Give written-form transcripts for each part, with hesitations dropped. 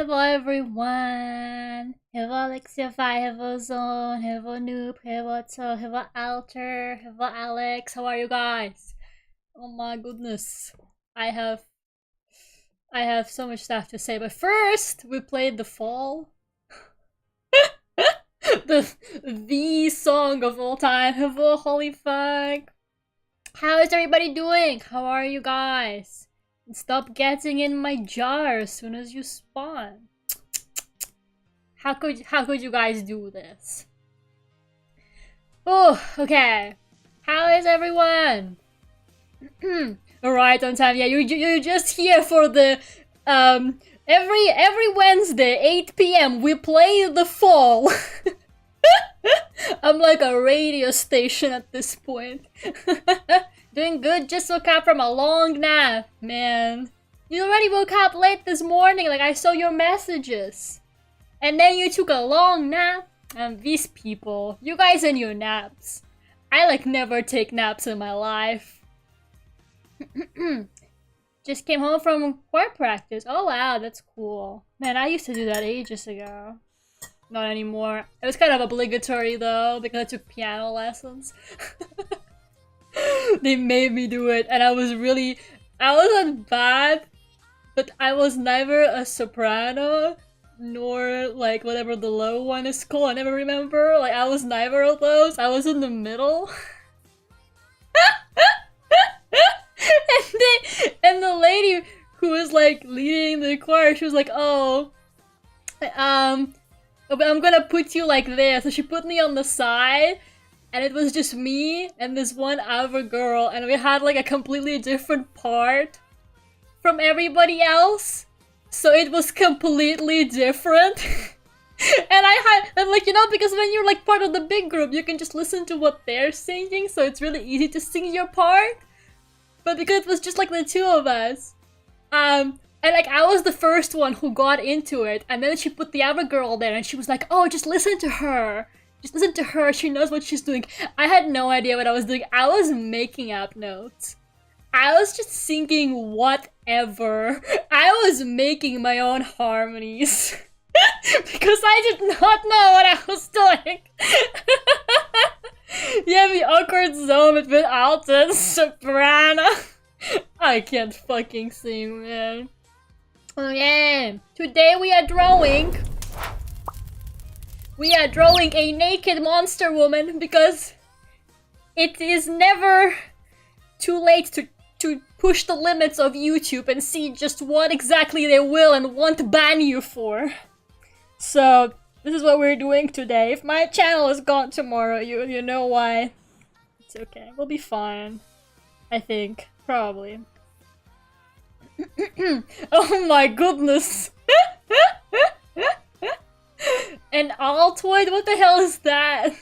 Hello everyone! Hello Alexify, hello Zone, hello Noob, hello To, hello Alter, hello Alex, how are you guys? Oh my goodness. I have so much stuff to say, but first we played The Fall. the song of all time. Hello, holy fuck. How is everybody doing? How are you guys? And stop getting in my jar as soon as you spawn. How could you guys do this? Oh, okay. How is everyone? Alright, on time. Yeah, you're just here for the every Wednesday 8 p.m. we play The Fall. I'm like a radio station at this point. Doing good, just woke up from a long nap, man. You already woke up late this morning, like I saw your messages. And then you took a long nap. And these people, you guys and your naps. I like never take naps in my life. Just came home from choir practice. Oh wow, that's cool. Man, I used to do that ages ago. Not anymore. It was kind of obligatory though, because I took piano lessons. They made me do it, and I wasn't bad, but I was never a soprano, nor like whatever the low one is called, I never remember. Like, I was neither of those, I was in the middle. and the lady who was like leading the choir, she was like, oh, I'm gonna put you like this. So she put me on the side, and it was just me and this one other girl, and we had like a completely different part from everybody else. So it was completely different. and like, you know, because when you're like part of the big group, you can just listen to what they're singing, so it's really easy to sing your part. But because it was just like the two of us, and like I was the first one who got into it, and then she put the other girl there, and she was like, oh, just listen to her. Just listen to her, she knows what she's doing. I had no idea what I was doing. I was making up notes. I was just singing whatever. I was making my own harmonies. Because I did not know what I was doing. Yeah, the awkward zone between alto and soprano. I can't fucking sing, man. Oh yeah. Today we are drawing. We are drawing a naked monster woman because it is never too late to push the limits of YouTube and see just what exactly they will and won't ban you for. So this is what we're doing today. If my channel is gone tomorrow, you know why. It's okay. We'll be fine. I think. Probably. Oh my goodness. An altoid? What the hell is that?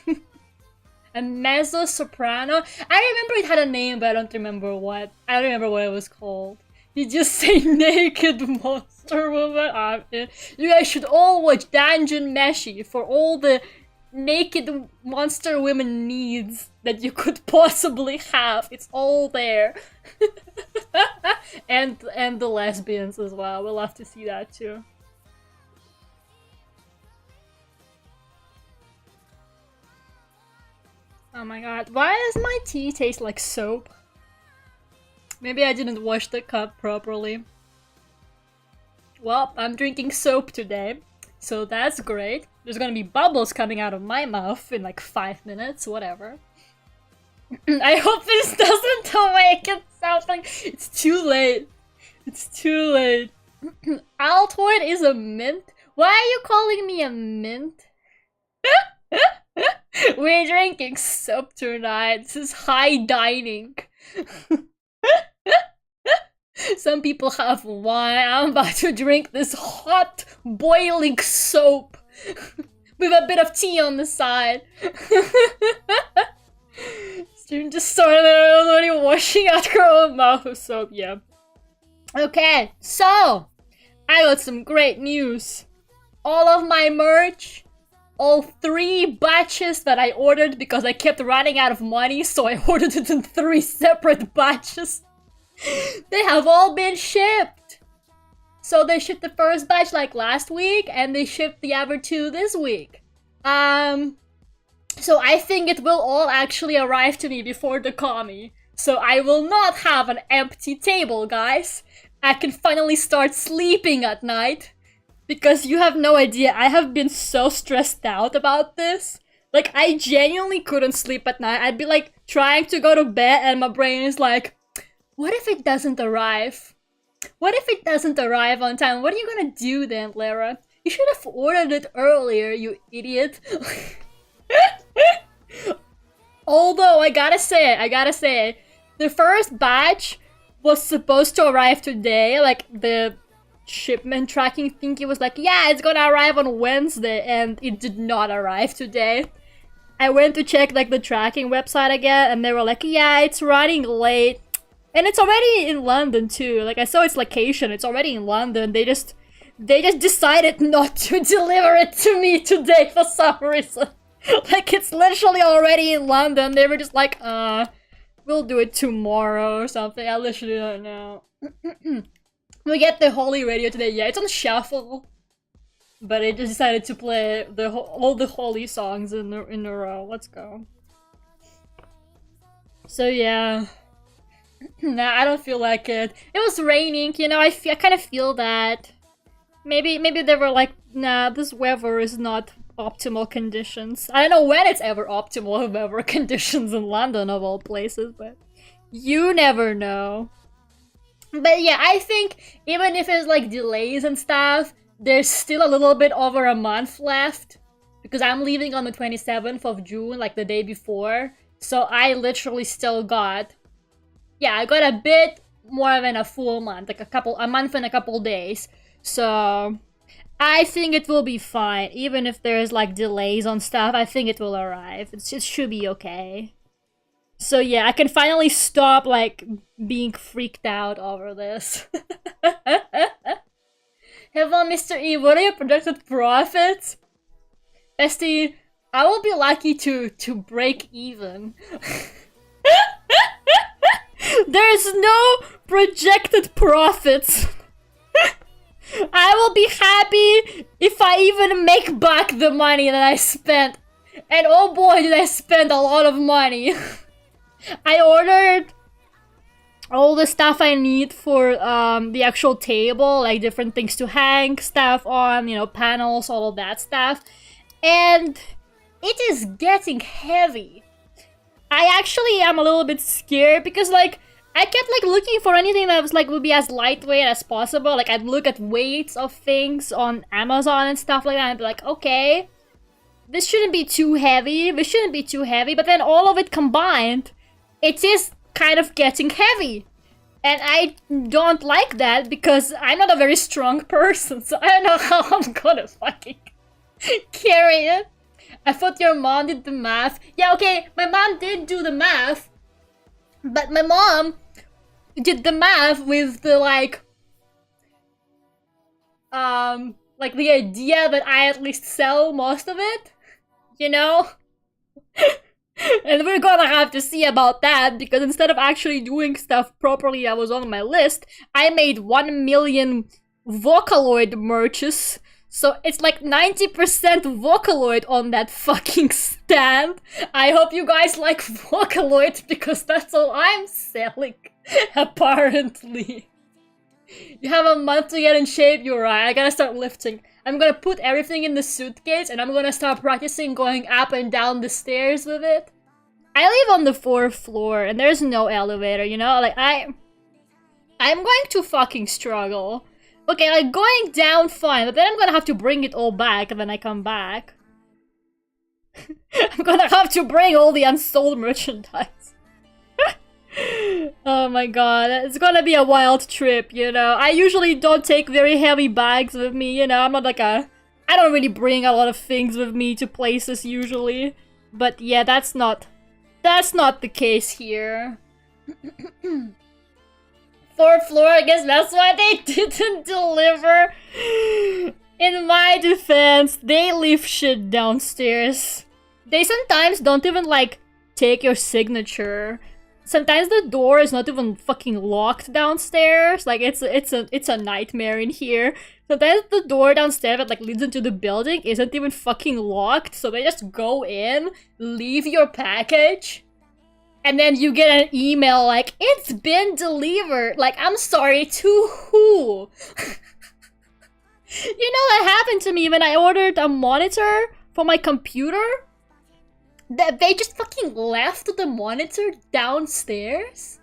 A mezzo-soprano? I remember it had a name, but I don't remember what. I don't remember what it was called. You just say naked monster woman? You guys should all watch Dungeon Meshi for all the naked monster women needs that you could possibly have. It's all there. and the lesbians as well. We'll have to see that too. Oh my god, why does my tea taste like soap? Maybe I didn't wash the cup properly. Well, I'm drinking soap today, so that's great. There's gonna be bubbles coming out of my mouth in like 5 minutes, whatever. I hope this doesn't make it sound like it's too late. It's too late. Altoid is a mint? Why are you calling me a mint? We're drinking soap tonight. This is high dining. Some people have wine. I'm about to drink this hot, boiling soap with a bit of tea on the side. Just started already washing out her own mouth with soap. Yeah. Okay, so I got some great news. All of my merch, all 3 batches that I ordered because I kept running out of money, so I ordered it in 3 separate batches. They have all been shipped. So they shipped the first batch like last week, and they shipped the other 2 this week. So I think it will all actually arrive to me before the commie. So I will not have an empty table, guys. I can finally start sleeping at night. Because you have no idea, I have been so stressed out about this. Like, I genuinely couldn't sleep at night. I'd be like trying to go to bed and my brain is like, what if it doesn't arrive? What if it doesn't arrive on time? What are you gonna do then, Lera? You should have ordered it earlier, you idiot. Although, I gotta say, the first batch was supposed to arrive today. Like, the shipment tracking thingy was like, yeah, it's gonna arrive on Wednesday, and it did not arrive today. I went to check like the tracking website again, and they were like, yeah, it's running late. And it's already in London too. Like, I saw its location, it's already in London. They just decided not to deliver it to me today for some reason. Like, it's literally already in London. They were just like, we'll do it tomorrow or something. I literally don't know. We get the Holy Radio today. Yeah, it's on shuffle. But it just decided to play all the Holy songs in a row. Let's go. So yeah. Nah, I don't feel like it. It was raining, you know, I kind of feel that. Maybe they were like, nah, this weather is not optimal conditions. I don't know when it's ever optimal weather conditions in London, of all places, but you never know. But yeah, I think even if it's like delays and stuff, there's still a little bit over a month left. Because I'm leaving on the 27th of June, like the day before. So I literally still got... Yeah, I got a bit more than a full month. Like a month and a couple days. So I think it will be fine. Even if there's like delays on stuff, I think it will arrive. It should be okay. So yeah, I can finally stop like being freaked out over this. Hello, Mr. E, what are your projected profits? Bestie, I will be lucky to break even. There's no projected profits. I will be happy if I even make back the money that I spent. And oh boy, did I spend a lot of money. I ordered all the stuff I need for the actual table, like different things to hang stuff on, you know, panels, all of that stuff. And it is getting heavy. I actually am a little bit scared because like I kept like looking for anything that was like would be as lightweight as possible. Like I'd look at weights of things on Amazon and stuff like that and be like, okay, this shouldn't be too heavy. This shouldn't be too heavy. But then all of it combined, it is kind of getting heavy. And I don't like that because I'm not a very strong person. So I don't know how I'm gonna fucking carry it. I thought your mom did the math. Yeah, okay, my mom did do the math. But my mom did the math with the like the idea that I at least sell most of it, you know? And we're gonna have to see about that, because instead of actually doing stuff properly that was on my list, I made 1 million Vocaloid merches. So it's like 90% Vocaloid on that fucking stand. I hope you guys like Vocaloid, because that's all I'm selling, apparently. You have a month to get in shape, you're right. I gotta start lifting. I'm gonna put everything in the suitcase and I'm gonna start practicing going up and down the stairs with it. I live on the 4th floor and there's no elevator, you know? Like, I'm going to fucking struggle. Okay, like, going down fine, but then I'm gonna have to bring it all back when I come back. I'm gonna have to bring all the unsold merchandise. Oh my god, it's gonna be a wild trip, you know? I usually don't take very heavy bags with me, you know? I'm not like I don't really bring a lot of things with me to places usually. But yeah, that's not the case here. 4th floor, I guess that's why they didn't deliver. In my defense, they leave shit downstairs. They sometimes don't even like take your signature. sometimes the door is not even fucking locked downstairs. Like it's a nightmare in here. Sometimes the door downstairs that like leads into the building isn't even fucking locked, so they just go in, leave your package, and then you get an email like, it's been delivered. Like, I'm sorry, to who? You know, that happened to me when I ordered a monitor for my computer. They just fucking left the monitor downstairs.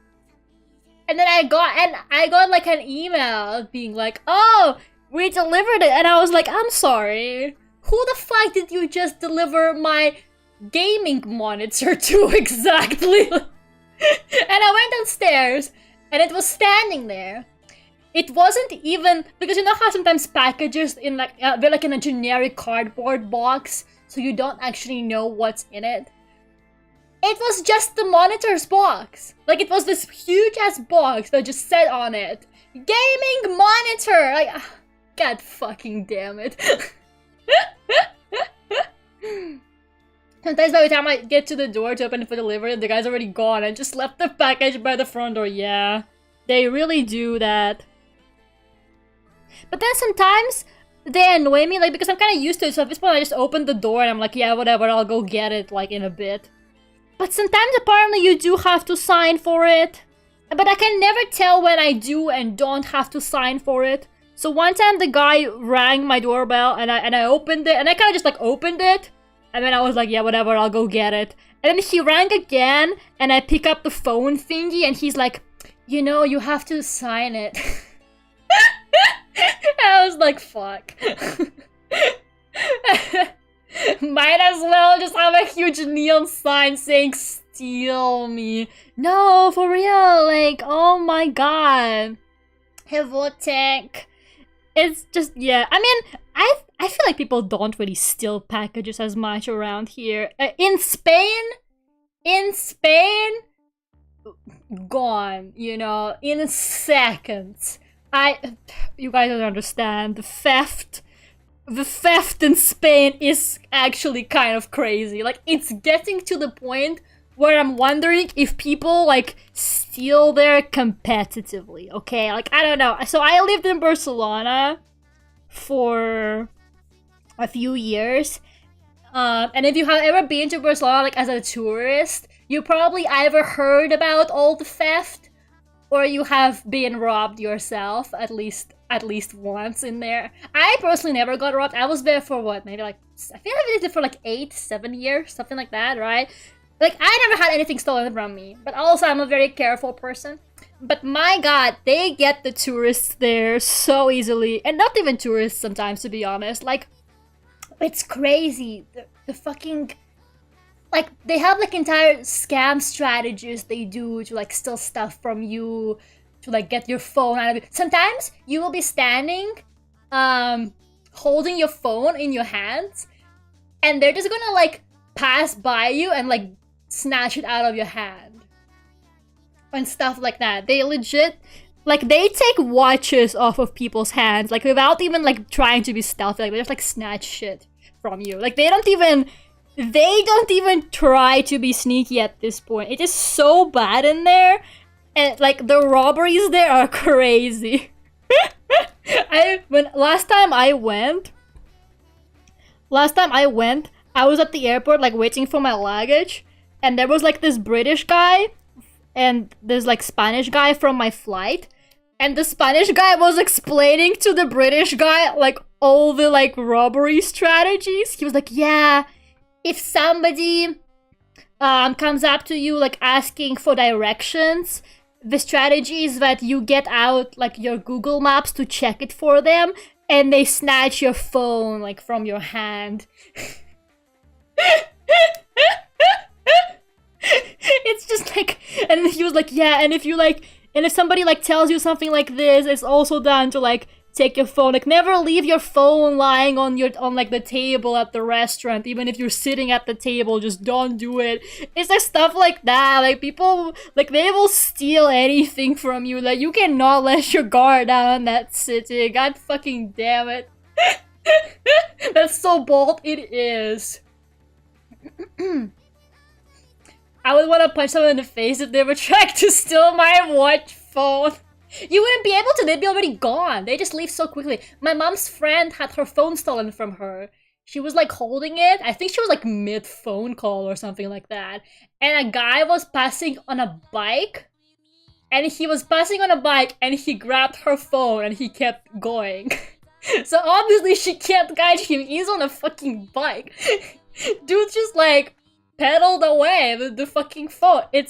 And then I got like an email being like, oh, we delivered it. And I was like, I'm sorry. Who the fuck did you just deliver my gaming monitor to exactly? And I went downstairs and it was standing there. It wasn't even, because you know how sometimes packages in like, they're like in a generic cardboard box, so you don't actually know what's in it. It was just the monitor's box. Like, it was this huge ass box that just said on it, gaming monitor! Like, god fucking damn it. Sometimes by the time I get to the door to open it for delivery, the guy's already gone and just left the package by the front door. Yeah, they really do that. But then sometimes they annoy me, like, because I'm kind of used to it, so at this point I just open the door and I'm like, yeah, whatever, I'll go get it, like, in a bit. But sometimes apparently you do have to sign for it. But I can never tell when I do and don't have to sign for it. So one time the guy rang my doorbell and I opened it, and I kind of just, like, opened it. And then I was like, yeah, whatever, I'll go get it. And then he rang again, and I pick up the phone thingy, and he's like, you know, you have to sign it. I was like, fuck. Might as well just have a huge neon sign saying, steal me. No, for real, like, oh my god. Hevotek. It's just, yeah, I mean, I feel like people don't really steal packages as much around here. In Spain, gone, you know, in seconds. You guys don't understand, the theft in Spain is actually kind of crazy. Like, it's getting to the point where I'm wondering if people, like, steal there competitively, okay? Like, I don't know. So I lived in Barcelona for a few years. And if you have ever been to Barcelona, like, as a tourist, you probably either heard about all the theft, or you have been robbed yourself, at least once in there. I personally never got robbed. I was there for what, maybe like, I think I lived there for like 8-7 years, something like that, right? Like, I never had anything stolen from me, but also I'm a very careful person. But my god, they get the tourists there so easily, and not even tourists sometimes, to be honest. Like, it's crazy. The fucking, like, they have like entire scam strategies they do to like steal stuff from you, to like get your phone out of it. Sometimes you will be standing, holding your phone in your hands, and they're just gonna like pass by you and like snatch it out of your hand. And stuff like that. They legit, like, they take watches off of people's hands, like, without even like trying to be stealthy. Like, they just like snatch shit from you. Like, they don't even try to be sneaky at this point. It is so bad in there, and like the robberies there are crazy. Last time I went, I was at the airport like waiting for my luggage, and there was like this British guy and this like Spanish guy from my flight, and the Spanish guy was explaining to the British guy like all the like robbery strategies. He was like, yeah, if somebody comes up to you like asking for directions, the strategy is that you get out like your Google Maps to check it for them, and they snatch your phone like from your hand. It's just like, and he was like, yeah, and if you like, and if somebody like tells you something like this, it's also done to like take your phone. Like, never leave your phone lying on like the table at the restaurant, even if you're sitting at the table. Just don't do it. It's like stuff like that. Like, people, like, they will steal anything from you. Like, you cannot let your guard down in that city. God fucking damn it. That's so bold. It is. I would want to punch someone in the face if they were trying to steal my watch phone. You wouldn't be able to, they'd be already gone. They just leave so quickly. My mom's friend had her phone stolen from her. She was like holding it. I think she was like mid-phone call or something like that. And a guy was passing on a bike. And he was passing on a bike and he grabbed her phone and he kept going. So obviously she can't guide him. He's on a fucking bike. Dude just like pedaled away with the fucking phone. It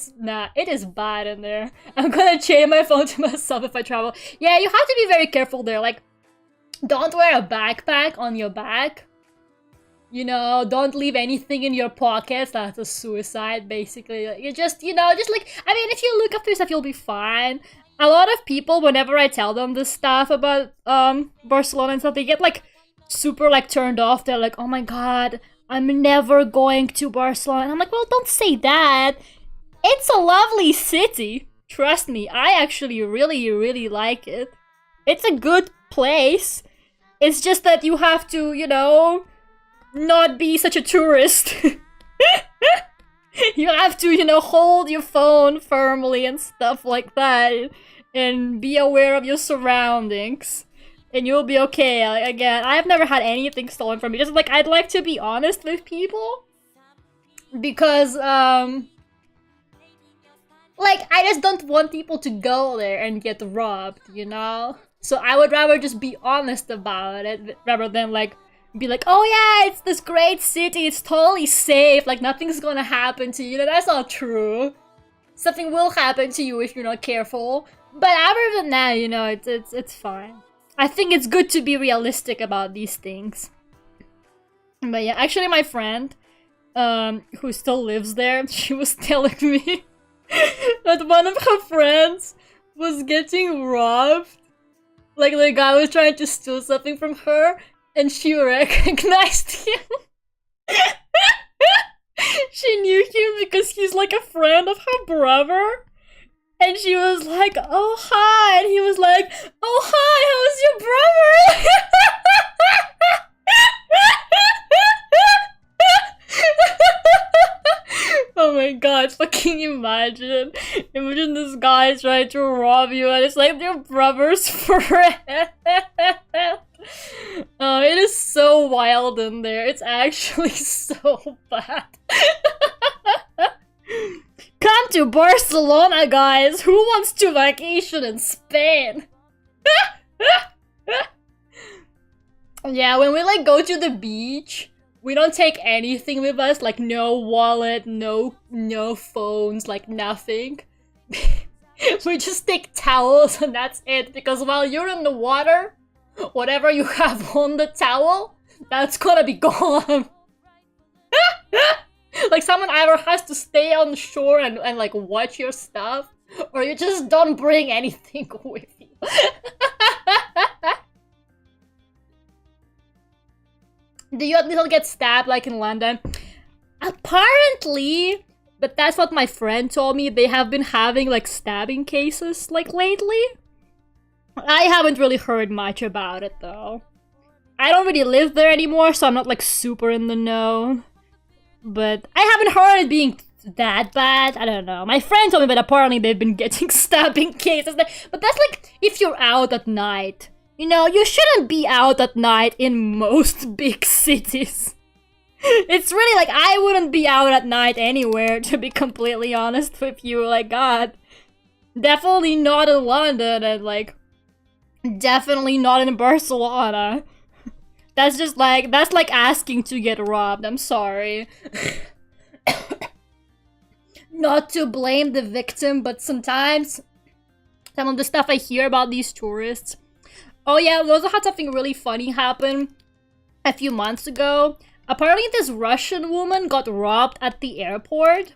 is bad in there. I'm gonna chain my phone to myself if I travel. Yeah, you have to be very careful there. Like, don't wear a backpack on your back. You know, don't leave anything in your pockets. That's a suicide, basically. You just, you know, just like, I mean, if you look after yourself, you'll be fine. A lot of people, whenever I tell them this stuff about Barcelona and stuff, they get like super like turned off. They're like, oh my god, I'm never going to Barcelona. And I'm like, well, don't say that. It's a lovely city. Trust me, I actually really, really like it. It's a good place. It's just that you have to, you know, not be such a tourist. You have to, you know, hold your phone firmly and stuff like that. And be aware of your surroundings. And you'll be okay. Again, I've never had anything stolen from me. Just like, I'd like to be honest with people. Because, like, I just don't want people to go there and get robbed, you know? So I would rather just be honest about it, rather than, like, be like, oh yeah, it's this great city, it's totally safe, like, nothing's gonna happen to you. No, that's not true. Something will happen to you if you're not careful. But other than that, you know, it's fine. I think it's good to be realistic about these things. But yeah, actually my friend, who still lives there, she was telling me that one of her friends was getting robbed. Like, the guy was trying to steal something from her, and she recognized him. She knew him because he's like a friend of her brother. And she was like, oh hi, and he was like, oh hi, how's your brother? Oh my god, fucking imagine. Imagine this guy trying to rob you and it's like your brother's friend. It is so wild in there. It's actually so bad. Come to Barcelona, guys! Who wants to vacation in Spain? Yeah, when we like go to the beach, we don't take anything with us, like no wallet, no phones, like nothing. We just take towels and that's it, because while you're in the water, whatever you have on the towel, that's gonna be gone. Like, someone either has to stay on the shore and like watch your stuff, or you just don't bring anything with you. Do you at least get stabbed like in London? Apparently, but that's what my friend told me. They have been having like stabbing cases like lately. I haven't really heard much about it though. I don't really live there anymore, so I'm not like super in the know. But I haven't heard it being that bad. I don't know. My friend told me that apparently they've been getting stabbing cases. But that's like if you're out at night. You know, you shouldn't be out at night in most big cities. It's really like, I wouldn't be out at night anywhere, to be completely honest with you. Like, God. Definitely not in London, and like, definitely not in Barcelona. That's just like, that's like asking to get robbed. I'm sorry. Not to blame the victim, but sometimes some of the stuff I hear about these tourists. Oh yeah, we also had something really funny happen a few months ago. Apparently this Russian woman got robbed at the airport.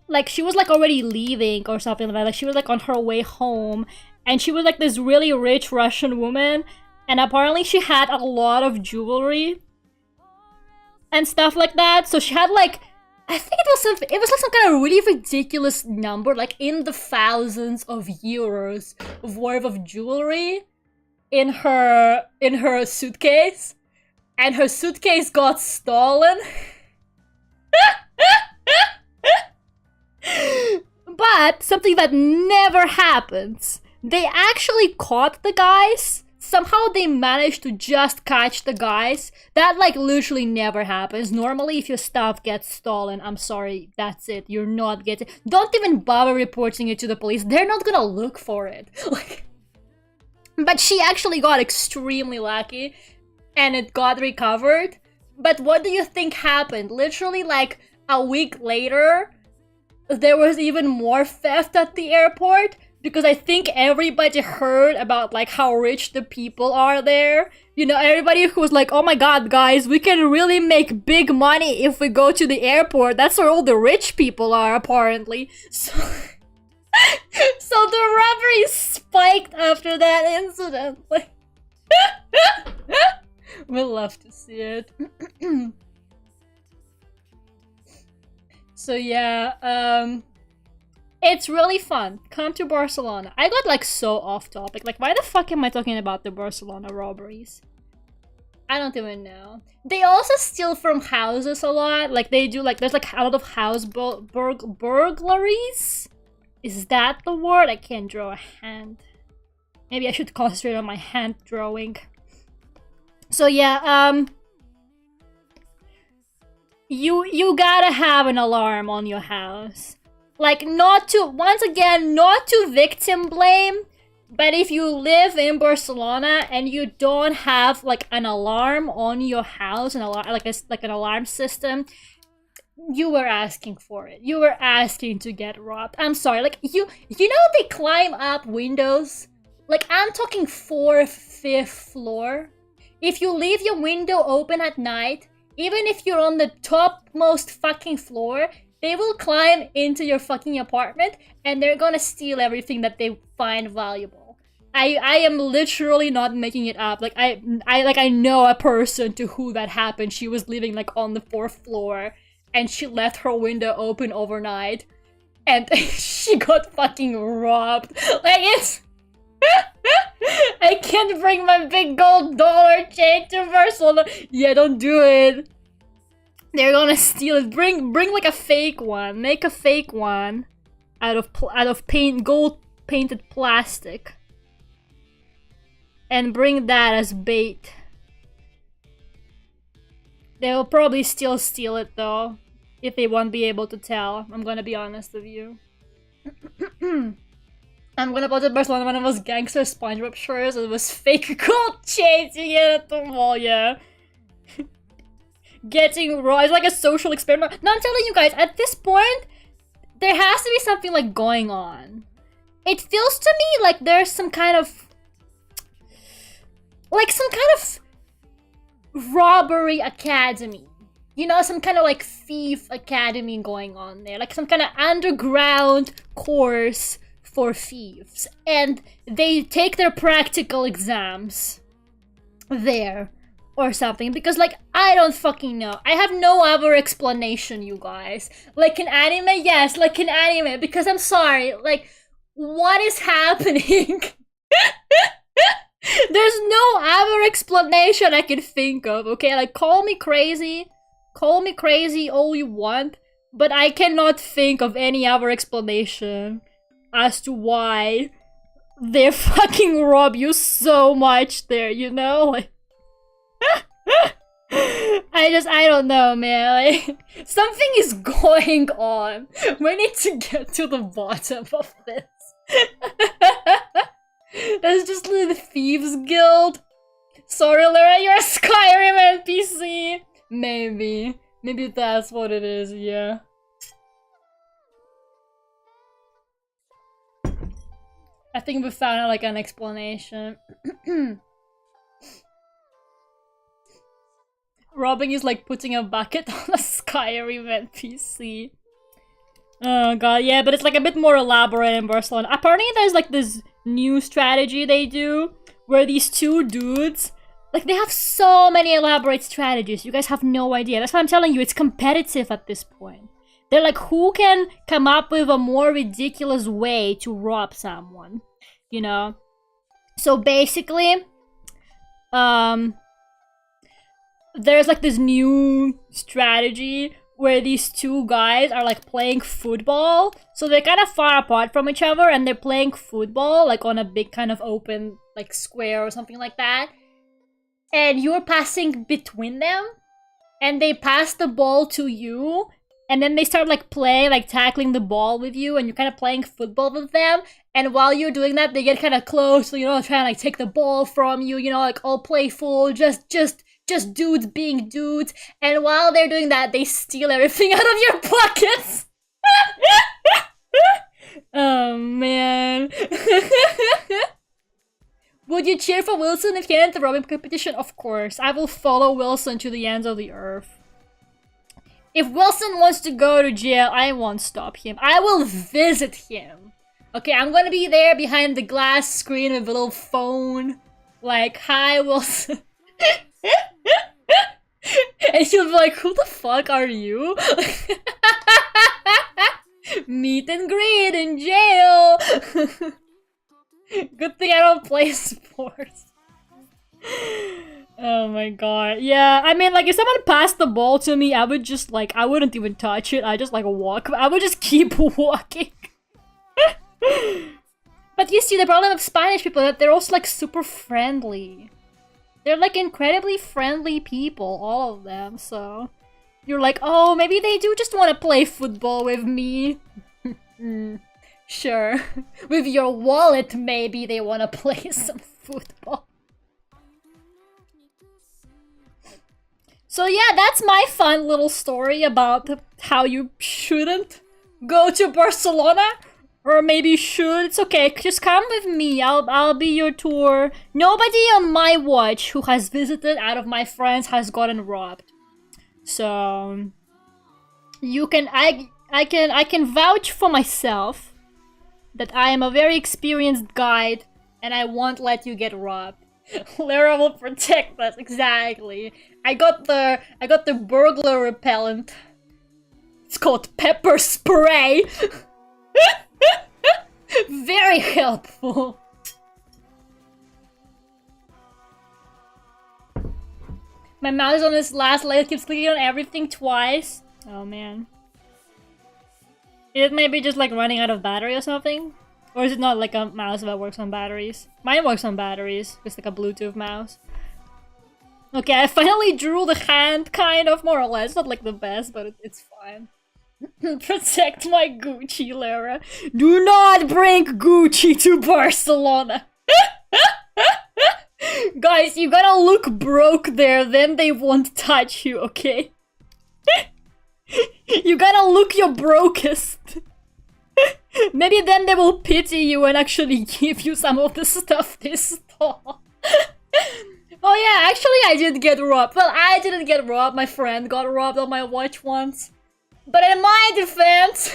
Like, she was like already leaving or something like that. Like, she was like on her way home. And she was like this really rich Russian woman. And apparently she had a lot of jewelry and stuff like that. So she had like, I think it was like some kind of really ridiculous number, like in the thousands of euros worth of jewelry in her suitcase. And her suitcase got stolen. But something that never happens. They actually caught the guys. Somehow they managed to just catch the guys. That like literally never happens. Normally if your stuff gets stolen, I'm sorry, that's it. You're not getting... Don't even bother reporting it to the police. They're not gonna look for it. But she actually got extremely lucky and it got recovered. But what do you think happened? Literally like a week later, there was even more theft at the airport. Because I think everybody heard about like how rich the people are there. You know, everybody who was like, oh my god, guys, we can really make big money if we go to the airport. That's where all the rich people are, apparently. So, so the robbery spiked after that incident. Like, we'll love to see it. So yeah, it's really fun. Come to Barcelona. I got like so off topic. Like, why the fuck am I talking about the Barcelona robberies? I don't even know. They also steal from houses a lot. Like, they do like, there's like a lot of house burglaries. Is that the word? I can't draw a hand. Maybe I should concentrate on my hand drawing. So yeah, you gotta have an alarm on your house. Like, not to, once again, not to victim blame, but if you live in Barcelona and you don't have like an alarm on your house, an alarm, like an alarm system, you were asking for it. You were asking to get robbed. I'm sorry, like you know they climb up windows. Like, I'm talking 4th, 5th floor. If you leave your window open at night, even if you're on the topmost fucking floor, they will climb into your fucking apartment and they're gonna steal everything that they find valuable. I am literally not making it up. Like I know a person to who that happened. She was living like on the 4th floor and she left her window open overnight and she got fucking robbed. Like, it's I can't bring my big gold dollar chain to Barcelona. Yeah, don't do it. They're gonna steal it. Bring like a fake one. Make a fake one out of gold painted plastic, and bring that as bait. They'll probably still steal it though, if they won't be able to tell. I'm gonna be honest with you. I'm gonna go to Barcelona when I was gangster SpongeBob shirts. It was fake gold chains you get at the mall, yeah. Getting raw is like a social experiment. No, I'm telling you guys, at this point, there has to be something like going on. It feels to me like there's some kind of robbery academy. You know, some kind of like thief academy going on there. Like some kind of underground course for thieves. And they take their practical exams there. Or something, because like, I don't fucking know. I have no other explanation, you guys. Like in anime, yes, like in anime, because I'm sorry, like, what is happening? There's no other explanation I can think of, okay? Like, call me crazy all you want, but I cannot think of any other explanation as to why they fucking rob you so much there, you know? Like, I don't know, man. Like, something is going on. We need to get to the bottom of this. That's just the Thieves Guild. Sorry, Lera, you're a Skyrim NPC. Maybe that's what it is, yeah. I think we found like an explanation. Robbing is like putting a bucket on a Skyrim NPC. Oh god, yeah, but it's like a bit more elaborate in Barcelona. Apparently there's like this new strategy they do, where these two dudes, like they have so many elaborate strategies, you guys have no idea. That's why I'm telling you, it's competitive at this point. They're like, who can come up with a more ridiculous way to rob someone, you know? So basically, there's like this new strategy where these two guys are like playing football. So they're kind of far apart from each other and they're playing football like on a big kind of open like square or something like that. And you're passing between them and they pass the ball to you and then they start like playing, like tackling the ball with you and you're kind of playing football with them. And while you're doing that, they get kind of close, you know, trying to like take the ball from you, you know, like all playful, just dudes being dudes. And while they're doing that, they steal everything out of your pockets. Oh, man. Would you cheer for Wilson if he entered the robbing competition? Of course. I will follow Wilson to the ends of the earth. If Wilson wants to go to jail, I won't stop him. I will visit him. Okay, I'm gonna be there behind the glass screen with a little phone. Like, hi, Wilson. And she'll be like, who the fuck are you? Meet and greet in jail. Good thing I don't play sports. Oh my god. Yeah, I mean, like, if someone passed the ball to me, I would just, like, I wouldn't even touch it. I just, like, walk. I would just keep walking. But you see, the problem with Spanish people is that they're also, like, super friendly. They're, like, incredibly friendly people, all of them, so... You're like, oh, maybe they do just want to play football with me. Sure. With your wallet, maybe they want to play some football. So yeah, that's my fun little story about how you shouldn't go to Barcelona. Or maybe should. It's okay, just come with me. I'll be your tour. Nobody on my watch who has visited out of my friends has gotten robbed. So you can I can vouch for myself that I am a very experienced guide and I won't let you get robbed. Lera will protect us, exactly. I got the burglar repellent. It's called pepper spray. Very helpful. My mouse is on this last layer, keeps clicking on everything twice. Oh man. Is it maybe just like running out of battery or something? Or is it not like a mouse that works on batteries? Mine works on batteries. It's like a Bluetooth mouse. Okay, I finally drew the hand, kind of, more or less. Not like the best, but it's fine. Protect my Gucci, Lera. Do not bring Gucci to Barcelona. Guys, you gotta look broke there, then they won't touch you, okay? You gotta look your brokest. Maybe then they will pity you and actually give you some of the stuff they stole. Oh yeah, actually I did get robbed. Well, I didn't get robbed, my friend got robbed on my watch once. But in my defense...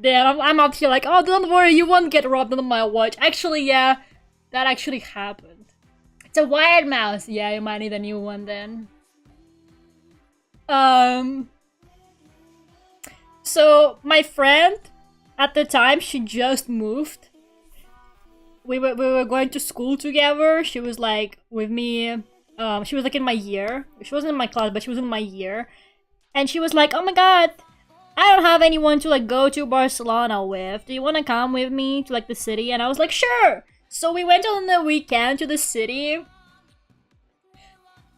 Damn, I'm up here like, oh, don't worry, you won't get robbed on my watch. Actually, yeah, that actually happened. It's a wired mouse. Yeah, you might need a new one then. So, my friend, at the time, she just moved. We were going to school together. She was like, with me, she was like in my year. She wasn't in my class, but she was in my year. And she was like, oh my god, I don't have anyone to like go to Barcelona with. Do you want to come with me to like the city? And I was like, sure. So we went on the weekend to the city.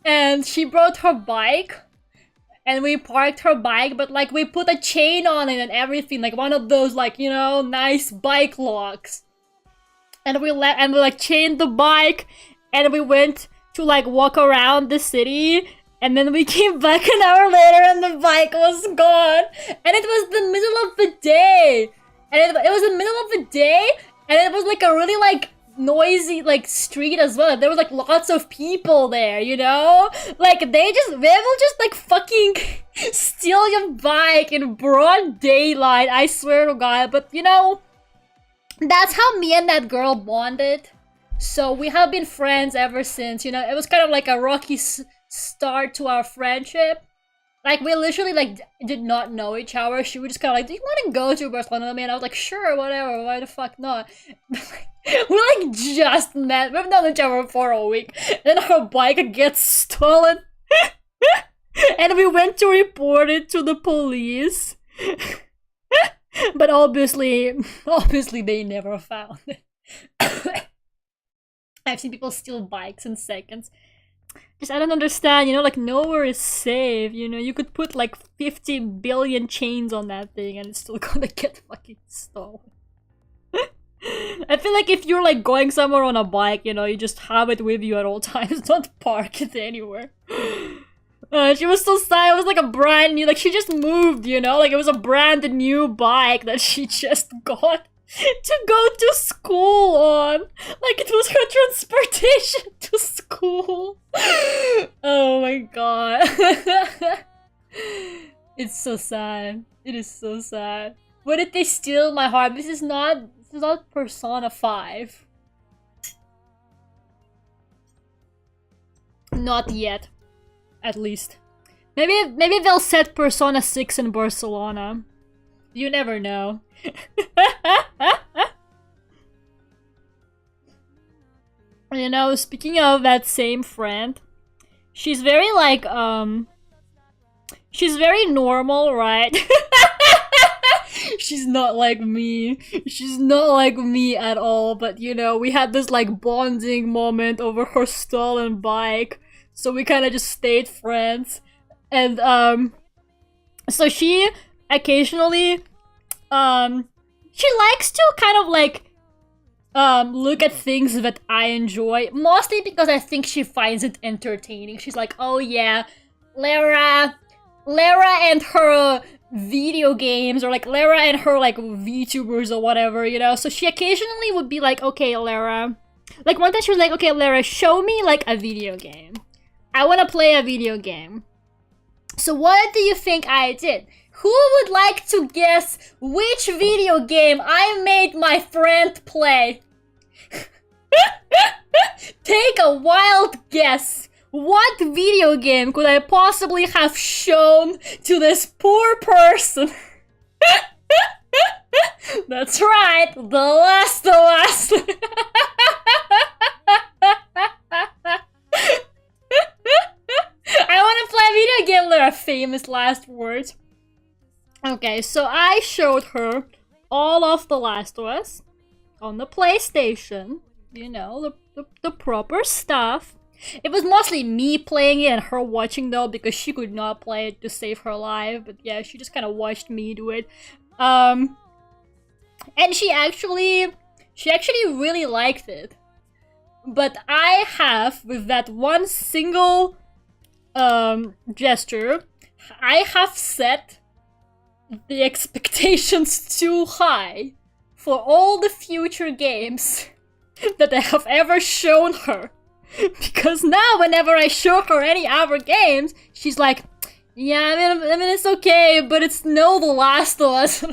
And she brought her bike. And we parked her bike, but like we put a chain on it and everything. Like one of those like, you know, nice bike locks. And we like chained the bike. And we went to like walk around the city. And then we came back an hour later and the bike was gone. And it was the middle of the day. And it was the middle of the day. And it was like a really like noisy like street as well. There was like lots of people there, you know? Like they will just like fucking steal your bike in broad daylight. I swear to God. But you know, that's how me and that girl bonded. So we have been friends ever since, you know? It was kind of like a rocky start to our friendship. Like we literally like did not know each other. She was just kind of like, do you want to go to Barcelona with me? And I was like, sure, whatever, why the fuck not? We like just met. We've known each other for a week. Then her bike gets stolen. And we went to report it to the police. But obviously they never found it. I've seen people steal bikes in seconds. Just, I don't understand, you know, like, nowhere is safe, you know? You could put, like, 50 billion chains on that thing and it's still gonna get fucking stolen. I feel like if you're, like, going somewhere on a bike, you know, you just have it with you at all times, don't park it anywhere. She was so sad, it was like a brand new, like, she just moved, you know? Like, it was a brand new bike that she just got to go to school on. Like, it was her transportation to school. Oh my god. It's so sad. It is so sad. Why did they steal my heart? This is not Persona 5. Not yet. At least. Maybe they'll set Persona 6 in Barcelona. You never know. You know, speaking of that same friend, she's very like, she's very normal, right? She's not like me. She's not like me at all, but you know, we had this like bonding moment over her stolen bike, so we kind of just stayed friends. And so she occasionally she likes to kind of like look at things that I enjoy, mostly because I think she finds it entertaining. She's like, oh yeah, Lera and her video games, or like Lera and her like VTubers or whatever, you know? So she occasionally would be like, okay, Lera. Like one time she was like, okay, Lera, show me like a video game. I want to play a video game. So what do you think I did? Who would like to guess which video game I made my friend play? Take a wild guess. What video game could I possibly have shown to this poor person? That's right, The Last of Us. I want to play a video game. There are famous last words. Okay, so I showed her all of The Last of Us on the PlayStation. You know, the proper stuff. It was mostly me playing it and her watching though, because she could not play it to save her life. But yeah, she just kind of watched me do it. And she actually really liked it. But I have, with that one single gesture, I have set the expectations too high for all the future games that I have ever shown her. Because now whenever I show her any other games, she's like, yeah, I mean it's okay, but it's no The Last of Us.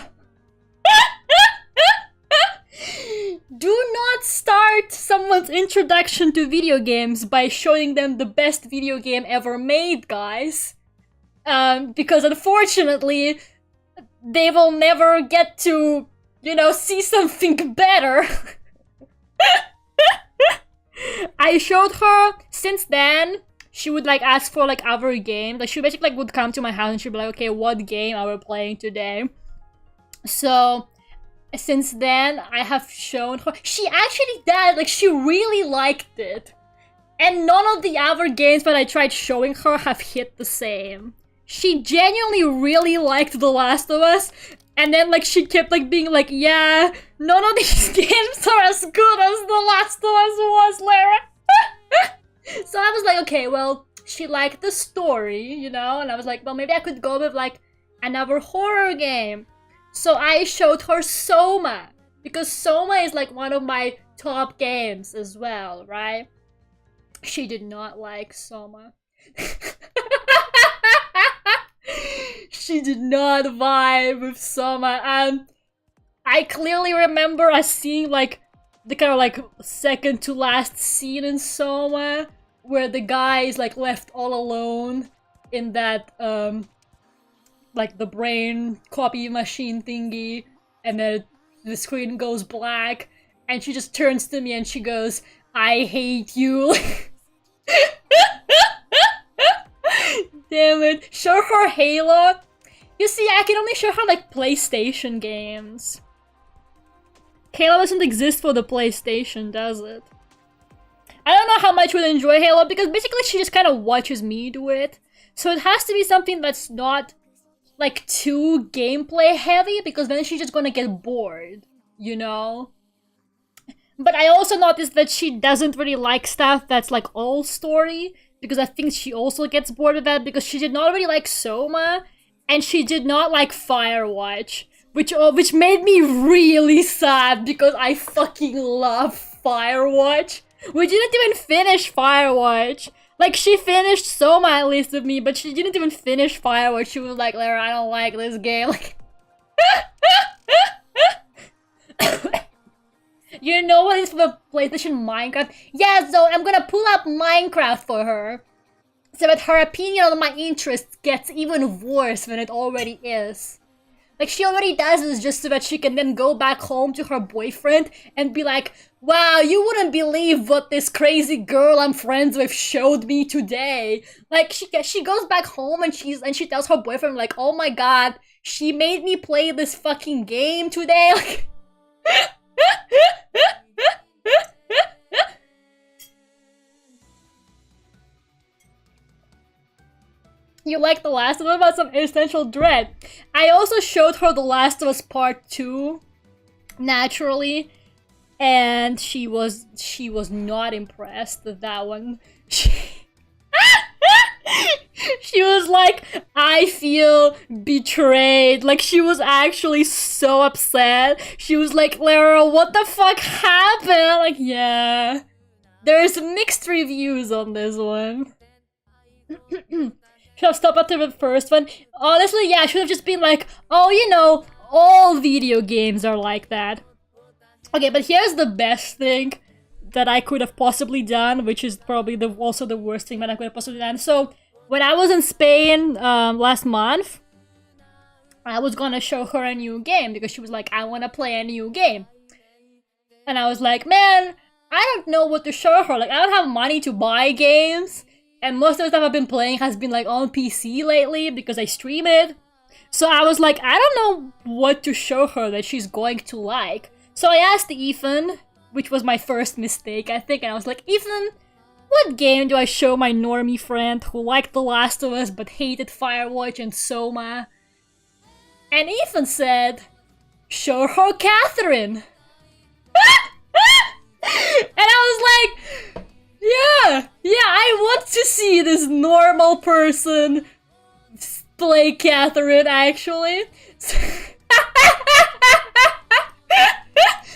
Do not start someone's introduction to video games by showing them the best video game ever made, guys. Because unfortunately, they will never get to, you know, see something better. I showed her, since then, she would like ask for like other games. Like she basically like would come to my house and she'd be like, okay, what game are we playing today? So, since then, I have shown her. She actually did, like she really liked it. And none of the other games that I tried showing her have hit the same. She genuinely really liked The Last of Us. And then like she kept like being like, yeah, none of these games are as good as The Last of Us was, Lera. So I was like, okay, well, she liked the story, you know? And I was like, well, maybe I could go with like another horror game. So I showed her Soma. Because Soma is like one of my top games as well, right? She did not like Soma. She did not vibe with Soma, and I clearly remember us seeing like the kind of like second to last scene in Soma where the guy is like left all alone in that like the brain copy machine thingy, and then the screen goes black and she just turns to me and she goes, I hate you. Damn Catherine. Show her Halo. You see, I can only show her like PlayStation games. Halo doesn't exist for the PlayStation, does it? I don't know how much we'll enjoy Halo because basically she just kind of watches me do it. So it has to be something that's not like too gameplay heavy because then she's just gonna get bored, you know? But I also noticed that she doesn't really like stuff that's like all story because I think she also gets bored of that because she did not really like Soma and she did not like Firewatch, which made me really sad because I fucking love Firewatch. We didn't even finish Firewatch. Like, she finished Soma at least with me, but she didn't even finish Firewatch. She was like, Lera, I don't like this game. Like, you know what is for the PlayStation Minecraft? Yeah, so I'm gonna pull up Minecraft for her. So that her opinion on my interests gets even worse than it already is. Like, she already does this just so that she can then go back home to her boyfriend and be like, wow, you wouldn't believe what this crazy girl I'm friends with showed me today. Like, she goes back home and she tells her boyfriend, like, oh my god, she made me play this fucking game today. Like, you like The Last of Us? About some existential dread. I also showed her The Last of Us Part 2, naturally, and she was not impressed with that one. She was like, I feel betrayed. Like, she was actually so upset. She was like, Lera, what the fuck happened? Like, yeah. There's mixed reviews on this one. Should have stopped after the first one. Honestly, yeah, I should have just been like, oh, you know, all video games are like that. Okay, but here's the best thing that I could have possibly done, which is probably also the worst thing that I could have possibly done. So, when I was in Spain last month, I was gonna show her a new game because she was like, I wanna play a new game. And I was like, man, I don't know what to show her. Like, I don't have money to buy games. And most of the stuff I've been playing has been like on PC lately because I stream it. So I was like, I don't know what to show her that she's going to like. So I asked Ethan, which was my first mistake, I think, and I was like, Ethan, what game do I show my normie friend who liked The Last of Us but hated Firewatch and Soma? And Ethan said, show her Catherine. And I was like, yeah, I want to see this normal person play Catherine, actually.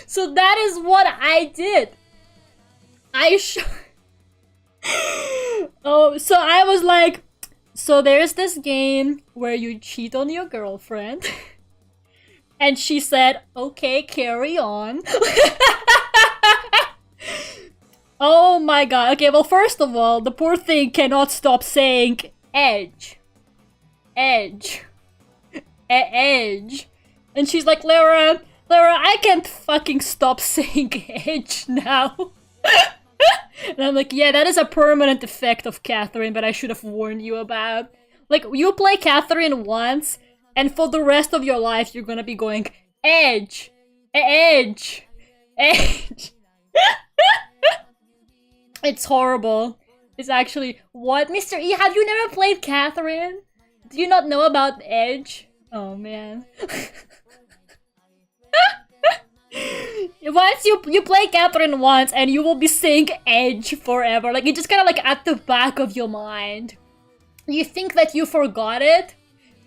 So that is what I did. Oh, so I was like, so there's this game where you cheat on your girlfriend. And she said, okay, carry on. Oh my god. Okay, well, first of all, the poor thing cannot stop saying edge. Edge. Edge. And she's like, Lera, I can't fucking stop saying edge now. And I'm like, yeah, that is a permanent effect of Catherine that I should have warned you about. Like, you play Catherine once, and for the rest of your life, you're gonna be going, edge. Edge. Edge. It's horrible. It's actually... What? Mr. E, have you never played Catherine? Do you not know about Edge? Oh, man. Once you play Catherine once, and you will be saying Edge forever. Like, it's just kind of like at the back of your mind. You think that you forgot it,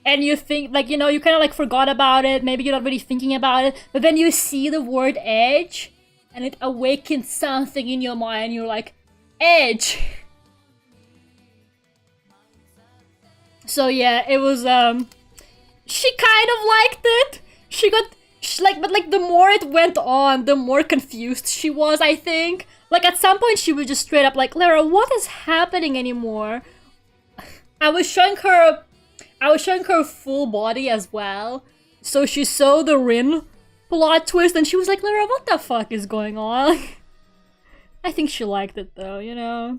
and you think, like, you know, you kind of like forgot about it. Maybe you're not really thinking about it. But then you see the word Edge, and it awakens something in your mind. You're like, Edge. So yeah, it was, she kind of liked it. But like the more it went on, the more confused she was, I think. Like at some point she was just straight up like, Lera, what is happening anymore? I was showing her full body as well. So she saw the Rin plot twist and she was like, Lera, what the fuck is going on? I think she liked it though, you know?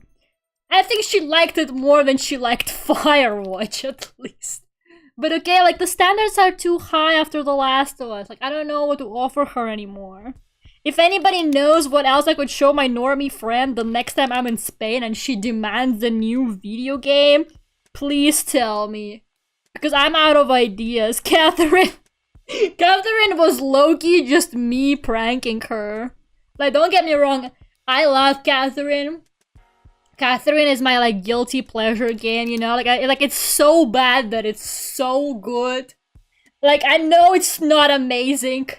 I think she liked it more than she liked Firewatch, at least. But okay, like, the standards are too high after The Last of Us. Like, I don't know what to offer her anymore. If anybody knows what else I could show my normie friend the next time I'm in Spain and she demands a new video game, please tell me. Because I'm out of ideas. Catherine was low-key just me pranking her. Like, don't get me wrong, I love Catherine. Catherine is my, like, guilty pleasure game, you know? Like, it's so bad that it's so good. Like, I know it's not amazing.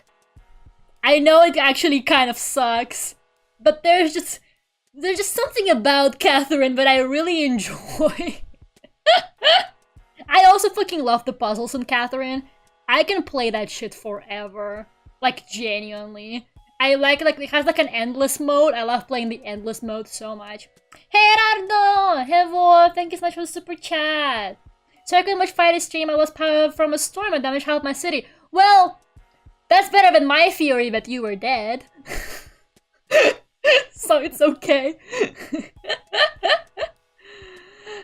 I know it actually kind of sucks. But there's just something about Catherine that I really enjoy. I also fucking love the puzzles in Catherine. I can play that shit forever. Like, genuinely. I like, it has like an endless mode. I love playing the endless mode so much. Hey Gerardo! Hevo! Thank you so much for the super chat. So I couldn't much fight a stream. I was powered from a storm and damage half my city. Well, that's better than my theory that you were dead. So it's okay.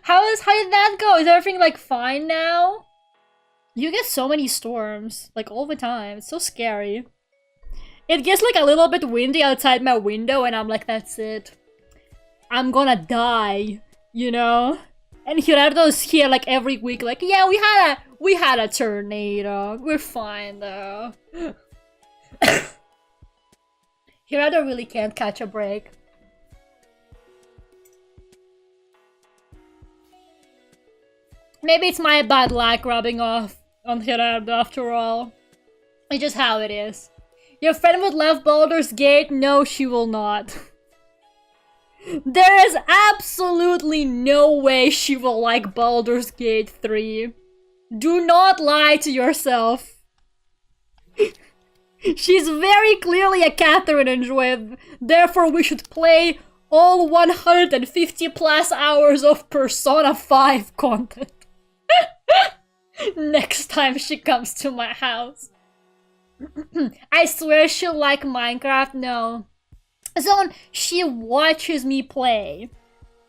How did that go? Is everything like fine now? You get so many storms, like all the time. It's so scary. It gets like a little bit windy outside my window and I'm like, that's it. I'm gonna die, you know? And Gerardo's here like every week, like, yeah, we had a tornado. We're fine though. Gerardo really can't catch a break. Maybe it's my bad luck rubbing off on Gerardo after all. It's just how it is. Your friend would love Baldur's Gate? No, she will not. There is absolutely no way she will like Baldur's Gate 3. Do not lie to yourself. She's very clearly a Catherine enjoyer, therefore we should play all 150 plus hours of Persona 5 content. Next time she comes to my house. I swear she'll like Minecraft. No. Zone, she watches me play.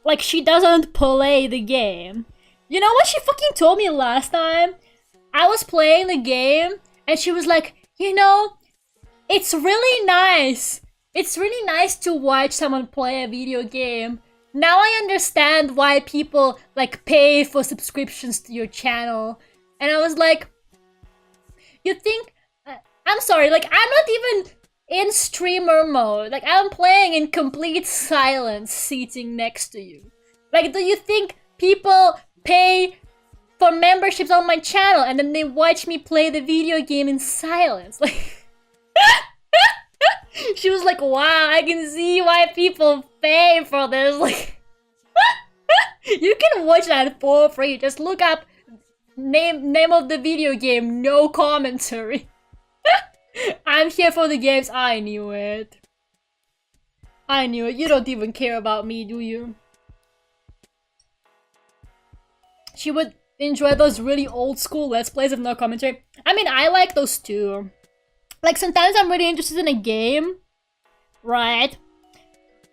Like, she doesn't play the game. You know what she fucking told me last time? I was playing the game, and she was like, you know, it's really nice. It's really nice to watch someone play a video game. Now I understand why people, like, pay for subscriptions to your channel. And I was like, you think... I'm sorry, like, I'm not even in streamer mode. Like, I'm playing in complete silence, sitting next to you. Like, do you think people pay for memberships on my channel and then they watch me play the video game in silence? Like... She was like, wow, I can see why people pay for this. Like, you can watch that for free. Just look up name of the video game, no commentary. I'm here for the games. I knew it. I knew it. You don't even care about me, do you? She would enjoy those really old school Let's Plays with no commentary. I mean, I like those too. Like, sometimes I'm really interested in a game, right?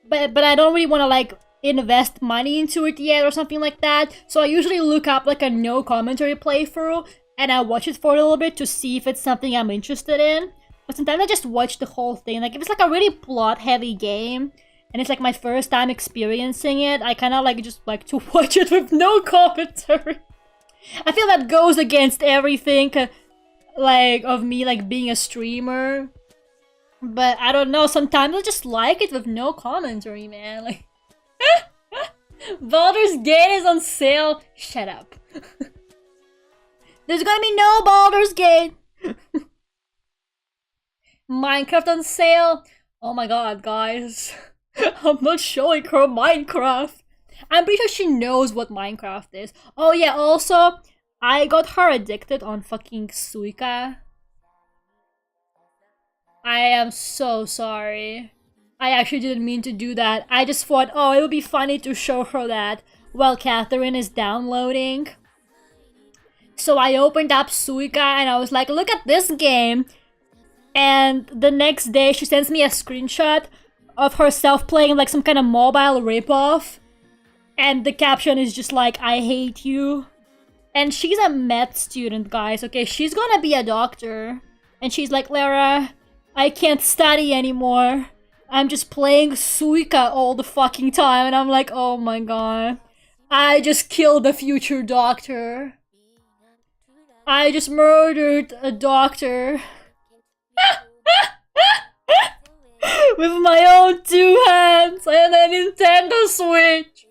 But I don't really want to, like, invest money into it yet or something like that. So I usually look up, like, a no commentary playthrough, and I watch it for a little bit to see if it's something I'm interested in. But sometimes I just watch the whole thing. Like, if it's, like, a really plot-heavy game, and it's, like, my first time experiencing it, I kind of, like, just like to watch it with no commentary. I feel that goes against everything, like, of me, like, being a streamer. But I don't know, sometimes I just like it with no commentary, man. Like, Baldur's Gate is on sale. Shut up. There's gonna be no Baldur's Gate. Minecraft on sale. Oh my god, guys. I'm not showing her Minecraft. I'm pretty sure she knows what Minecraft is. Oh yeah, also, I got her addicted on fucking Suika. I am so sorry. I actually didn't mean to do that. I just thought, oh, it would be funny to show her that while Catherine is downloading. So I opened up Suika and I was like, look at this game. And the next day she sends me a screenshot of herself playing like some kind of mobile ripoff. And the caption is just like, I hate you. And she's a med student, guys, okay? She's gonna be a doctor. And she's like, Lera, I can't study anymore. I'm just playing Suika all the fucking time. And I'm like, oh my god. I just killed a future doctor. I just murdered a doctor. With my own 2 hands and a Nintendo Switch.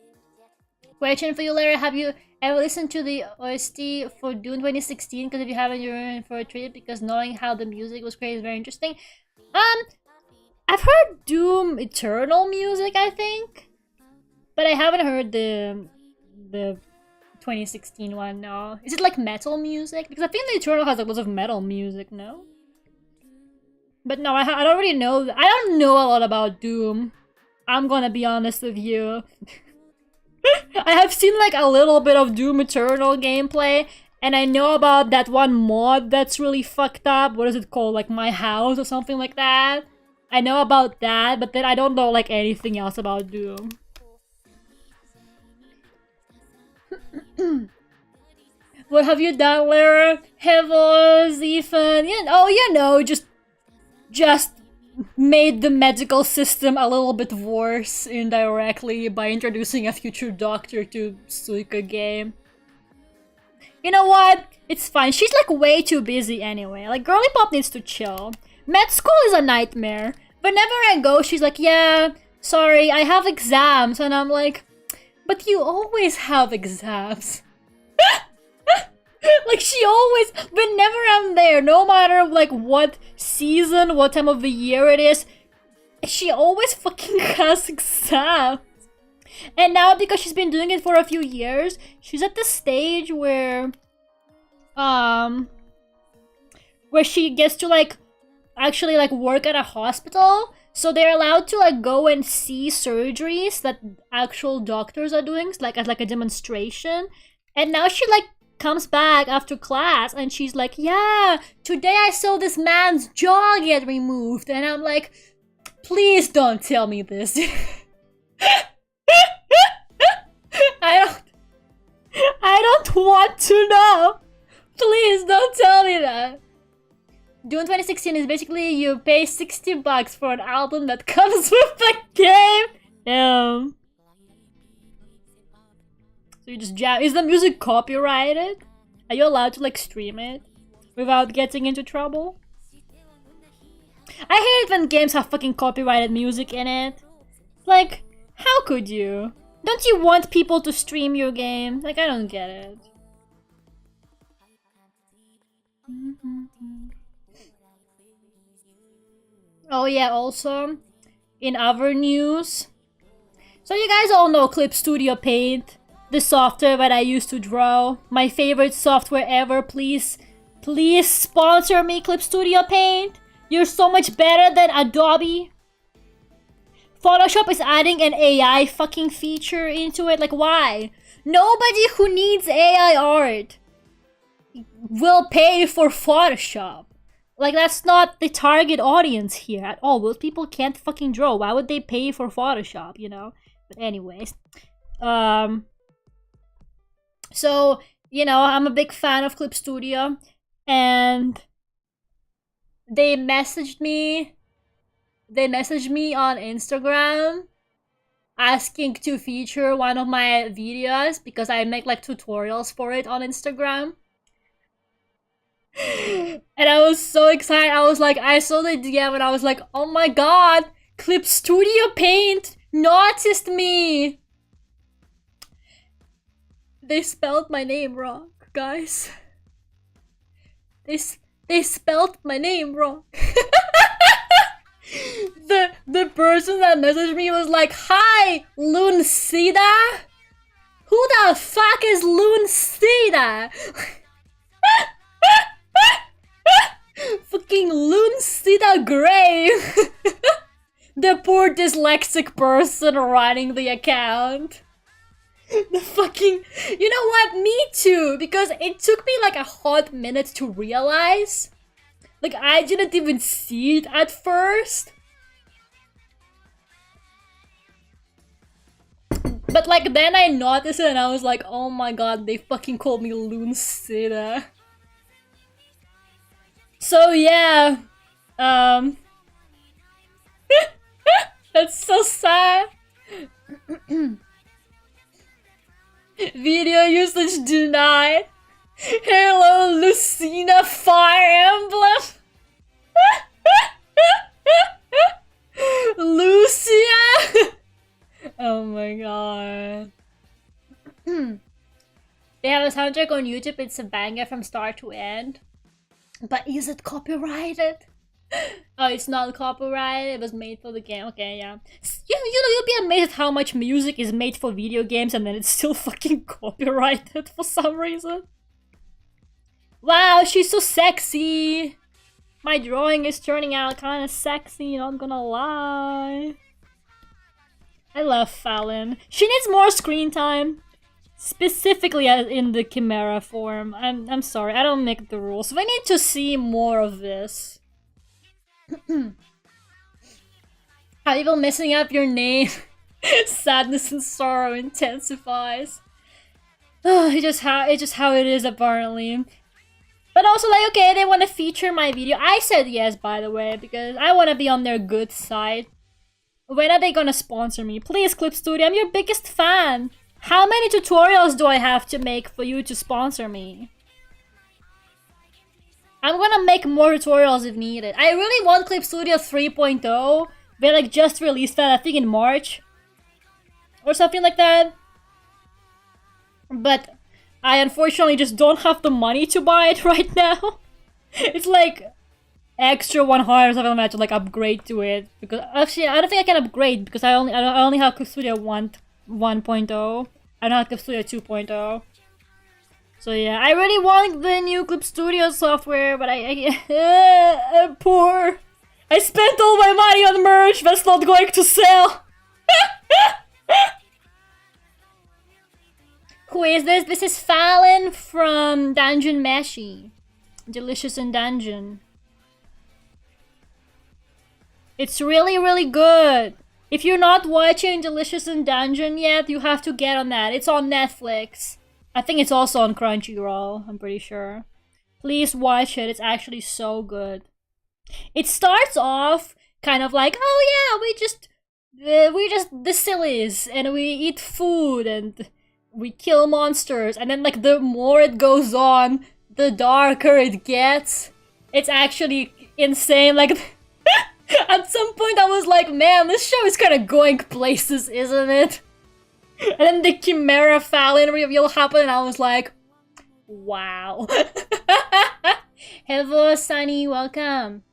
Question for you, Lera. Have you ever listened to the OST for Dune 2016? Because if you haven't, you're in for a treat. Because knowing how the music was created is very interesting. I've heard Doom Eternal music, I think. But I haven't heard the 2016 one, no. Is it like metal music? Because I think the Eternal has like lots of metal music, no? But no, I don't really know. I don't know a lot about Doom. I'm gonna be honest with you. I have seen like a little bit of Doom Eternal gameplay, and I know about that one mod that's really fucked up. What is it called? Like My House or something like that? I know about that, but then I don't know like anything else about Doom. What have you done, Lera? Hevos, Ethan? Oh, you know, just made the medical system a little bit worse indirectly by introducing a future doctor to Suika game. You know what? It's fine. She's like way too busy anyway. Like, Girly Pop needs to chill. Med school is a nightmare. Whenever I go, she's like, yeah, sorry, I have exams. And I'm like, but you always have exams. Like, she always, whenever I'm there, no matter like what season, what time of the year it is, she always fucking has exams. And now, because she's been doing it for a few years, she's at the stage where she gets to like actually like work at a hospital. So they're allowed to like go and see surgeries that actual doctors are doing, like as like a demonstration. And now she like comes back after class and she's like, yeah, today I saw this man's jaw get removed. And I'm like, please don't tell me this. I don't want to know. Please don't tell me that. Dune 2016 is basically you pay $60 for an album that comes with the game. So you just jam. Is the music copyrighted? Are you allowed to like stream it without getting into trouble? I hate when games have fucking copyrighted music in it. Like, how could you? Don't you want people to stream your game? Like, I don't get it. Oh yeah, also, in other news. So you guys all know Clip Studio Paint. The software that I used to draw. My favorite software ever. Please sponsor me, Clip Studio Paint. You're so much better than Adobe. Photoshop is adding an AI fucking feature into it. Like, why? Nobody who needs AI art will pay for Photoshop. Like, that's not the target audience here at all. Those people can't fucking draw. Why would they pay for Photoshop, you know? But anyways. So, you know, I'm a big fan of Clip Studio, and they messaged me on Instagram asking to feature one of my videos because I make like tutorials for it on Instagram. And I was so excited. I was like, I saw the DM and I was like, oh my god, Clip Studio Paint noticed me. They spelled my name wrong, guys. They spelled my name wrong. The person that messaged me was like, hi, Luncida? Who the fuck is Luncida? Fucking Luncida Gray. The poor dyslexic person running the account. The fucking... You know what? Me too. Because it took me like a hot minute to realize. Like, I didn't even see it at first. But But like then I noticed it and I was like, oh my god, they fucking called me Lucida. So yeah, that's so sad. Video usage denied. Hello, Lucina Fire Emblem. Lucia. Oh my god. They have a soundtrack on YouTube. It's a banger from start to end. But is it copyrighted? Oh, it's not copyrighted. It was made for the game. Okay, yeah. You'll be amazed how much music is made for video games and then it's still fucking copyrighted for some reason. Wow, she's so sexy. My drawing is turning out kind of sexy, not gonna lie. I love Falin. She needs more screen time. Specifically in the Chimera form. I'm sorry, I don't make the rules. We need to see more of this. How even messing up your name. Sadness and sorrow intensifies. It's just how it is apparently. But also like, okay, they want to feature my video. I said yes, by the way, because I want to be on their good side. When are they gonna sponsor me? Please, Clip Studio, I'm your biggest fan. How many tutorials do I have to make for you to sponsor me? I'm gonna make more tutorials if needed. I really want Clip Studio 3.0. They like just released that, I think in March. Or something like that. But I unfortunately just don't have the money to buy it right now. It's like extra 100 or something like that to like upgrade to it. Because actually I don't think I can upgrade because I only have Clip Studio 1.0. I don't have Clip Studio 2.0. So yeah, I really want the new Clip Studio software, but I'm poor. I spent all my money on merch that's not going to sell. Who is this? This is Falin from Dungeon Meshi. Delicious in Dungeon. It's really, really good. If you're not watching Delicious in Dungeon yet, you have to get on that. It's on Netflix. I think it's also on Crunchyroll, I'm pretty sure. Please watch it, it's actually so good. It starts off kind of like, oh yeah, we just the sillies, and we eat food, and we kill monsters, and then like the more it goes on, the darker it gets. It's actually insane, like at some point I was like, man, this show is kind of going places, isn't it? And then the Chimera Falin reveal happened and I was like, wow. Hello, Sunny, welcome.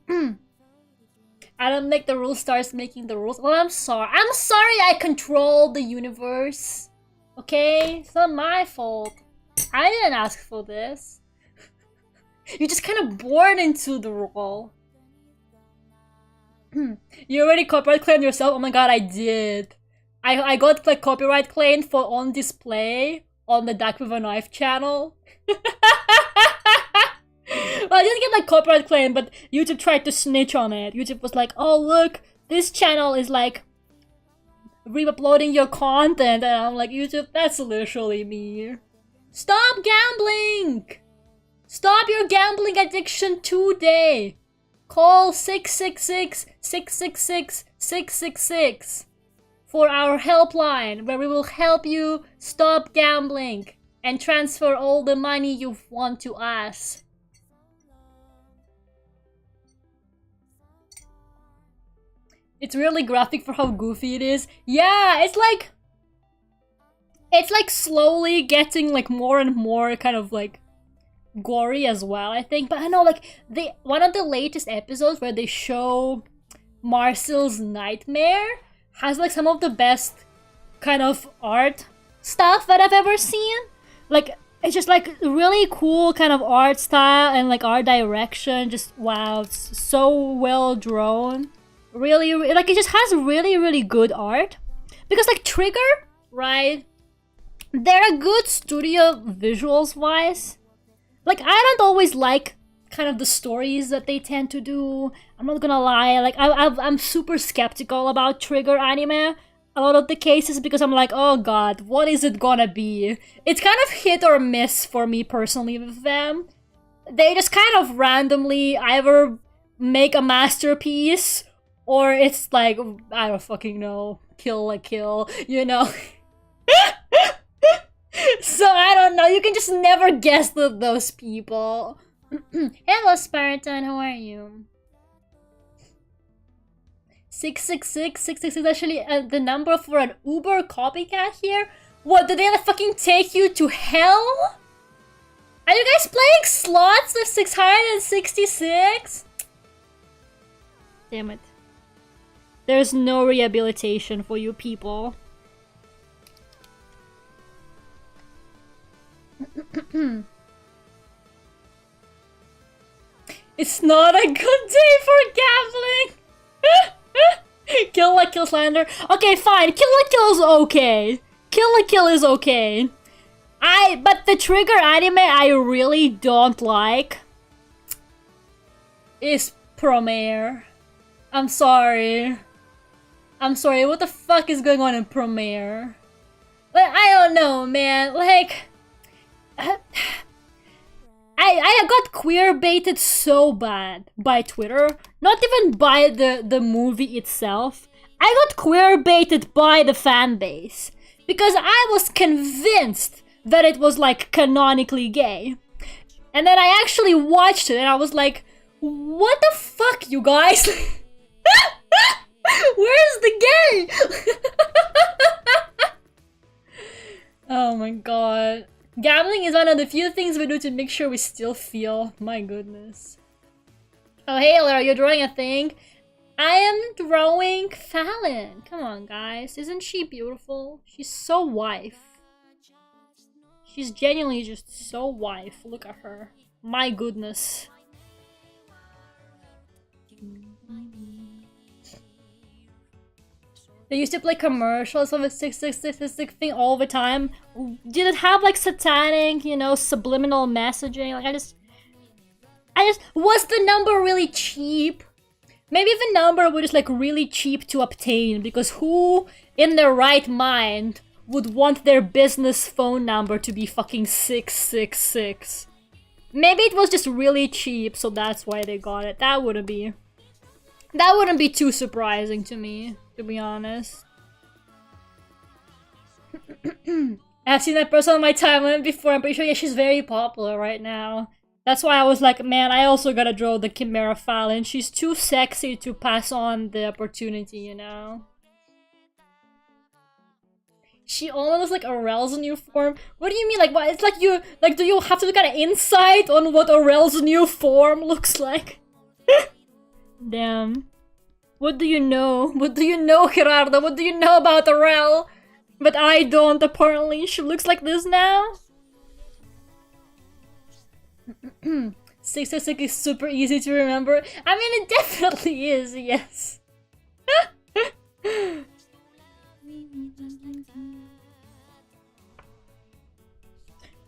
I don't make the rules, starts making the rules. Well, I'm sorry. I'm sorry I control the universe. Okay? It's not my fault. I didn't ask for this. You just kind of born into the role. You already copyright claimed yourself? Oh my god, I did. I got like copyright claimed for On Display on the Duck with a Knife channel. Well, I didn't get like copyright claim, but YouTube tried to snitch on it. YouTube was like, oh look, this channel is like re-uploading your content, and I'm like, YouTube, that's literally me. Stop gambling! Stop your gambling addiction today! Call 666-666-666 for our helpline, where we will help you stop gambling and transfer all the money you've won to us. It's really graphic for how goofy it is. Yeah, it's like slowly getting like more and more kind of like gory as well, I think. But I know like one of the latest episodes where they show Marcel's nightmare has like some of the best kind of art stuff that I've ever seen. Like it's just like really cool kind of art style and like art direction. Just wow, it's so well drawn. Really, like it just has really, really good art. Because like Trigger, right? They're a good studio visuals wise. Like I don't always like kind of the stories that they tend to do. I'm not gonna lie, like I'm super skeptical about Trigger anime. a lot of the cases because I'm like, oh god, what is it gonna be? It's kind of hit or miss for me personally with them. They just kind of randomly either make a masterpiece or it's like, I don't fucking know, kill a kill, you know? So I don't know, you can just never guess those people. Hello Spartan, how are you? 666 is actually the number for an Uber copycat here? What, did they fucking take you to hell? Are you guys playing slots with 666? Damn it. There's no rehabilitation for you people. It's not a good day for gambling! Kill la Kill slander. Okay, fine. Kill la Kill is okay. Kill la Kill is okay. But the trigger anime I really don't like is Promare. I'm sorry. I'm sorry, what the fuck is going on in Promare? Like, I don't know, man. Like, I got queer baited so bad by Twitter. Not even by the movie itself. I got queer baited by the fan base. Because I was convinced that it was like canonically gay. And then I actually watched it and I was like, what the fuck, you guys? Where's the gay? Oh my god. Gambling is one of the few things we do to make sure we still feel. My goodness. Oh hey Lera, you're drawing a thing? I am drawing Falin. Come on guys, isn't she beautiful? She's so wife. She's genuinely just so wife. Look at her. My goodness. They used to play commercials of the 666 thing all the time. Did it have like satanic, you know, subliminal messaging? Like I just was the number really cheap? Maybe the number was just like really cheap to obtain because who in their right mind would want their business phone number to be fucking 666? Maybe it was just really cheap, so that's why they got it. That wouldn't be too surprising to me, to be honest. I've seen that person on my timeline before. I'm pretty sure, yeah, she's very popular right now. That's why I was like, man, I also gotta draw the Chimera Falin. She's too sexy to pass on the opportunity, you know? She almost like Aurel's new form. What do you mean? Like, what? It's like you, like, do you have to look at an insight on what Aurel's new form looks like? Damn. What do you know? What do you know, Gerardo? What do you know about Aurel? But I don't, apparently. She looks like this now? 666 is super easy to remember. I mean, it definitely is, yes.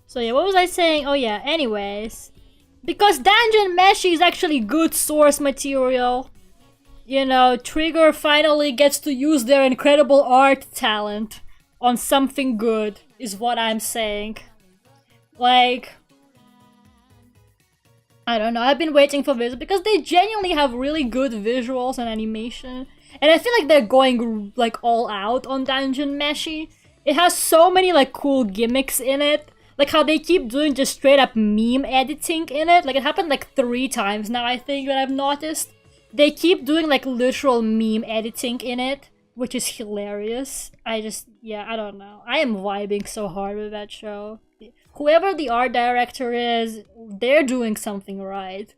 So yeah, what was I saying? Oh yeah, anyways. Because Dungeon Meshi is actually good source material. You know, Trigger finally gets to use their incredible art talent on something good, is what I'm saying. Like, I don't know, I've been waiting for this because they genuinely have really good visuals and animation. And I feel like they're going like all out on Dungeon Meshi. It has so many like cool gimmicks in it. Like how they keep doing just straight up meme editing in it. Like it happened like 3 times now, I think, that I've noticed. They keep doing like literal meme editing in it, which is hilarious. Yeah, I don't know. I am vibing so hard with that show. Whoever the art director is, they're doing something right.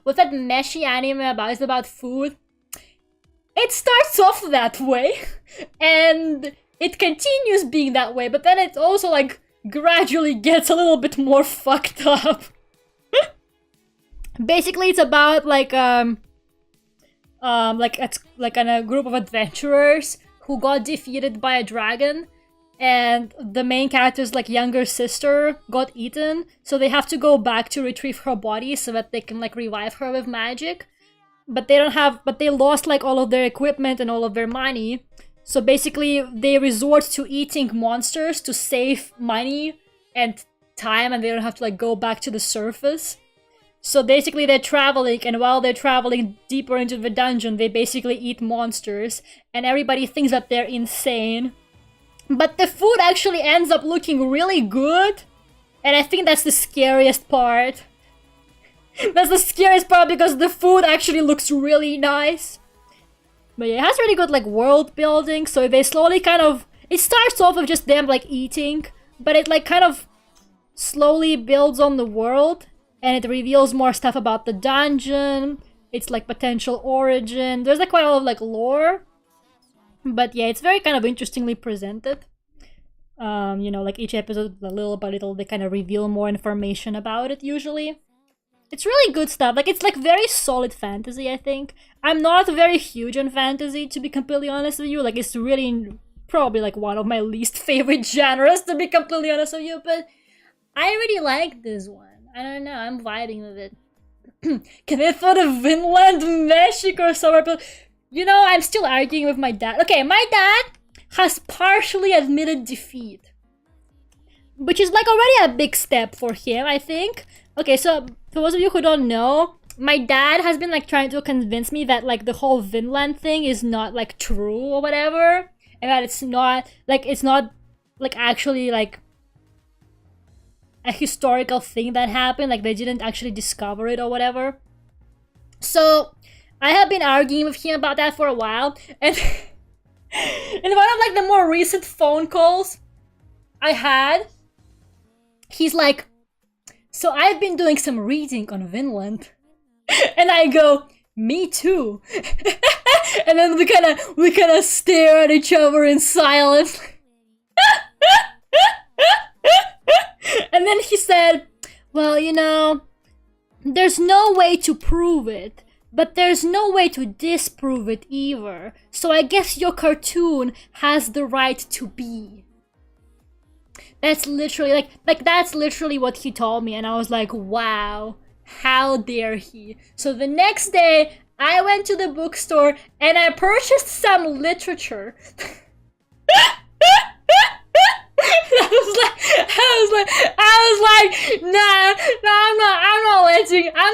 What's that Meshi anime about? It's about food. It starts off that way, and it continues being that way, but then it also like gradually gets a little bit more fucked up. Basically, it's about like a group of adventurers who got defeated by a dragon, and the main character's like younger sister got eaten, so they have to go back to retrieve her body so that they can like revive her with magic. but they lost like all of their equipment and all of their money. So basically they resort to eating monsters to save money and time, and they don't have to like go back to the surface. So basically they're traveling, and while they're traveling deeper into the dungeon, they basically eat monsters, and everybody thinks that they're insane. But the food actually ends up looking really good, and I think that's the scariest part. That's the scariest part, because the food actually looks really nice. But yeah, it has really good like world building, so they slowly kind of... It starts off with just them like eating, but it like kind of slowly builds on the world, and it reveals more stuff about the dungeon, its like potential origin. There's like quite a lot of like lore. But yeah, it's very kind of interestingly presented. You know, like each episode, little by little, they kind of reveal more information about it usually. It's really good stuff. Like, it's like very solid fantasy, I think. I'm not very huge on fantasy, to be completely honest with you. Like, it's really probably like one of my least favorite genres, to be completely honest with you. But I really like this one. I don't know, I'm vibing with it. Can I throw the Vinland Meshi or somewhere? But you know, I'm still arguing with my dad. Okay, my dad has partially admitted defeat, which is like already a big step for him, I think. Okay, so for those of you who don't know, my dad has been like trying to convince me that like the whole Vinland thing is not like true or whatever, and that it's not like actually like a historical thing that happened, like they didn't actually discover it or whatever. So I have been arguing with him about that for a while, and in one of like the more recent phone calls I had, he's like, so I've been doing some reading on Vinland. And I go, me too. And then we kind of stare at each other in silence. And then he said, well, you know, there's no way to prove it, but there's no way to disprove it either. So I guess your cartoon has the right to be. That's literally that's literally what he told me, and I was like, wow, how dare he. So the next day I went to the bookstore and I purchased some literature. I was like, nah, I'm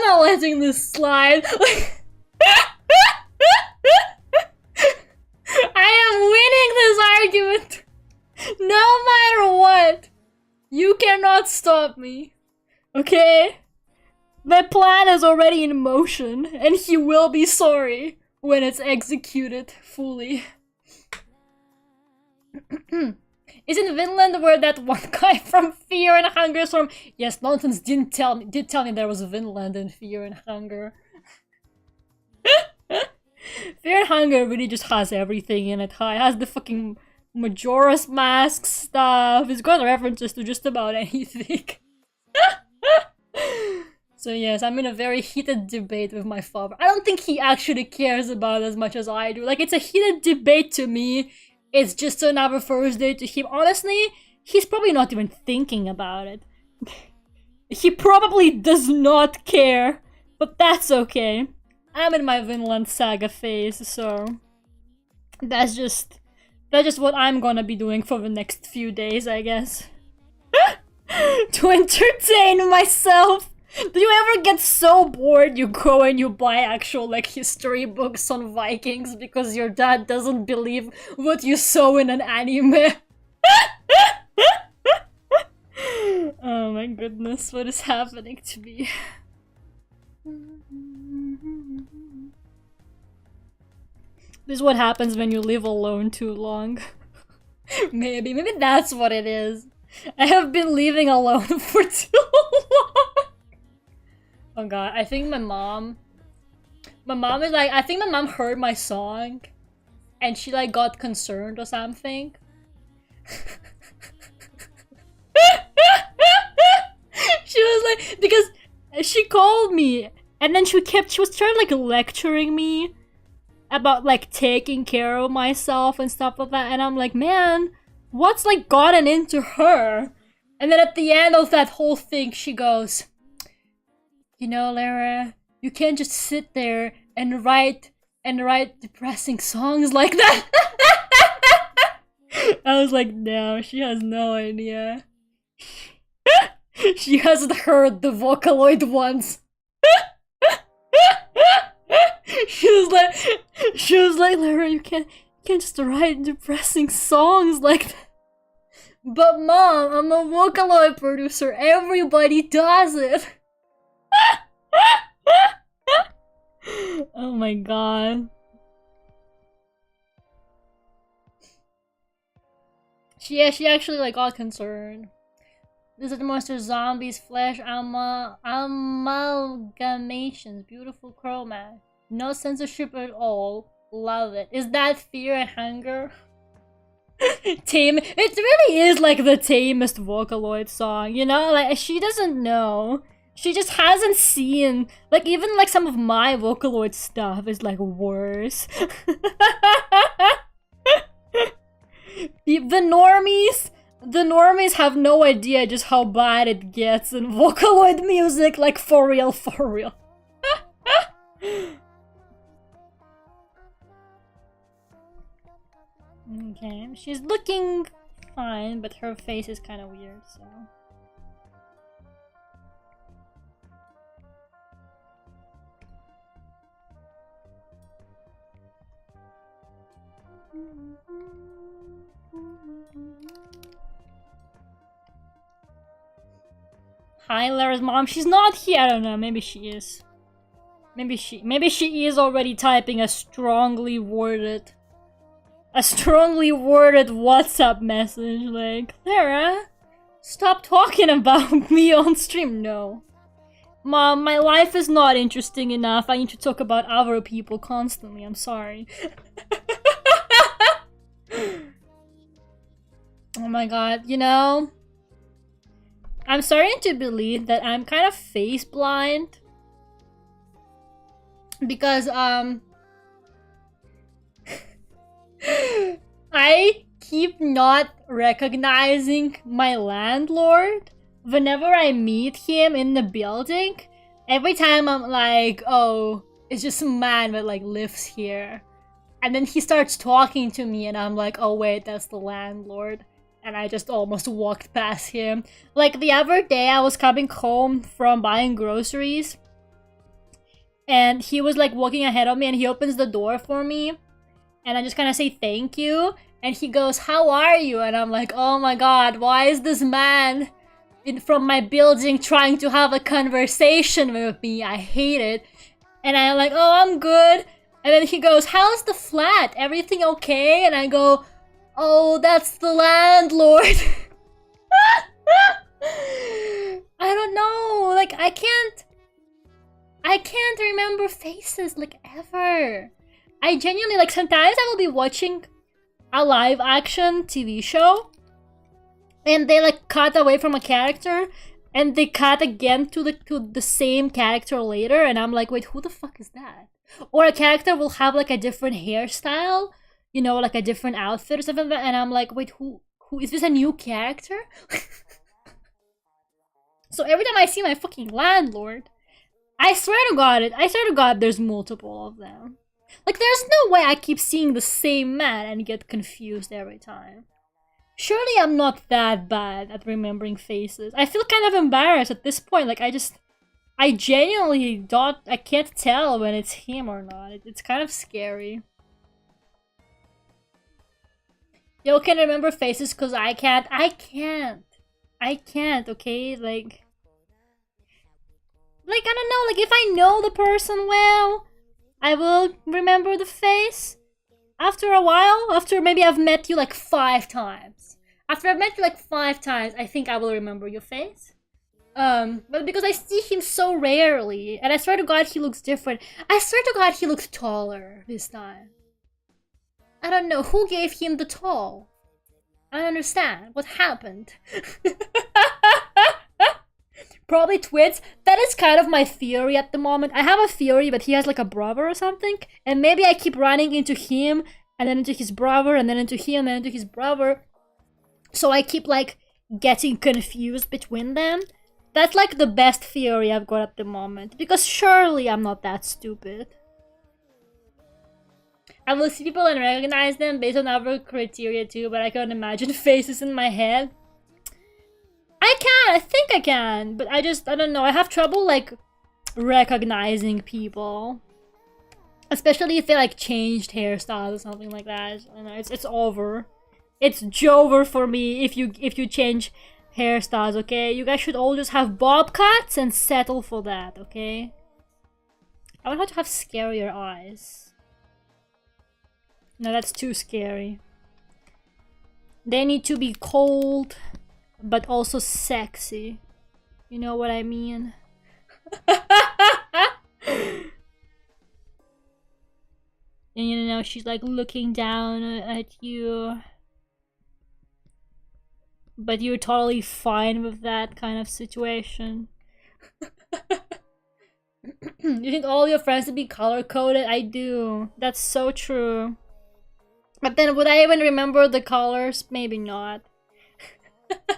not letting this slide. I am winning this argument. No matter what, you cannot stop me. Okay? My plan is already in motion, and he will be sorry when it's executed fully. Isn't Vinland where that one guy from Fear and Hunger is from? Yes, nonsense did tell me there was Vinland in Fear and Hunger. Fear and Hunger really just has everything in it. It has the fucking Majora's Mask stuff. It's got references to just about anything. So yes, I'm in a very heated debate with my father. I don't think he actually cares about it as much as I do. Like, it's a heated debate to me. It's just another Thursday to him. Honestly, he's probably not even thinking about it. He probably does not care, but that's okay. I'm in my Vinland Saga phase, so that's just what I'm gonna be doing for the next few days, I guess. To entertain myself. Do you ever get so bored you go and you buy actual like history books on Vikings because your dad doesn't believe what you saw in an anime? Oh my goodness, what is happening to me? This is what happens when you live alone too long. Maybe that's what it is. I have been living alone for too long. Oh god, I think my mom is like, I think my mom heard my song and she like got concerned or something. She was like, because she called me and then she was trying like lecturing me about like taking care of myself and stuff like that, and I'm like, man, what's like gotten into her? And then at the end of that whole thing she goes, you know, Lera, you can't just sit there and write depressing songs like that. I was like, no, she has no idea. She hasn't heard the Vocaloid once. She was like, Lera, you can't just write depressing songs like that. But mom, I'm a Vocaloid producer. Everybody does it. Oh my god. She actually like got concerned. These are the monster zombies, flesh amalgamations, beautiful chroma. No censorship at all. Love it. Is that fear and hunger? Tame. It really is like the tamest Vocaloid song, you know? Like, she doesn't know. She just hasn't seen, like, even like some of my Vocaloid stuff is like worse. The normies have no idea just how bad it gets in Vocaloid music, like for real, for real. Okay, she's looking fine, but her face is kind of weird, so... Hi, Lera's mom. She's not here. I don't know. Maybe she is. Maybe she is already typing a strongly worded WhatsApp message like, Lera, stop talking about me on stream. No. Mom, my life is not interesting enough. I need to talk about other people constantly. I'm sorry. Oh my god, you know, I'm starting to believe that I'm kind of face blind. Because, I keep not recognizing my landlord whenever I meet him in the building. Every time I'm like, oh, it's just some man that like lives here. And then he starts talking to me and I'm like, oh wait, that's the landlord. And I just almost walked past him. Like the other day I was coming home from buying groceries. And he was like walking ahead of me and he opens the door for me. And I just kind of say thank you. And he goes, how are you? And I'm like, oh my god, why is this man from my building trying to have a conversation with me? I hate it. And I'm like, oh, I'm good. And then he goes, how's the flat? Everything okay? And I go, oh, that's the landlord. I don't know. Like, I can't remember faces, like, ever. I genuinely, like, sometimes I will be watching a live action TV show and they, like, cut away from a character and they cut again to the same character later and I'm like, wait, who the fuck is that? Or a character will have, like, a different hairstyle, you know, like a different outfit or something like that, and I'm like, wait, who is this, a new character? So every time I see my fucking landlord, I swear to God, there's multiple of them. Like, there's no way I keep seeing the same man and get confused every time. Surely I'm not that bad at remembering faces. I feel kind of embarrassed at this point. Like, I genuinely I can't tell when it's him or not. It's kind of scary. Yo, can remember faces because I can't. I can't, okay? Like, I don't know, like, if I know the person well, I will remember the face. After a while, after maybe I've met you like 5 times. After I've met you like 5 times, I think I will remember your face. But because I see him so rarely, and I swear to God he looks different. I swear to God he looks taller this time. I don't know, who gave him the tall? I don't understand. What happened? Probably twins. That is kind of my theory at the moment. I have a theory that he has like a brother or something. And maybe I keep running into him, and then into his brother, and then into him, and then into his brother. So I keep like getting confused between them. That's like the best theory I've got at the moment. Because surely I'm not that stupid. I will see people and recognize them based on other criteria too, but I can't imagine faces in my head. I think I can, but I don't know. I have trouble like recognizing people. Especially if they like changed hairstyles or something like that. I know it's over. It's Jover for me if you change hairstyles, okay? You guys should all just have bob cuts and settle for that, okay? I want her to have scarier eyes. No, that's too scary. They need to be cold, but also sexy. You know what I mean? And you know, she's like looking down at you. But you're totally fine with that kind of situation. You think all your friends would be color-coded? I do. That's so true. But then would I even remember the colors? Maybe not.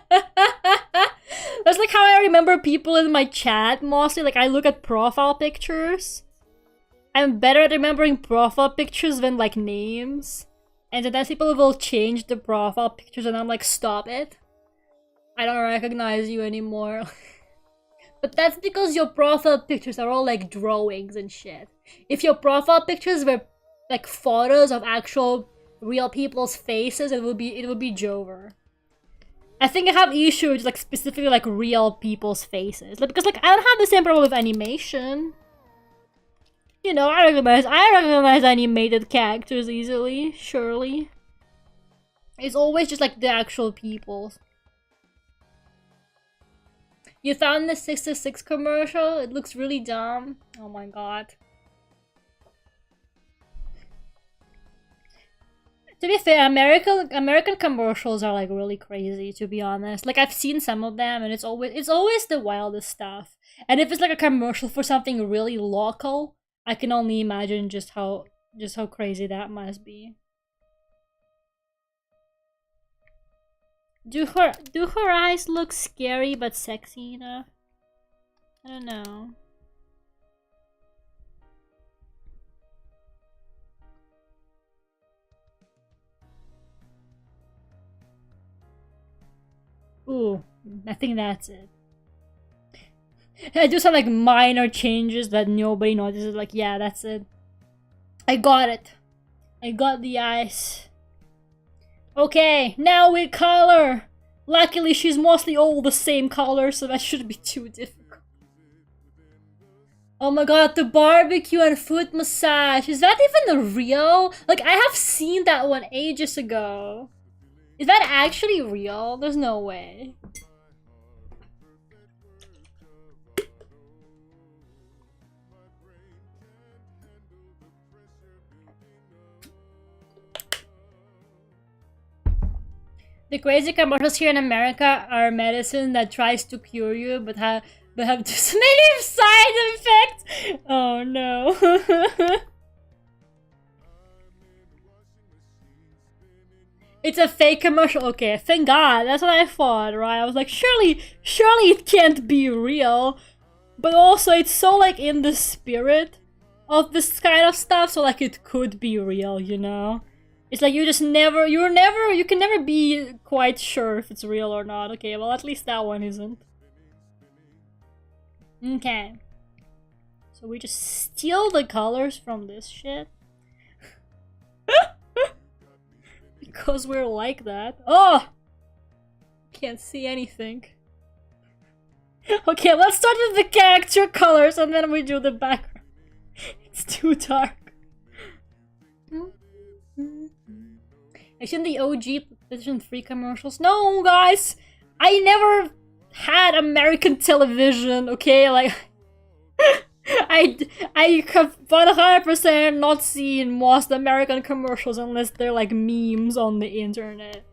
That's like how I remember people in my chat mostly. Like I look at profile pictures. I'm better at remembering profile pictures than like names. And sometimes people will change the profile pictures and I'm like, stop it. I don't recognize you anymore. But that's because your profile pictures are all like drawings and shit. If your profile pictures were like photos of actual real people's faces, it would be Jover. I think I have issues like specifically like real people's faces. Because like I don't have the same problem with animation. You know, I recognize animated characters easily, surely. It's always just like the actual people. You found the 666 commercial? It looks really dumb. Oh my god. To be fair, American commercials are like really crazy, to be honest. Like I've seen some of them and it's always the wildest stuff. And if it's like a commercial for something really local, I can only imagine just how crazy that must be. Do her eyes look scary but sexy enough? I don't know. Ooh, I think that's it. I do some like minor changes that nobody notices. Like, yeah, that's it. I got it. I got the eyes. Okay, now we color. Luckily, she's mostly all the same color, so that shouldn't be too difficult. Oh my god, the barbecue and foot massage. Is that even real? Like, I have seen that one ages ago. Is that actually real? There's no way. The crazy commercials here in America are medicine that tries to cure you, but have too many side effects. Oh no. It's a fake commercial. Okay, thank God. That's what I thought, right? I was like, surely it can't be real. But also, it's so like in the spirit of this kind of stuff, so like it could be real, you know? It's like you can never be quite sure if it's real or not. Okay, well at least that one isn't. Okay. So we just steal the colors from this shit. Because we're like that. Oh! Can't see anything. Okay, let's start with the character colors and then we do the background. It's too dark. Actually, the OG PlayStation 3 commercials. No, guys! I never had American television, okay? Like, I have 100% not seen most American commercials unless they're like memes on the internet.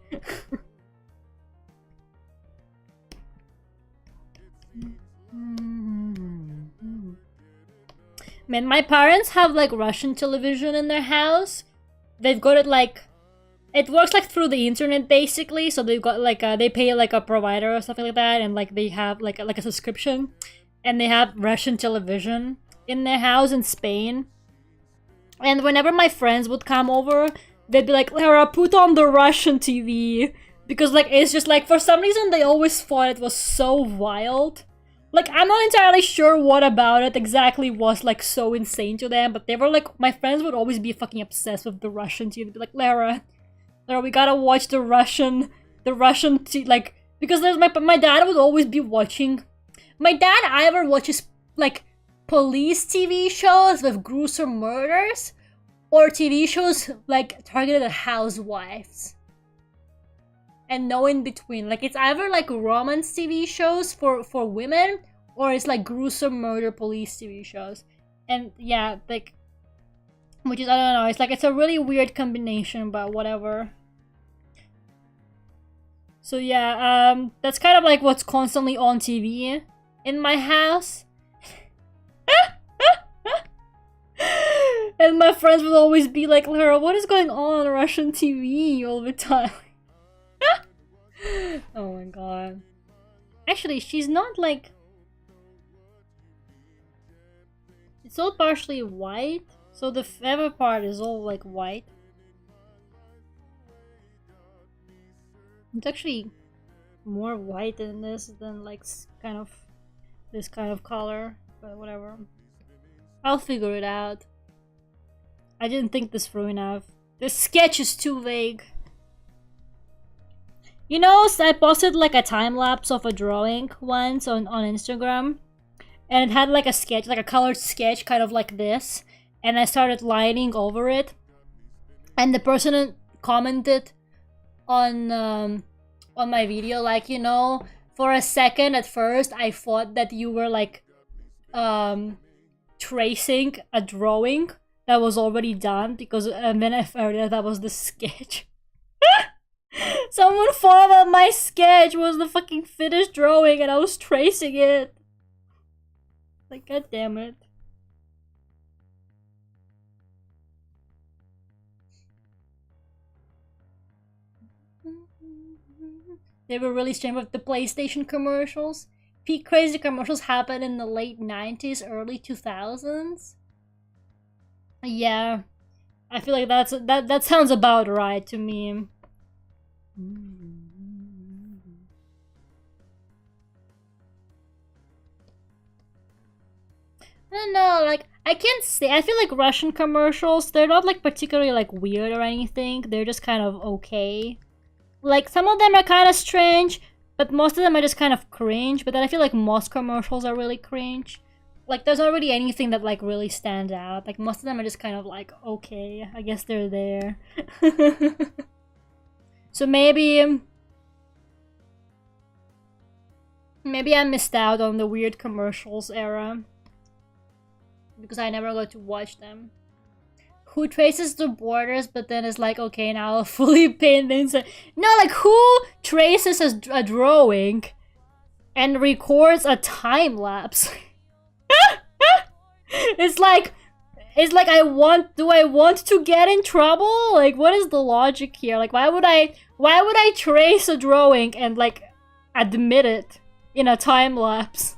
Man, my parents have like Russian television in their house. They've got it like... It works like through the internet basically, so they've got like they pay like a provider or something like that, and like they have like a subscription, and they have Russian television in their house in Spain. And whenever my friends would come over, they'd be like, Lera, put on the Russian TV. Because, like, it's just, like, for some reason they always thought it was so wild. Like, I'm not entirely sure what about it exactly was, like, so insane to them. But they were, like, my friends would always be fucking obsessed with the Russian TV. They'd be like, Lera, we gotta watch the Russian TV, like, because there's my dad would always be watching. My dad either watches, like, police TV shows with gruesome murders, or TV shows, like, targeted at housewives. And no in between. Like, it's either, like, romance TV shows for women, or it's, like, gruesome murder police TV shows. And, yeah, like, which is, I don't know, it's, like, it's a really weird combination, but whatever. So, yeah, that's kind of, like, what's constantly on TV in my house. And my friends would always be like, Lera, what is going on Russian TV all the time? Oh my god. Actually, she's not like... It's all partially white, so the feather part is all like white. It's actually more white in this than like kind of this kind of color, but whatever. I'll figure it out. I didn't think this through enough. The sketch is too vague. You know, I posted like a time-lapse of a drawing once on Instagram. And it had like a sketch, like a colored sketch, kind of like this. And I started lining over it. And the person commented on my video, like, you know, for a second at first I thought that you were like tracing a drawing that was already done, because and then I found out that was the sketch. Someone thought that my sketch was the fucking finished drawing and I was tracing it. Like, god damn it. They were really strange with the PlayStation commercials. Peak crazy commercials happened in the late 90s, early 2000s. Yeah, I feel like that sounds about right to me. I don't know, like, I can't say, I feel like Russian commercials, they're not like particularly like weird or anything, they're just kind of okay. Like, some of them are kind of strange, but most of them are just kind of cringe, but then I feel like most commercials are really cringe. Like, there's not really anything that, like, really stands out. Like, most of them are just kind of like, okay, I guess they're there. So maybe I missed out on the weird commercials era. Because I never got to watch them. Who traces the borders, but then is like, okay, now I'll fully paint the inside. No, like, who traces a drawing and records a time lapse? It's like do I want to get in trouble? Like, what is the logic here? Like, why would I trace a drawing and like admit it in a time lapse?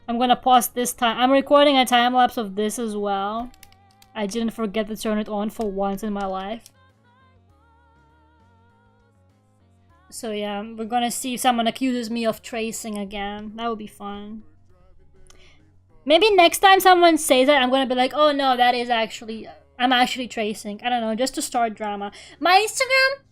I'm gonna pause this time. I'm recording a time lapse of this as well. I didn't forget to turn it on for once in my life. So yeah, we're gonna see if someone accuses me of tracing again. That would be fun. Maybe next time someone says that, I'm gonna be like, oh no, that is actually... I'm actually tracing. I don't know, just to start drama. My Instagram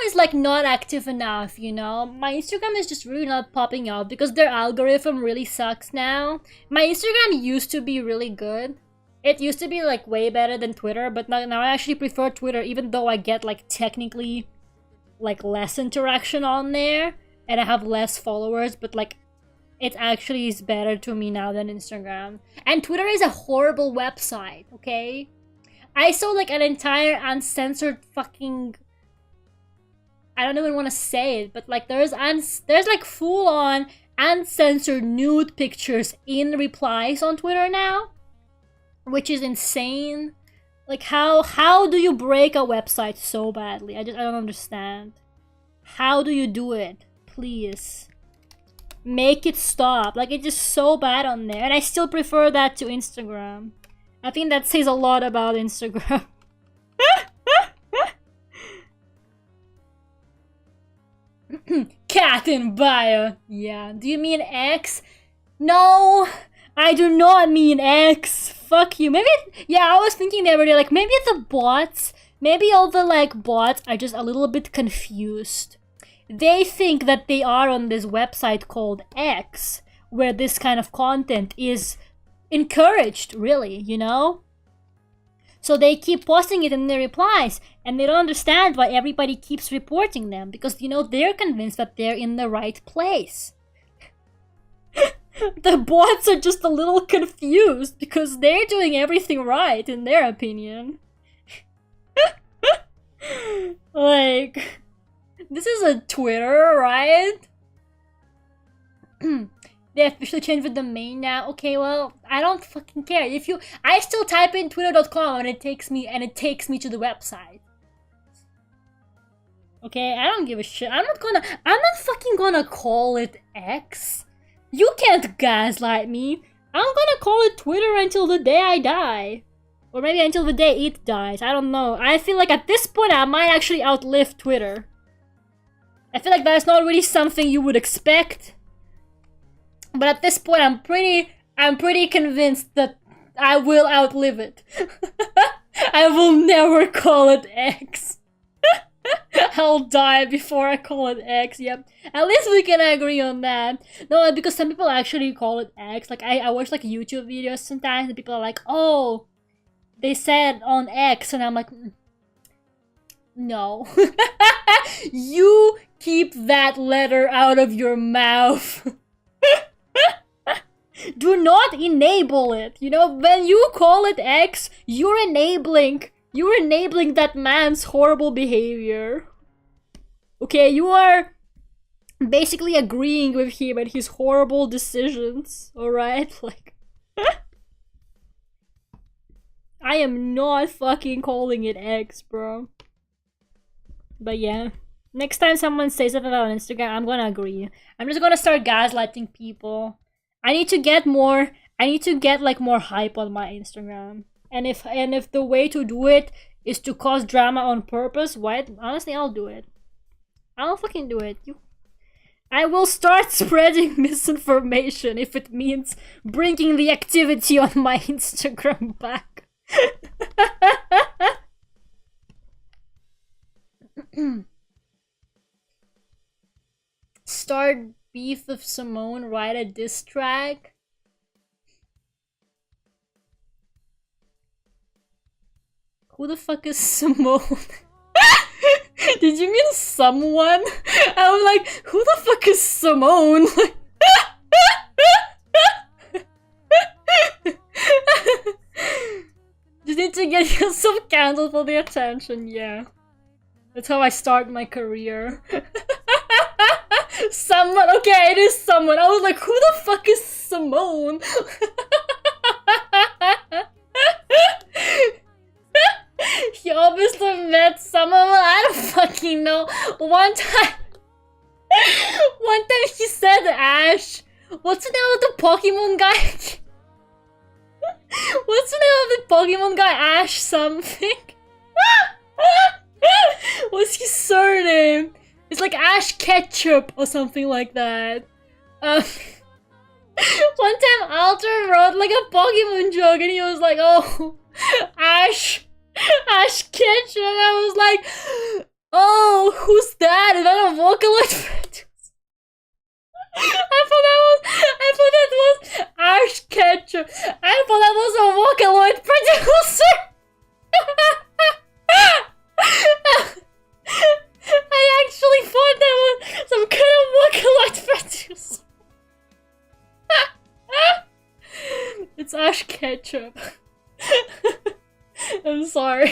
is like not active enough, you know? My Instagram is just really not popping up because their algorithm really sucks now. My Instagram used to be really good. It used to be like way better than Twitter, but now I actually prefer Twitter, even though I get like technically like less interaction on there and I have less followers, but like it actually is better to me now than Instagram. And Twitter is a horrible website, okay? I saw like an entire uncensored fucking... I don't even want to say it, but like there's like full-on uncensored nude pictures in replies on Twitter now, which is insane. Like, how do you break a website so badly? I don't understand. How do you do it? Please make it stop. Like, it's just so bad on there, and I still prefer that to Instagram. I think that says a lot about Instagram. Cat in bio. Yeah. Do you mean X? No, I do not mean X. Fuck you. Maybe, yeah, I was thinking the other day, like, maybe the bots, maybe all the, like, bots are just a little bit confused. They think that they are on this website called X, where this kind of content is encouraged, really, you know? So they keep posting it in their replies, and they don't understand why everybody keeps reporting them, because, you know, they're convinced that they're in the right place. The bots are just a little confused, because they're doing everything right, in their opinion. Like, this is a Twitter, right? They officially changed the domain now. Okay, well, I don't fucking care. I still type in twitter.com and it takes me to the website. Okay, I don't give a shit. I'm not fucking gonna call it X. You can't gaslight me. I'm gonna call it Twitter until the day I die. Or maybe until the day it dies. I don't know. I feel like at this point I might actually outlive Twitter. I feel like that's not really something you would expect. But at this point, I'm pretty convinced that I will outlive it. I will never call it X. I'll die before I call it X, yep. At least we can agree on that. No, because some people actually call it X. Like, I watch, like, YouTube videos sometimes, and people are like, oh, they said on X, and I'm like, no. You keep that letter out of your mouth. Do not enable it. You know, when you call it X, you're enabling that man's horrible behavior. Okay, you are basically agreeing with him and his horrible decisions, alright? Like, I am not fucking calling it X, bro. But yeah, next time someone says something about Instagram, I'm gonna agree. I'm just gonna start gaslighting people. I need to get like more hype on my Instagram. And if the way to do it is to cause drama on purpose, what? Honestly, I'll do it. I'll fucking do it. I will start spreading misinformation if it means bringing the activity on my Instagram back. Start beef with Simone, write a diss track. Who the fuck is Simone? Did you mean someone? I'm like, who the fuck is Simone? You need to get yourself cancelled for the attention, yeah. That's how I start my career. Someone, okay, it is someone. I was like, who the fuck is Simone? You obviously met someone, I don't fucking know. One time he said Ash. What's the name of the Pokemon guy? What's the name of the Pokemon guy? Ash something? What's his surname? It's like Ash Ketchup or something like that. One time Alter wrote like a Pokemon joke and he was like, oh, Ash Ketchup. And I was like, oh, who's that? Is that a Vocaloid producer? I thought that was Ash Ketchup. I thought that was a Vocaloid producer. I actually thought that was some kind of Vocaloid producer. It's Ash Ketchup. I'm sorry.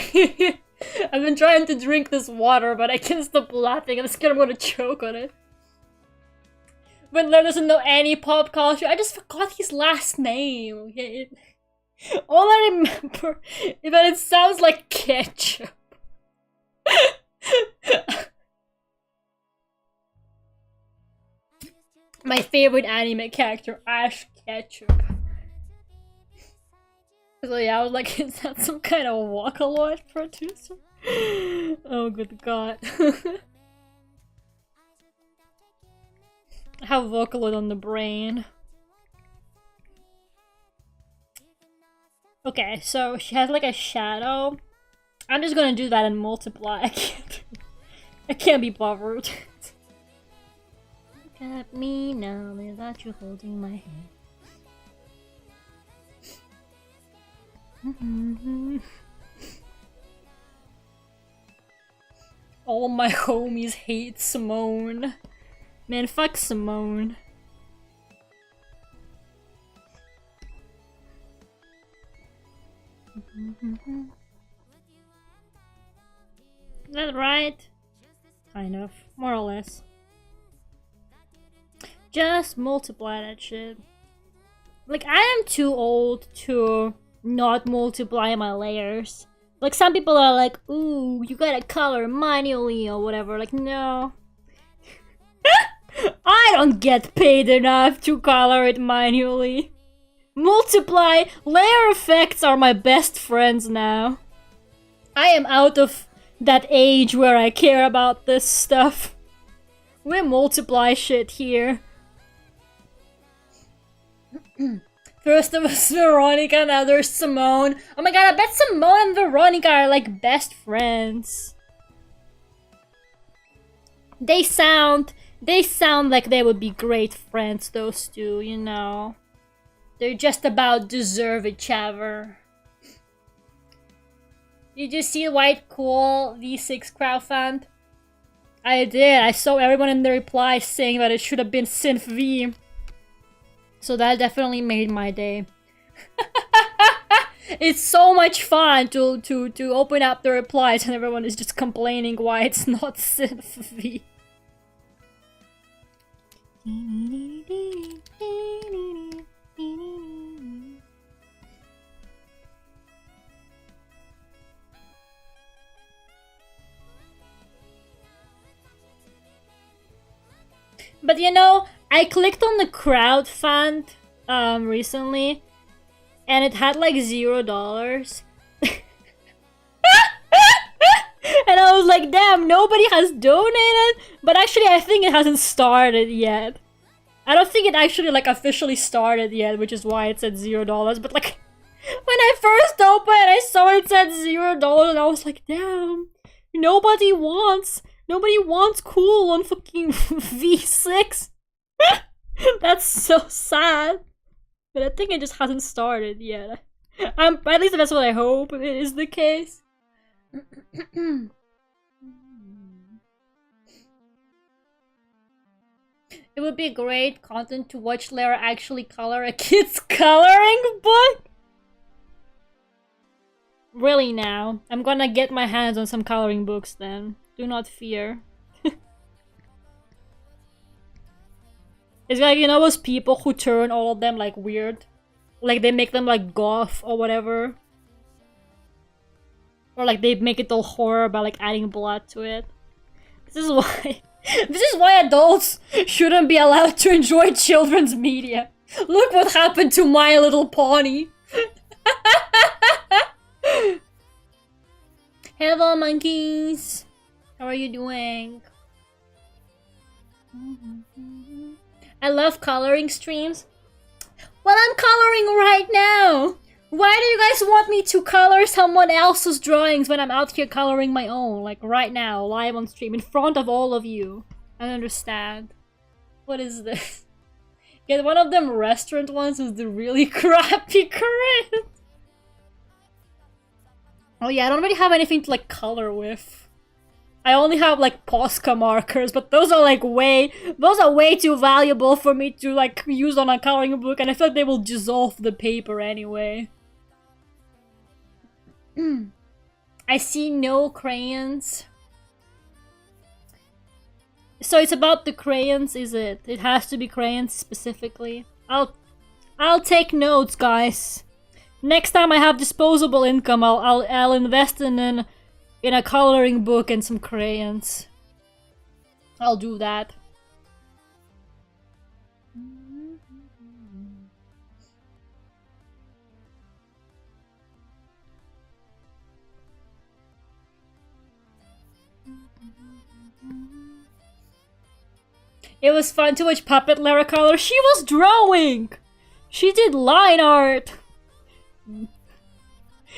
I've been trying to drink this water, but I can't stop laughing. I'm scared I'm gonna choke on it. But Lera doesn't know any pop culture. I just forgot his last name. Okay? All I remember is that it sounds like ketchup. My favorite anime character, Ash Ketchup. So yeah, I was like, is that some kind of Vocaloid producer? Oh good god. I have Vocaloid on the brain. Okay, so she has like a shadow. I'm just gonna do that and multiply. I can't be bothered. Look at me now without you holding my hand. All my homies hate Simone. Man, fuck Simone. Is that right? Kind of. More or less. Just multiply that shit. Like, I am too old to not multiply my layers. Like, some people are like, ooh, you gotta color manually or whatever. Like, no. I don't get paid enough to color it manually. Multiply! Layer effects are my best friends now. I am out of that age where I care about this stuff. We multiply shit here. First it was Veronica, now there's Simone. Oh my god, I bet Simone and Veronica are like best friends. They sound like they would be great friends, those two, you know. They're just about deserve each other. Did you see White Cool V6 crowdfund? I did. I saw everyone in the replies saying that it should have been Synth V. So that definitely made my day. It's so much fun to open up the replies and everyone is just complaining why it's not Synth V. But you know, I clicked on the crowdfund recently and it had like $0. And I was like, damn, nobody has donated? But actually, I think it hasn't started yet. I don't think it actually like officially started yet, which is why it said $0. But like, when I first opened, I saw it said $0 and I was like, damn, nobody wants cool on fucking V6. That's so sad. But I think it just hasn't started yet. At least that's what I hope it is the case. It would be great content to watch Lera actually color a kid's coloring book. Really now. I'm gonna get my hands on some coloring books then. Do not fear. It's like, you know those people who turn all of them like weird? Like they make them like goth or whatever. Or like they make it all horror by like adding blood to it. This is why this is why adults shouldn't be allowed to enjoy children's media. Look what happened to My Little Pony. Hello monkeys. How are you doing? I love coloring streams. Well, I'm coloring right now. Why do you guys want me to color someone else's drawings when I'm out here coloring my own? Like right now, live on stream, in front of all of you. I don't understand. What is this? Get one of them restaurant ones with the really crappy current. Oh yeah, I don't really have anything to like color with. I only have like Posca markers, but those are way too valuable for me to like use on a coloring book, and I feel like they will dissolve the paper anyway. I see no crayons. So it's about the crayons, is it? It has to be crayons specifically. I'll take notes, guys. Next time I have disposable income, I'll invest in a coloring book and some crayons. I'll do that. It was fun to watch Puppet Lera color. She was drawing! She did line art!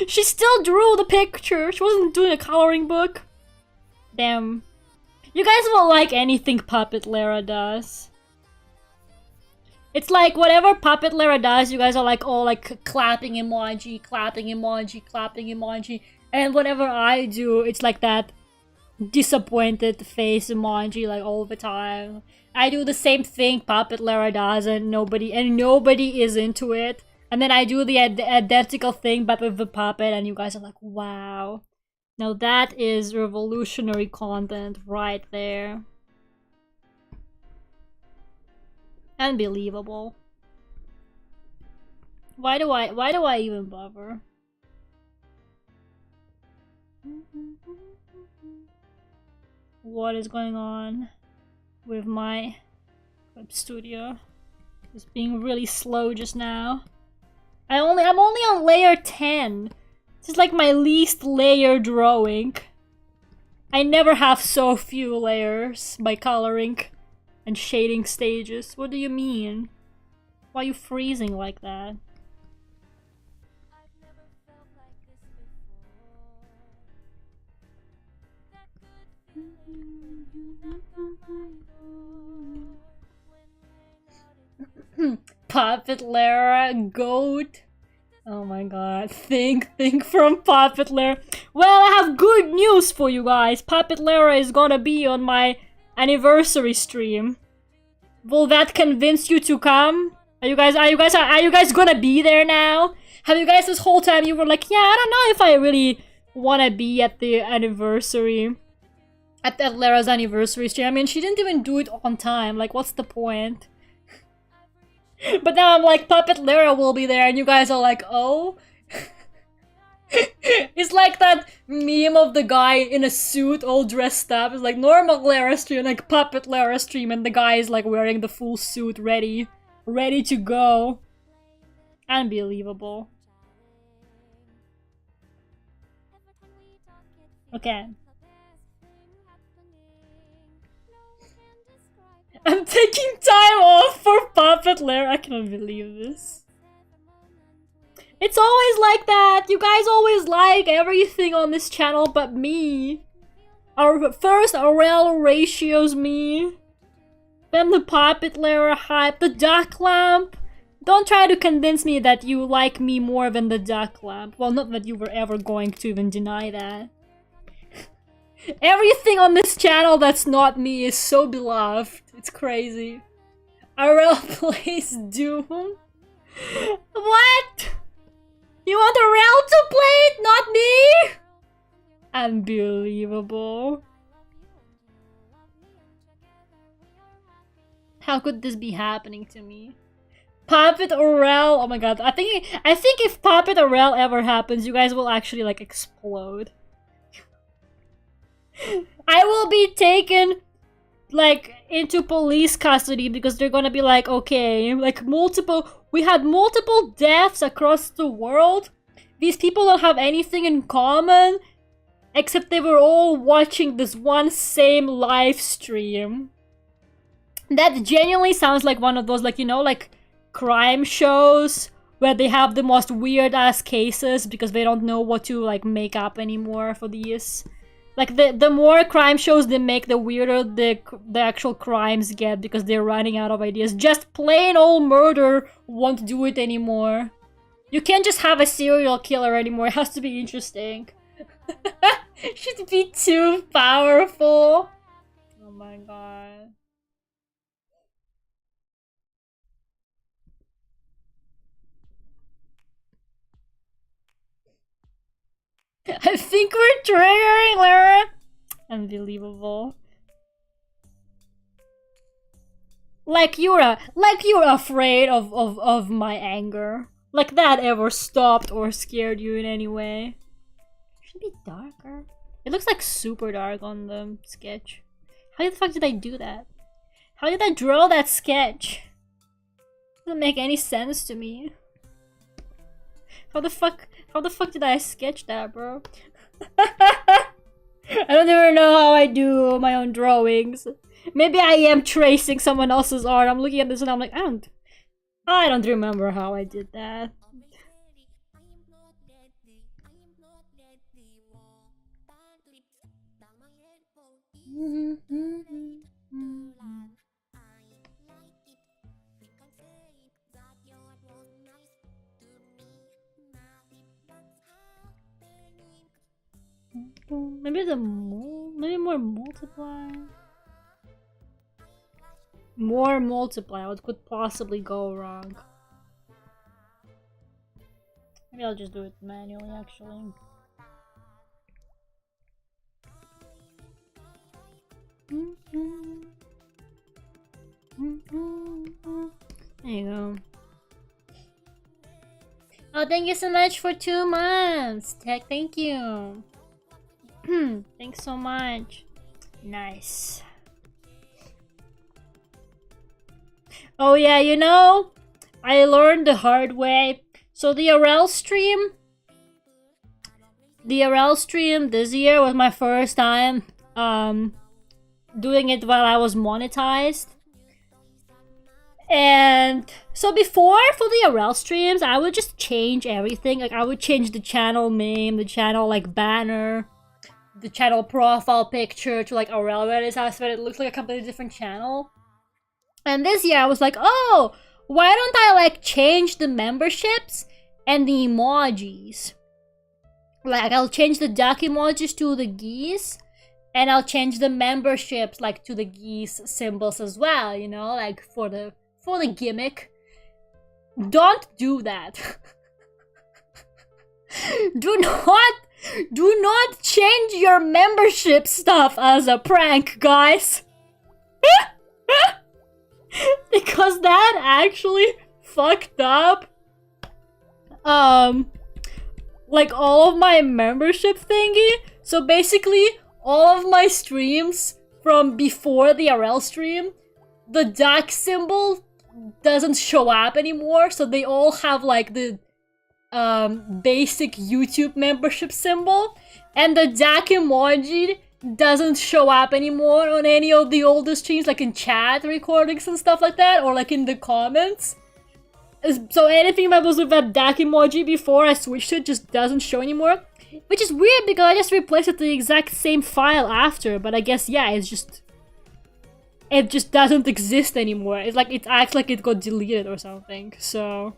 She still drew the picture. She wasn't doing a coloring book. Damn. You guys won't like anything Puppet Lera does. It's like whatever Puppet Lera does, you guys are like all like clapping emoji, clapping emoji, clapping emoji. And whatever I do, it's like that disappointed face emoji like all the time. I do the same thing Puppet Lera does and nobody is into it. And then I do the identical thing but with the puppet and you guys are like, wow. Now that is revolutionary content right there. Unbelievable. Why do I even bother? What is going on with my web studio? It's being really slow just now. I'm only on layer 10. This is like my least layer drawing. I never have so few layers by coloring and shading stages. What do you mean? Why are you freezing like that? Puppet Lera, goat. Oh my god, think from Puppet Lera. Well, I have good news for you guys. Puppet Lera is gonna be on my anniversary stream. Will that convince you to come? Are you guys gonna be there now? Have you guys this whole time you were like, yeah, I don't know if I really wanna be at the anniversary. At Lera's anniversary stream. I mean, she didn't even do it on time. Like, what's the point? But now I'm like, Puppet Lera will be there, and you guys are like, oh? It's like that meme of the guy in a suit all dressed up. It's like normal Lera stream, like Puppet Lera stream, and the guy is like wearing the full suit, ready to go. Unbelievable. Okay. I'm taking time off for Puppet Lera. I cannot believe this. It's always like that. You guys always like everything on this channel but me. First Aurel ratios me. Then the Puppet Lera hype. The duck lamp. Don't try to convince me that you like me more than the duck lamp. Well, not that you were ever going to even deny that. Everything on this channel that's not me is so beloved. It's crazy. Aurel plays Doom? What? You want Aurel to play it, not me? Unbelievable. How could this be happening to me? Puppet Aurel, oh my god. I think if Puppet Aurel ever happens, you guys will actually like explode. I will be taken like into police custody because they're gonna be like, okay, like we had multiple deaths across the world. These people don't have anything in common except they were all watching this one same live stream. That genuinely sounds like one of those, like, you know, like crime shows where they have the most weird ass cases because they don't know what to like make up anymore for these. Like, the more crime shows they make, the weirder the actual crimes get because they're running out of ideas. Just plain old murder won't do it anymore. You can't just have a serial killer anymore. It has to be interesting. Should be too powerful. Oh my god. I think we're triggering, Lera. Unbelievable. Like you're afraid of my anger. Like that ever stopped or scared you in any way. Should be darker. It looks like super dark on the sketch. How the fuck did I do that? How did I draw that sketch? Doesn't make any sense to me. How the fuck did I sketch that, bro? I don't even know how I do my own drawings. Maybe I am tracing someone else's art. I'm looking at this and I'm like, I don't remember how I did that. Maybe more multiply. More multiply. What could possibly go wrong? Maybe I'll just do it manually, actually. There you go. Oh, thank you so much for 2 months, Tech. Thank you. Thanks so much. Nice. Oh yeah, you know, I learned the hard way. So the RL stream this year was my first time doing it while I was monetized. And so before, for the RL streams, I would just change everything. Like, I would change the channel name, the channel, like, banner, the channel profile picture to, like, RL Renaissance, so it looks like a completely different channel. And this year, I was like, oh, why don't I, like, change the memberships and the emojis? Like, I'll change the duck emojis to the geese, and I'll change the memberships, like, to the geese symbols as well, you know, like, for the gimmick. Don't do that. Do not change your membership stuff as a prank, guys. Because that actually fucked up like all of my membership thingy. So basically all of my streams from before the RL stream, the duck symbol doesn't show up anymore, so they all have like the basic YouTube membership symbol, and the duck emoji doesn't show up anymore on any of the older streams, like in chat recordings and stuff like that, or like in the comments. So anything that was with that duck emoji before I switched it just doesn't show anymore, which is weird because I just replaced it to the exact same file after, but I guess, yeah, it just doesn't exist anymore. It's like, it acts like it got deleted or something, so...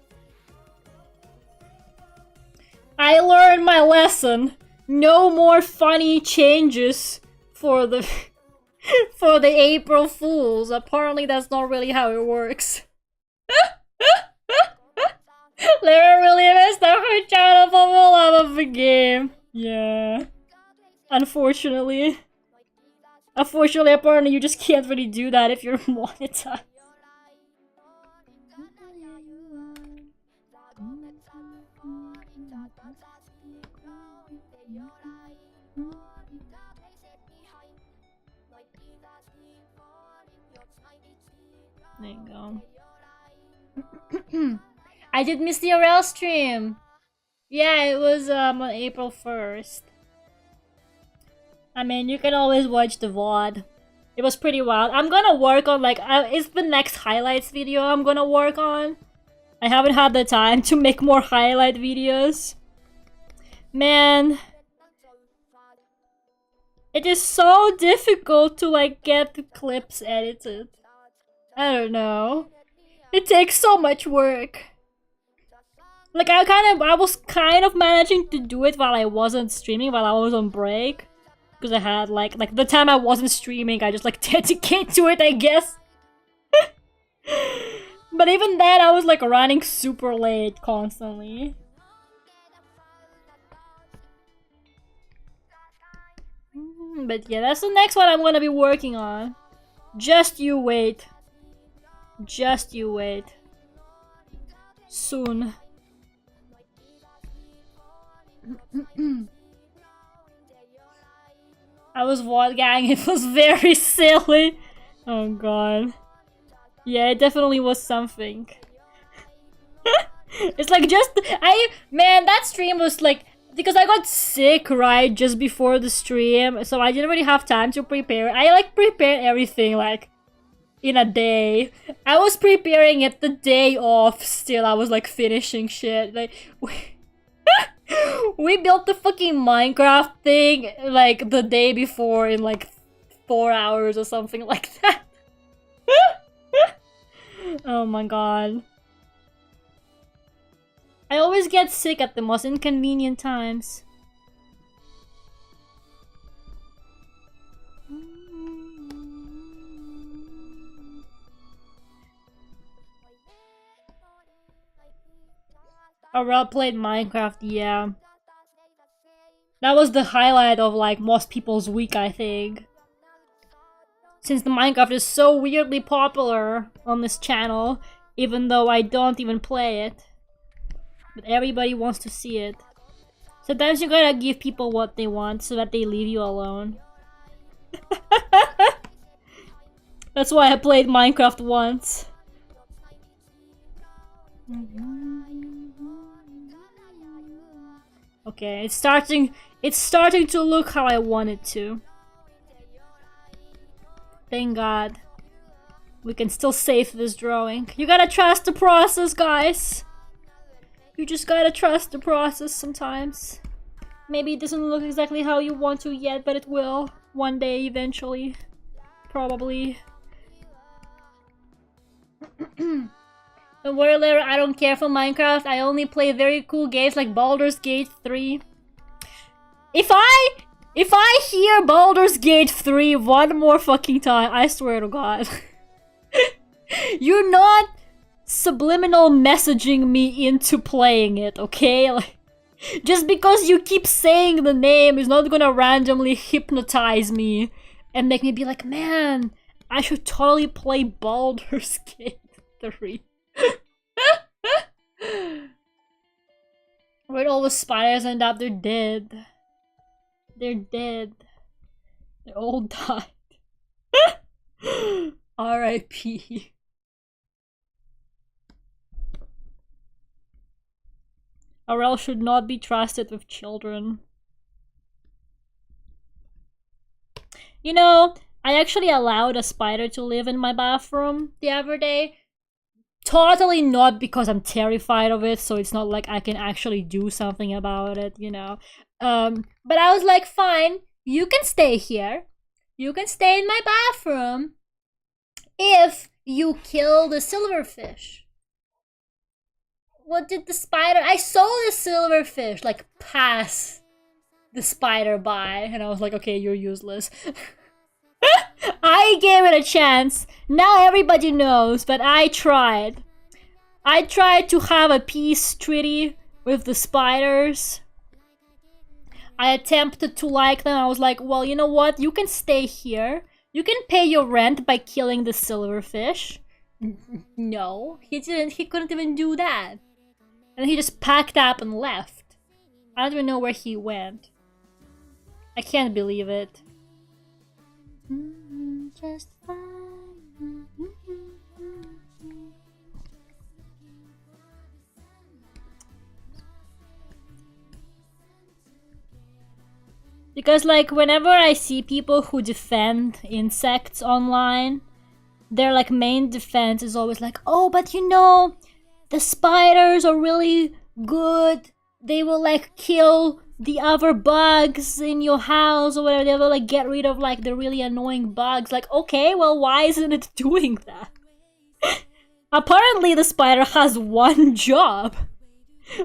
I learned my lesson. No more funny changes for the for the April Fools. Apparently that's not really how it works. Lera really messed up her channel for the love of the game. Yeah. Unfortunately. Apparently you just can't really do that if you're monetized. There you go. I did miss the RL stream. Yeah, it was on April 1st. I mean, you can always watch the VOD. It was pretty wild. I'm gonna work on, like, it's the next highlights video I'm gonna work on. I haven't had the time to make more highlight videos. Man. It is so difficult to, like, get the clips edited. I don't know. It takes so much work. Like, I was kind of managing to do it while I wasn't streaming, while I was on break. Because I had, like the time I wasn't streaming, I just, like, dedicate to it, I guess. But even then, I was, like, running super late constantly. But yeah, that's the next one I'm gonna be working on. Just you wait. Just you wait. Soon. I was VOD gang, it was very silly. Oh god. Yeah, it definitely was something. It's like just man, that stream was like because I got sick right just before the stream, so I didn't really have time to prepare. I like prepare everything like in a day. I was preparing it the day off still. I was like finishing shit. Like we built the fucking Minecraft thing like the day before in like 4 hours or something like that. Oh my god. I always get sick at the most inconvenient times. Aurel played Minecraft, yeah. That was the highlight of like most people's week, I think. Since the Minecraft is so weirdly popular on this channel, even though I don't even play it. But everybody wants to see it. Sometimes you gotta give people what they want so that they leave you alone. That's why I played Minecraft once. Okay, it's starting to look how I want it to. Thank God. We can still save this drawing. You gotta trust the process, guys. You just gotta trust the process sometimes. Maybe it doesn't look exactly how you want to yet, but it will. One day, eventually. Probably. Don't worry, Lera, I don't care for Minecraft. I only play very cool games like Baldur's Gate 3. If I hear Baldur's Gate 3 one more fucking time, I swear to God. You're not subliminal messaging me into playing it, okay? Like, just because you keep saying the name is not gonna randomly hypnotize me and make me be like, man, I should totally play Baldur's Gate 3. Where'd all the spiders end up? They're dead. They're dead. They all died. R.I.P. Aurel should not be trusted with children. You know, I actually allowed a spider to live in my bathroom the other day. Totally not because I'm terrified of it, so it's not like I can actually do something about it, you know. But I was like, fine, you can stay here. You can stay in my bathroom if you kill the silverfish. What did the spider... I saw the silverfish, like, pass the spider by, and I was like, okay, you're useless. I gave it a chance. Now everybody knows, but I tried. I tried to have a peace treaty with the spiders. I attempted to like them. I was like, well, you know what? You can stay here. You can pay your rent by killing the silverfish. No, he didn't. He couldn't even do that. And he just packed up and left. I don't even know where he went. I can't believe it. Just fine. Because, like, whenever I see people who defend insects online, their, like, main defense is always like, oh, but you know, the spiders are really good. They will, like, kill the other bugs in your house or whatever. They will, like, get rid of, like, the really annoying bugs. Like, okay, well, why isn't it doing that? Apparently the spider has one job.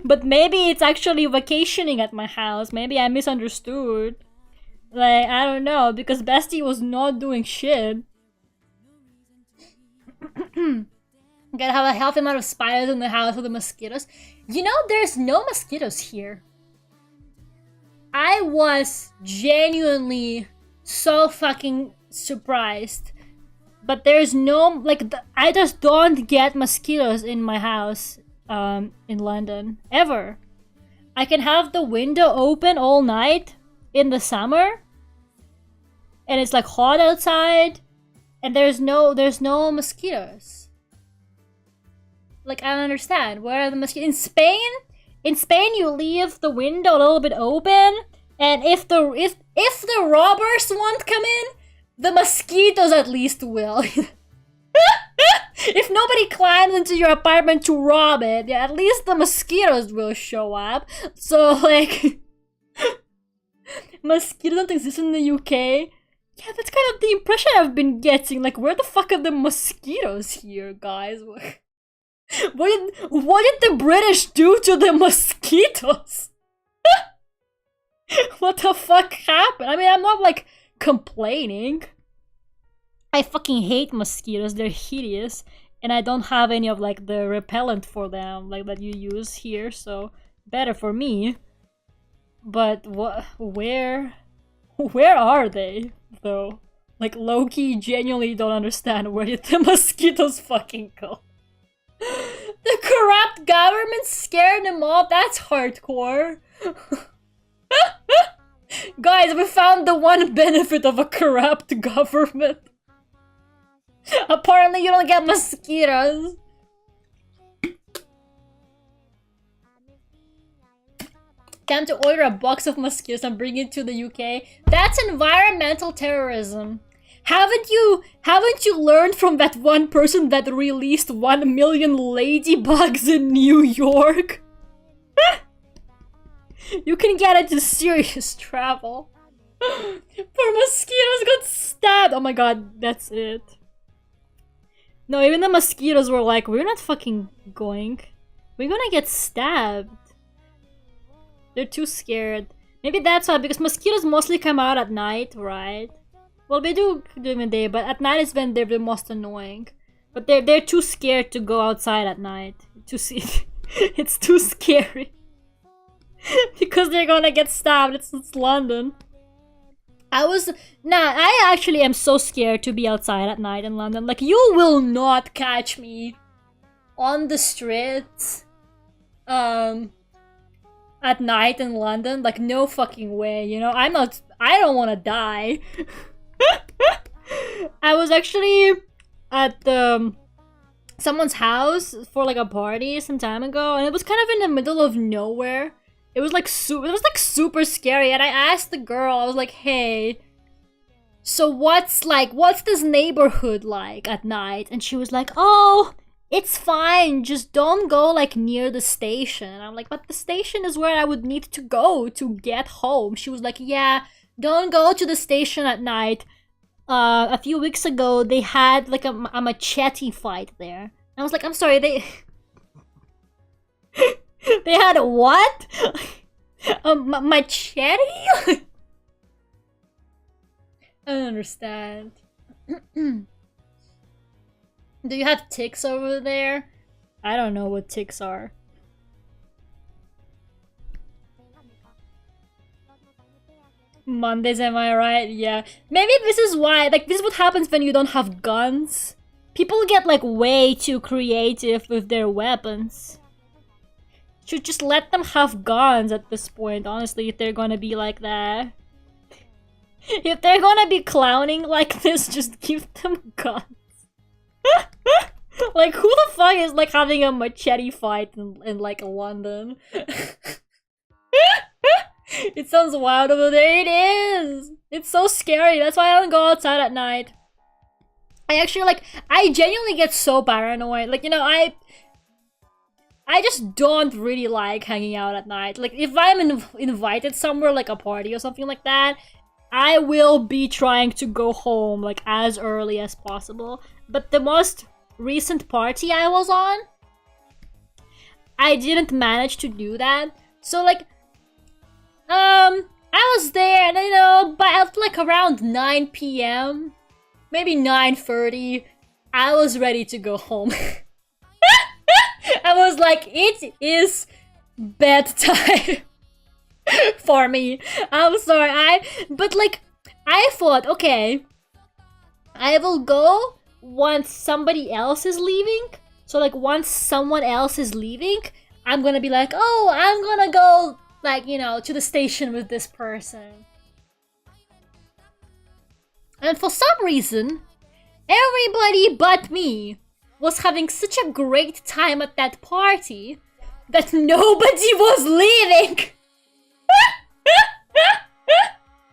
But maybe it's actually vacationing at my house. Maybe I misunderstood. Like, I don't know, because Bestie was not doing shit. Gotta have a healthy amount of spiders in the house with the mosquitoes. You know, there's no mosquitoes here. I was genuinely so fucking surprised. But there's no, like, I just don't get mosquitoes in my house in London. Ever. I can have the window open all night in the summer. And it's like hot outside. And there's no mosquitoes. Like, I don't understand. Where are the mosquitoes? In Spain, in Spain you leave the window a little bit open, and if the robbers won't come in, the mosquitoes at least will. If nobody climbs into your apartment to rob it, yeah, at least the mosquitoes will show up. So like, mosquitoes don't exist in the UK. Yeah, that's kind of the impression I've been getting. Like, where the fuck are the mosquitoes here, guys? What did the British do to the mosquitoes? What the fuck happened? I mean, I'm not like complaining. I fucking hate mosquitoes. They're hideous, and I don't have any of like the repellent for them like that you use here, so better for me. But where are they though? Like, low-key genuinely don't understand where did the mosquitoes fucking go. The corrupt government scared them off. That's hardcore. Guys, we found the one benefit of a corrupt government. Apparently you don't get mosquitoes. Time to order a box of mosquitoes and bring it to the UK. That's environmental terrorism. Haven't you learned from that one person that released 1 million ladybugs in New York? You can get into serious trouble. Poor mosquitoes got stabbed. Oh my god, that's it. No, even the mosquitoes were like, we're not fucking going. We're gonna get stabbed. They're too scared. Maybe that's why, because mosquitoes mostly come out at night, right? Well, they do during the day, but at night is when they're the most annoying. But they're too scared to go outside at night. To see, it's too scary. Because they're gonna get stabbed. It's London. I actually am so scared to be outside at night in London. Like, you will not catch me on the streets at night in London. Like, no fucking way, you know? I don't want to die. I was actually at someone's house for like a party some time ago, and it was kind of in the middle of nowhere. It was like super scary, and I asked the girl, I was like, hey, so what's this neighborhood like at night? And she was like, oh, it's fine, just don't go like near the station. And I'm like, but the station is where I would need to go to get home. She was like, yeah, don't go to the station at night. A few weeks ago, they had like a machete fight there. And I was like, I'm sorry, they had a what? A machete? I don't understand. Do you have ticks over there? I don't know what ticks are. Mondays, am I right? Yeah. Maybe this is why, like, this is what happens when you don't have guns. People get, like, way too creative with their weapons. Should just let them have guns at this point, honestly, if they're gonna be like that. If they're gonna be clowning like this, just give them guns. Like, who the fuck is, like, having a machete fight in like, London? It sounds wild over there. It is! It's so scary. That's why I don't go outside at night. I genuinely get so paranoid. Like, you know, I just don't really like hanging out at night. Like, if I'm invited somewhere, like a party or something like that, I will be trying to go home, like, as early as possible. But the most recent party I was on, I didn't manage to do that. So, like, I was there, and you know, by like around 9 p.m, maybe 9:30, I was ready to go home. I was like, it is bedtime for me. I'm sorry, but like, I thought, okay, I will go once somebody else is leaving. So like, once someone else is leaving, I'm gonna be like, oh, I'm gonna go, like, you know, to the station with this person. And for some reason, everybody but me was having such a great time at that party that nobody was leaving.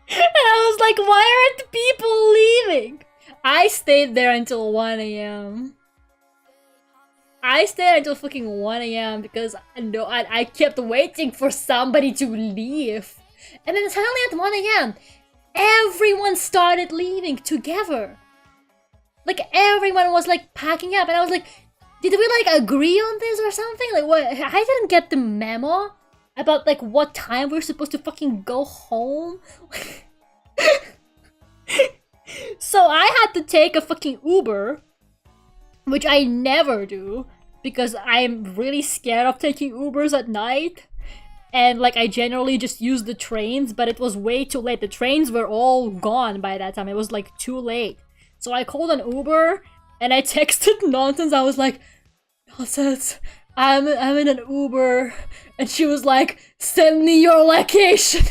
And I was like, why aren't people leaving? I stayed there until 1 AM. I stayed until fucking 1 AM because I kept waiting for somebody to leave. And then suddenly at 1 AM, everyone started leaving together. Like, everyone was like packing up, and I was like, did we like agree on this or something? Like, what? I didn't get the memo about like what time we're supposed to fucking go home. So I had to take a fucking Uber, which I never do because I'm really scared of taking Ubers at night. And like I generally just use the trains, but it was way too late. The trains were all gone by that time. It was like too late. So I called an Uber and I texted Nonsense. I was like, Nonsense, I'm in an Uber. And she was like, send me your location.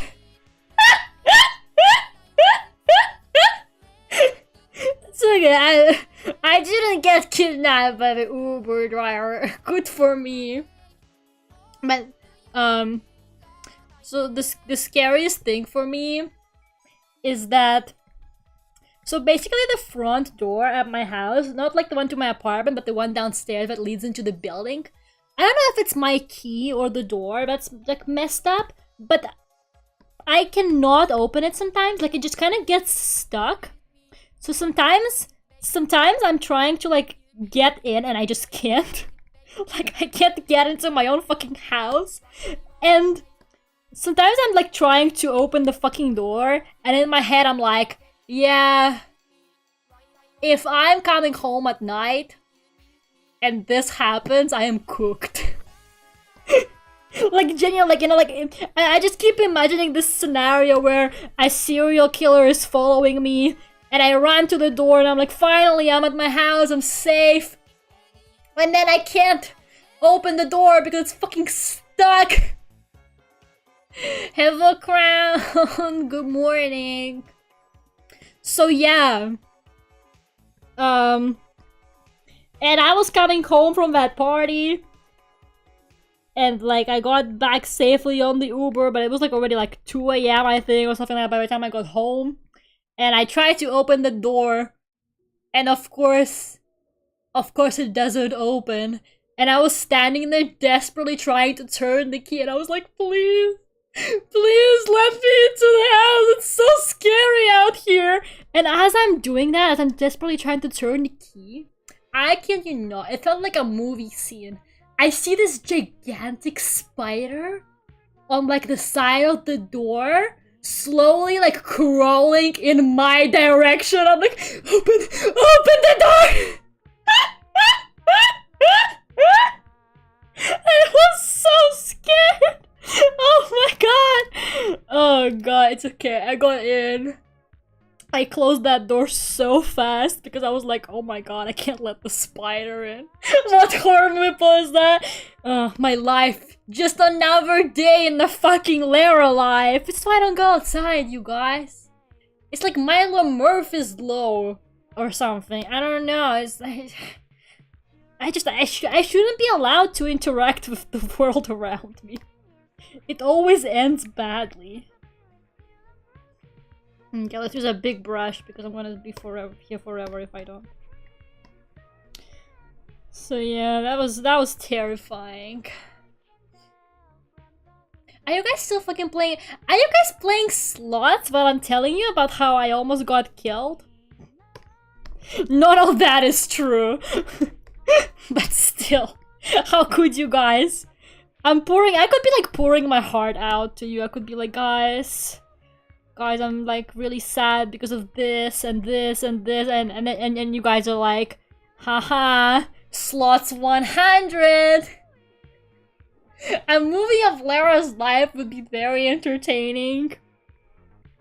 It's okay, I didn't get kidnapped by the Uber driver. Good for me. But so the scariest thing for me is that, so basically the front door at my house, not like the one to my apartment, but the one downstairs that leads into the building. I don't know if it's my key or the door that's like messed up, but I cannot open it sometimes. Like it just kind of gets stuck. So sometimes I'm trying to like get in and I just can't. Like I can't get into my own fucking house. And sometimes I'm like trying to open the fucking door and in my head I'm like, yeah, if I'm coming home at night and this happens, I am cooked. Like genuinely, like, you know, like I just keep imagining this scenario where a serial killer is following me and I run to the door and I'm like, finally, I'm at my house, I'm safe. And then I can't open the door because it's fucking stuck. Have a crown. Good morning. So yeah. And I was coming home from that party. And like I got back safely on the Uber, but it was like already like 2 AM I think or something like that by the time I got home. And I tried to open the door, and of course it doesn't open. And I was standing there desperately trying to turn the key, and I was like, please, please let me into the house. It's so scary out here. And as I'm doing that, as I'm desperately trying to turn the key, I kid you not, it felt like a movie scene. I see this gigantic spider on like the side of the door, slowly like crawling in my direction. I'm like, open the door! I was so scared! Oh my god! Oh god, it's okay, I got in. I closed that door so fast because I was like, oh my god, I can't let the spider in. What horror movie is that? My life. Just another day in the fucking Lera life. It's why I don't go outside, you guys. It's like Milo Murphy's law or something. I don't know. It's like, I shouldn't be allowed to interact with the world around me. It always ends badly. Okay, let's use a big brush because I'm gonna be here forever if I don't. So yeah, that was terrifying. Are you guys still fucking playing? Are you guys playing slots while I'm telling you about how I almost got killed? None of that is true. But still, how could you guys? I could be like pouring my heart out to you. I could be like, guys, I'm like really sad because of this and this and this, and you guys are like, haha, slots 100. A movie of Lera's life would be very entertaining.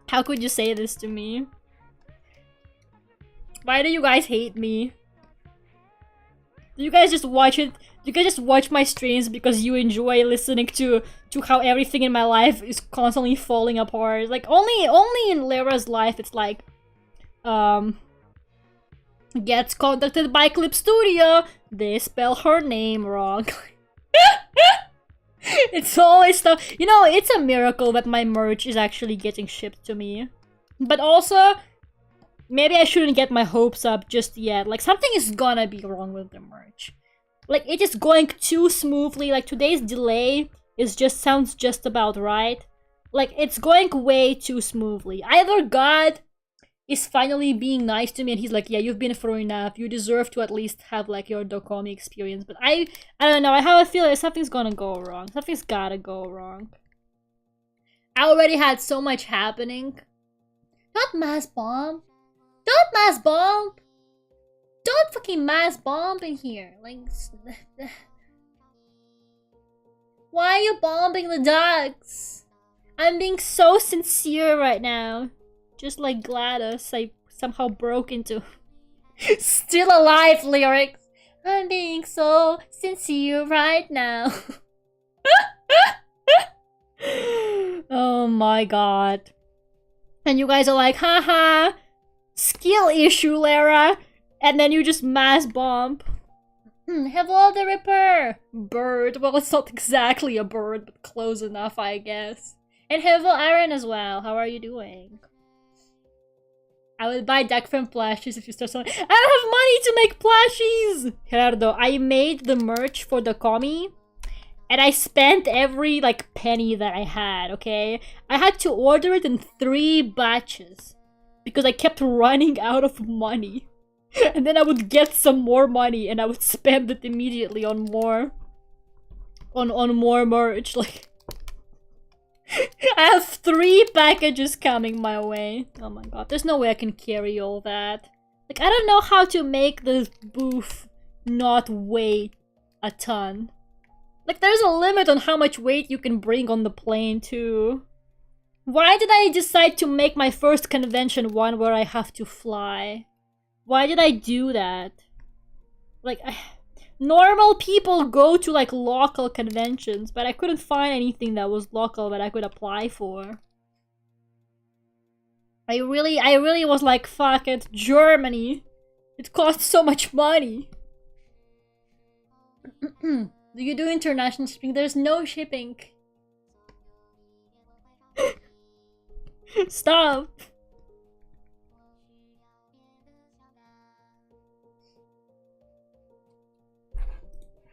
How could you say this to me? Why do you guys hate me? Do you guys just watch it? You guys just watch my streams because you enjoy listening to how everything in my life is constantly falling apart. Like only in Lera's life it's like gets contacted by Clip Studio. They spell her name wrong. It's always stuff. You know, it's a miracle that my merch is actually getting shipped to me. But also, maybe I shouldn't get my hopes up just yet. Like, something is gonna be wrong with the merch. Like, it is going too smoothly. Like, today's delay sounds just about right. Like, it's going way too smoothly. Either God is finally being nice to me and he's like, yeah, you've been through enough. You deserve to at least have, like, your Dokkomi experience. But I don't know. I have a feeling something's gonna go wrong. Something's gotta go wrong. I already had so much happening. Don't mass bomb. Don't mass bomb. Don't fucking mass bomb in here. Like, why are you bombing the ducks? I'm being so sincere right now. Just like GLaDOS, I somehow broke into Still Alive lyrics. I'm being so sincere right now. Oh my god. And you guys are like, haha, skill issue, Lera. And then you just mass bomb. Hello, the Ripper. Bird. Well, it's not exactly a bird, but close enough, I guess. And hello, Aaron as well. How are you doing? I would buy deck from plushies if you start selling. I don't have money to make plushies! Gerardo, I made the merch for the Dokkomi. And I spent every, like, penny that I had, okay? I had to order it in 3 batches. Because I kept running out of money. And then I would get some more money and I would spend it immediately on more. On more merch, like... I have 3 packages coming my way. Oh my god, there's no way I can carry all that. Like, I don't know how to make this booth not weigh a ton. Like, there's a limit on how much weight you can bring on the plane, too. Why did I decide to make my first convention one where I have to fly? Why did I do that? Like, normal people go to, like, local conventions, but I couldn't find anything that was local that I could apply for. I really was like, fuck it, Germany. It costs so much money. Do you do international shipping? There's no shipping. Stop.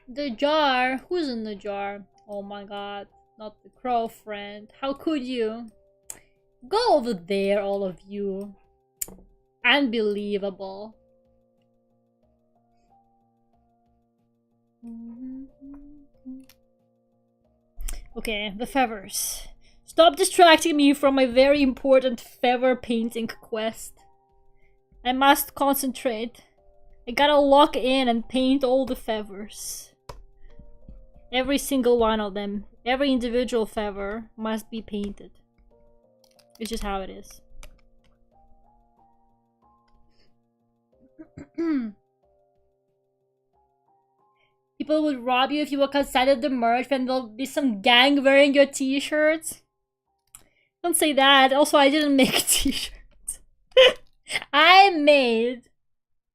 The jar? Who's in the jar? Oh my god. Not the crow friend. How could you? Go over there, all of you. Unbelievable. Okay, the feathers. Stop distracting me from my very important feather painting quest. I must concentrate. I gotta lock in and paint all the feathers. Every single one of them. Every individual feather must be painted. It's just how it is. People would rob you if you walk outside of the merch, and there'll be some gang wearing your t-shirts. Don't say that. Also, I didn't make t-shirts. I made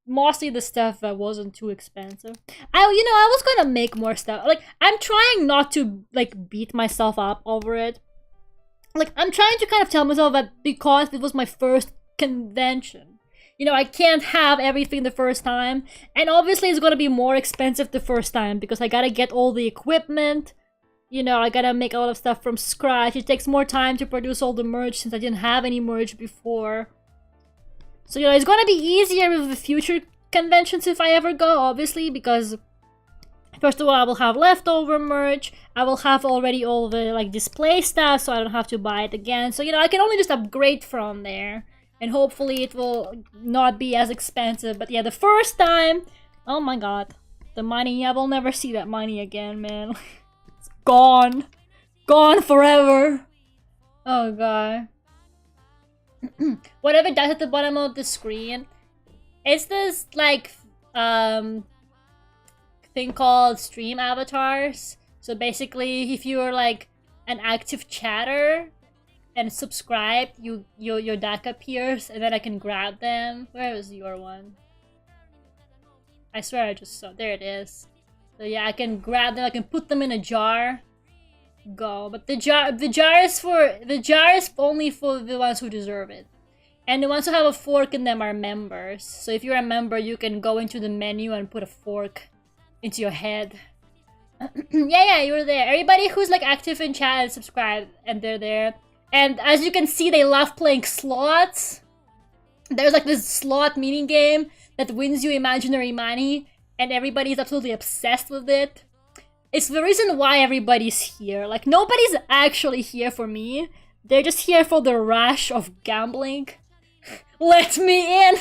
mostly the stuff that wasn't too expensive. I was gonna make more stuff. Like, I'm trying not to, like, beat myself up over it. Like, I'm trying to kind of tell myself that because it was my first convention, you know, I can't have everything the first time. And obviously it's gonna be more expensive the first time because I gotta get all the equipment. You know, I gotta make a lot of stuff from scratch. It takes more time to produce all the merch since I didn't have any merch before. So, you know, it's gonna be easier with the future conventions if I ever go, obviously, because first of all, I will have leftover merch. I will have already all the, like, display stuff, so I don't have to buy it again. So, you know, I can only just upgrade from there. And hopefully it will not be as expensive. But yeah, the first time, oh my god, the money, I will never see that money again, man. It's gone. Gone forever. Oh god. Whatever that's at the bottom of the screen, it's this, like, thing called stream avatars. So basically, if you're, like, an active chatter and subscribe, your deck appears, and then I can grab them. Where is your one? I swear I just saw. There it is. So yeah, I can grab them. I can put them in a jar, go. But the jar is only for the ones who deserve it. And the ones who have a fork in them are members. So if you're a member, you can go into the menu and put a fork into your head. yeah, you're there. Everybody who's like active in chat and subscribed, and they're there. And as you can see, they love playing slots. There's like this slot mini game that wins you imaginary money, and everybody's absolutely obsessed with it. It's the reason why everybody's here. Like, nobody's actually here for me. They're just here for the rush of gambling. Let me in!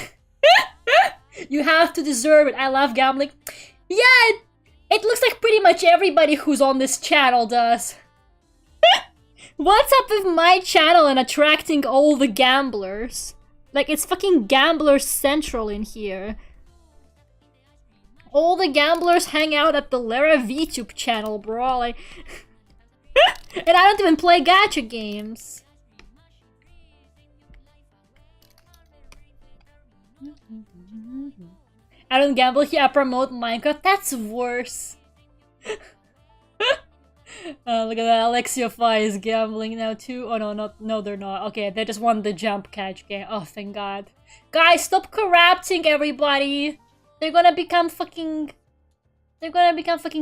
You have to deserve it. I love gambling. Yeah, it looks like pretty much everybody who's on this channel does. What's up with my channel and attracting all the gamblers? Like, it's fucking gambler central in here. All the gamblers hang out at the Lera Vtuber channel, bro. Like, and I don't even play gacha games. I don't gamble here, I promote Minecraft. That's worse. Look at that, Alexia Fi is gambling now too. Oh no, they're not. Okay, they just won the jump catch game. Oh, thank God. Guys, stop corrupting everybody. They're gonna become fucking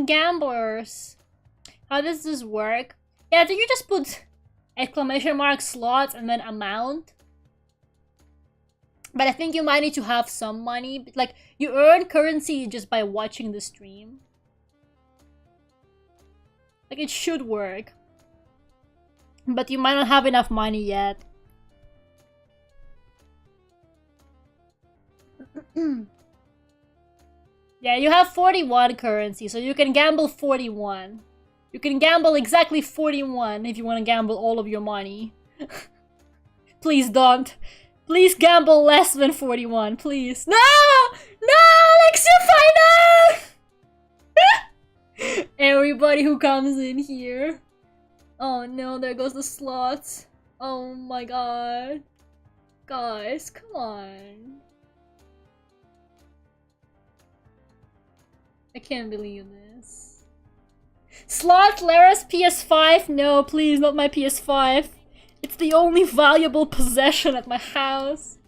gamblers. How does this work? Yeah, did you just put exclamation mark slots and then amount? But I think you might need to have some money. Like, you earn currency just by watching the stream. Like, it should work. But you might not have enough money yet. Yeah, you have 41 currency, so you can gamble 41. You can gamble exactly 41 if you want to gamble all of your money. Please don't. Please gamble less than 41, please. No! No, Alexia, no! Everybody who comes in here. Oh no, there goes the slots. Oh my God. Guys, come on. I can't believe this. Slot Lera's PS5? No, please, not my PS5. It's the only valuable possession at my house.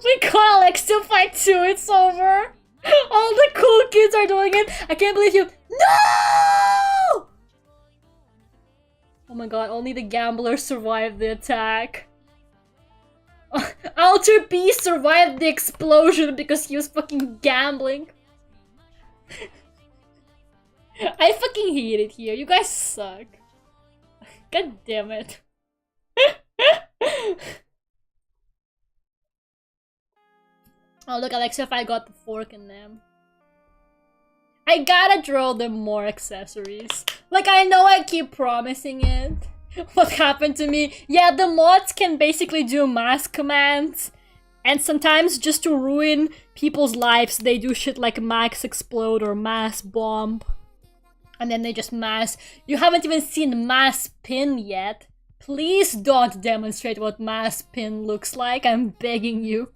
We call Alexia Fight 2, it's over. All the cool kids are doing it. I can't believe you. No! Oh my God, only the gamblers survived the attack. Alter B survived the explosion because he was fucking gambling. I fucking hate it here. You guys suck. God damn it. Oh look, Alexia, if I got the fork in them. I gotta draw them more accessories. Like, I know I keep promising it. What happened to me? Yeah, the mods can basically do mass commands. And sometimes just to ruin people's lives, they do shit like max explode or mass bomb. And then they just mass... You haven't even seen mass pin yet. Please don't demonstrate what mass pin looks like. I'm begging you.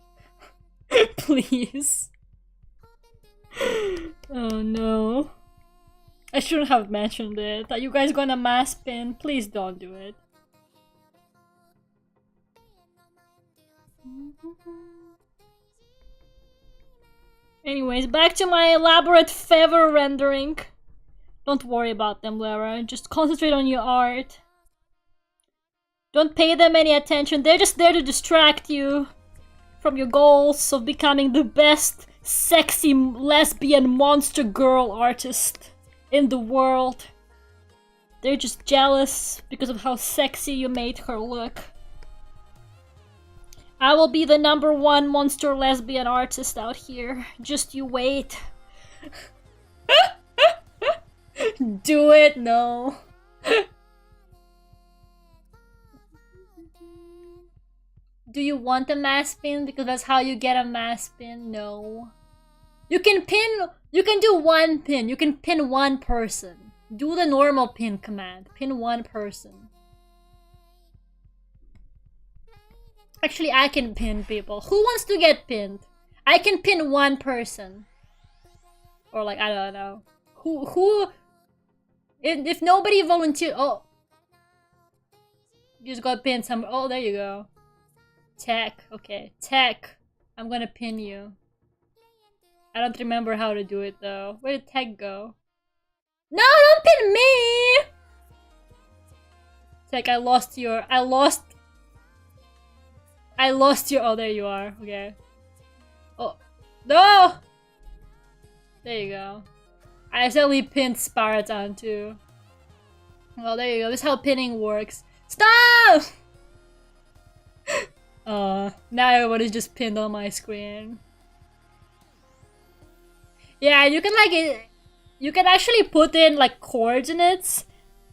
Please. Oh no. I shouldn't have mentioned it. Are you guys gonna mass pin? Please don't do it. Anyways, back to my elaborate feather rendering. Don't worry about them, Lera. Just concentrate on your art. Don't pay them any attention. They're just there to distract you from your goals of becoming the best sexy lesbian monster girl artist in the world. They're just jealous because of how sexy you made her look. I will be the #1 monster lesbian artist out here. Just you wait. Do it? No. Do you want a mass pin? Because that's how you get a mass pin? No. You can do one pin. You can pin one person. Do the normal pin command. Pin one person. Actually, I can pin people. Who wants to get pinned? I can pin one person. Or like, I don't know. Who... If nobody volunteers... Oh, You just got pinned somewhere. Oh, there you go. Tech. Okay. Tech. I'm gonna pin you. I don't remember how to do it though. Where did Tech go? No, don't pin me! Tech, I lost your... Oh, there you are. Okay. Oh. No! There you go. I accidentally pinned Spartan too. Well, there you go. This is how pinning works. Stop! Now everybody's just pinned on my screen. Yeah, you can like you can actually put in like coordinates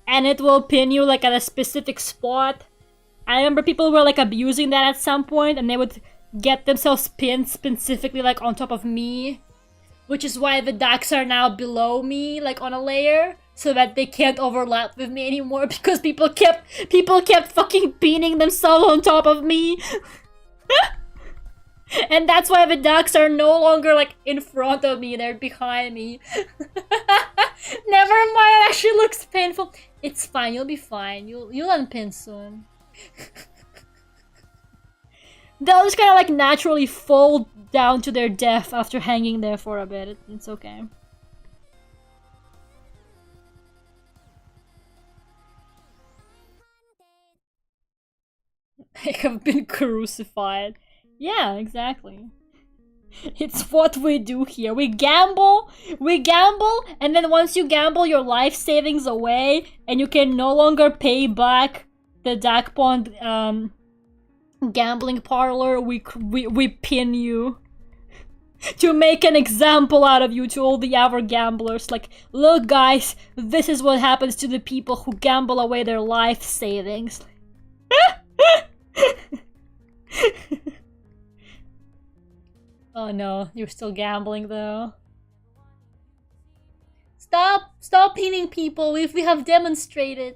and it will pin you like at a specific spot. I remember people were like abusing that at some point and they would get themselves pinned specifically like on top of me. Which is why the ducks are now below me, like on a layer, so that they can't overlap with me anymore because people kept fucking pinning themselves on top of me. And that's why the ducks are no longer like in front of me, they're behind me. Never mind, it actually looks painful. It's fine, you'll be fine. You'll unpin soon. They'll just kind of like naturally fold down to their death after hanging there for a bit. It's okay. I have been crucified. Yeah, exactly. It's what we do here. We gamble, and then once you gamble your life savings away, and you can no longer pay back the Duckult gambling parlor, we pin you. To make an example out of you to all the other gamblers. Like, look guys, this is what happens to the people who gamble away their life savings. Oh no, you're still gambling though. Stop pinning people. We have demonstrated.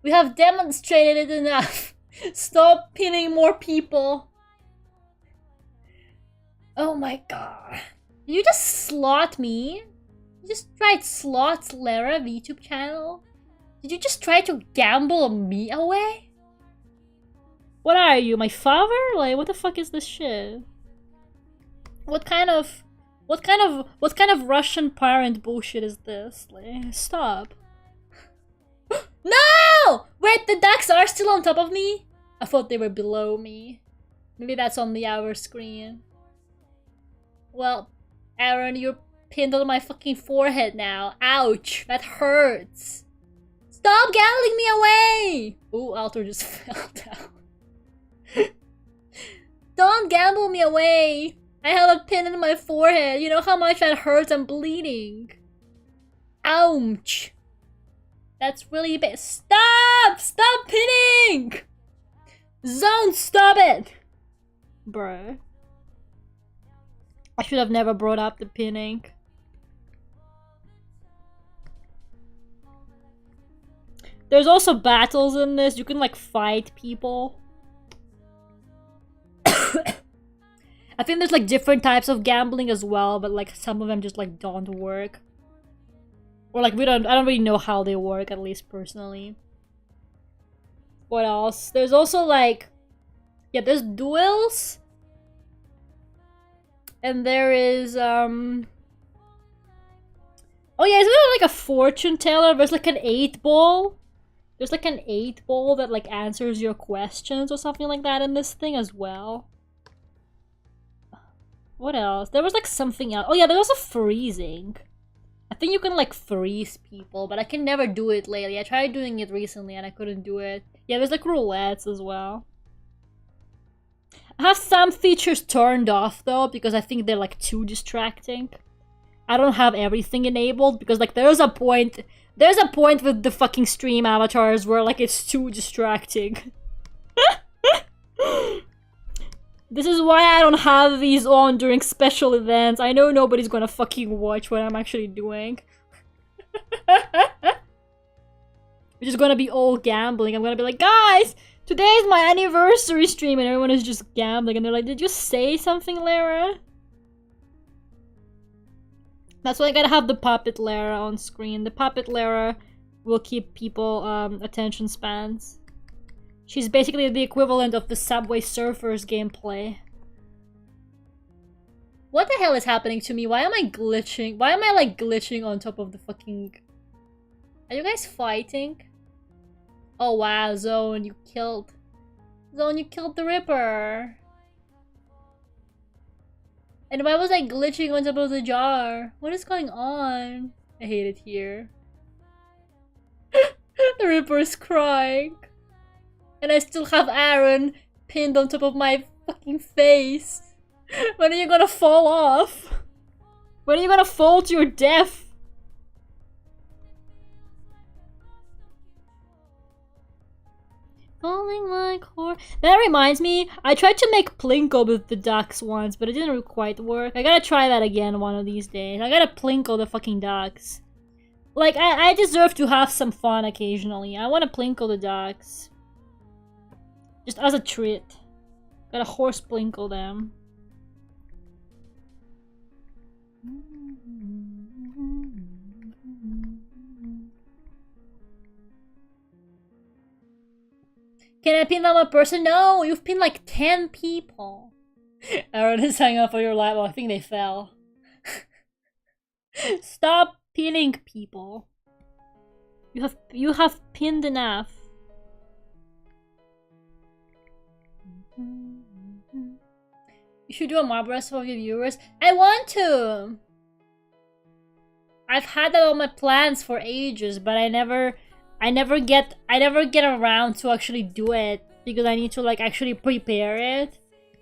We have demonstrated it enough. Stop pinning more people. Oh my god. Did you just slot me? You just tried slot Lera VTube channel? Did you just try to gamble me away? What are you, my father? Like, what the fuck is this shit? What kind of Russian parent bullshit is this? Like, stop. No! Wait, the ducks are still on top of me? I thought they were below me. Maybe that's on the other screen. Well, Aaron, you're pinned on my fucking forehead now. Ouch, that hurts. Stop gambling me away! Ooh, Alter just fell down. Don't gamble me away. I have a pin in my forehead. You know how much that hurts? I'm bleeding. Ouch. That's really bad. Stop! Stop pinning! Zone, stop it! Bruh. I should have never brought up the pinning. There's also battles in this. You can like fight people. I think there's like different types of gambling as well, but like some of them just like don't work. Or like I don't really know how they work, at least personally. What else? There's also like, yeah, there's duels. And there is oh yeah, isn't there like a fortune teller? There's like an 8-ball. There's like an 8-ball that like answers your questions or something like that in this thing as well. What else? There was like something else. Oh yeah, there was a freezing. I think you can like freeze people, but I can never do it lately. I tried doing it recently and I couldn't do it. Yeah, there's like roulettes as well. I have some features turned off though, because I think they're like too distracting. I don't have everything enabled because like there's a point with the fucking stream avatars where like it's too distracting. This is why I don't have these on during special events. I know nobody's gonna fucking watch what I'm actually doing. Which is gonna be all gambling. I'm gonna be like, guys, today is my anniversary stream, and everyone is just gambling, and they're like, did you say something, Lera? That's why I gotta have the puppet Lera on screen. The puppet Lera will keep people attention spans. She's basically the equivalent of the Subway Surfers gameplay. What the hell is happening to me? Why am I glitching? Why am I like glitching on top of the fucking... Are you guys fighting? Oh wow, Zone, you killed... Zone, you killed the Ripper! And why was I glitching on top of the jar? What is going on? I hate it here. The Ripper is crying. And I still have Aaron pinned on top of my fucking face. When are you gonna fall off? When are you gonna fall to your death? Falling like horror. That reminds me, I tried to make Plinko with the ducks once, but it didn't quite work. I gotta try that again one of these days. I gotta Plinko the fucking ducks. Like, I deserve to have some fun occasionally. I wanna Plinko the ducks. Just as a treat. Gotta horse Plinko them. Can I pin down one person? No, you've pinned like 10 people. Aaron is hanging up on your live. Oh, I think they fell. Stop pinning people. You have pinned enough. You should do a mob rest for your viewers. I want to. I've had that on my plans for ages, but I never get around to actually do it because I need to like actually prepare it,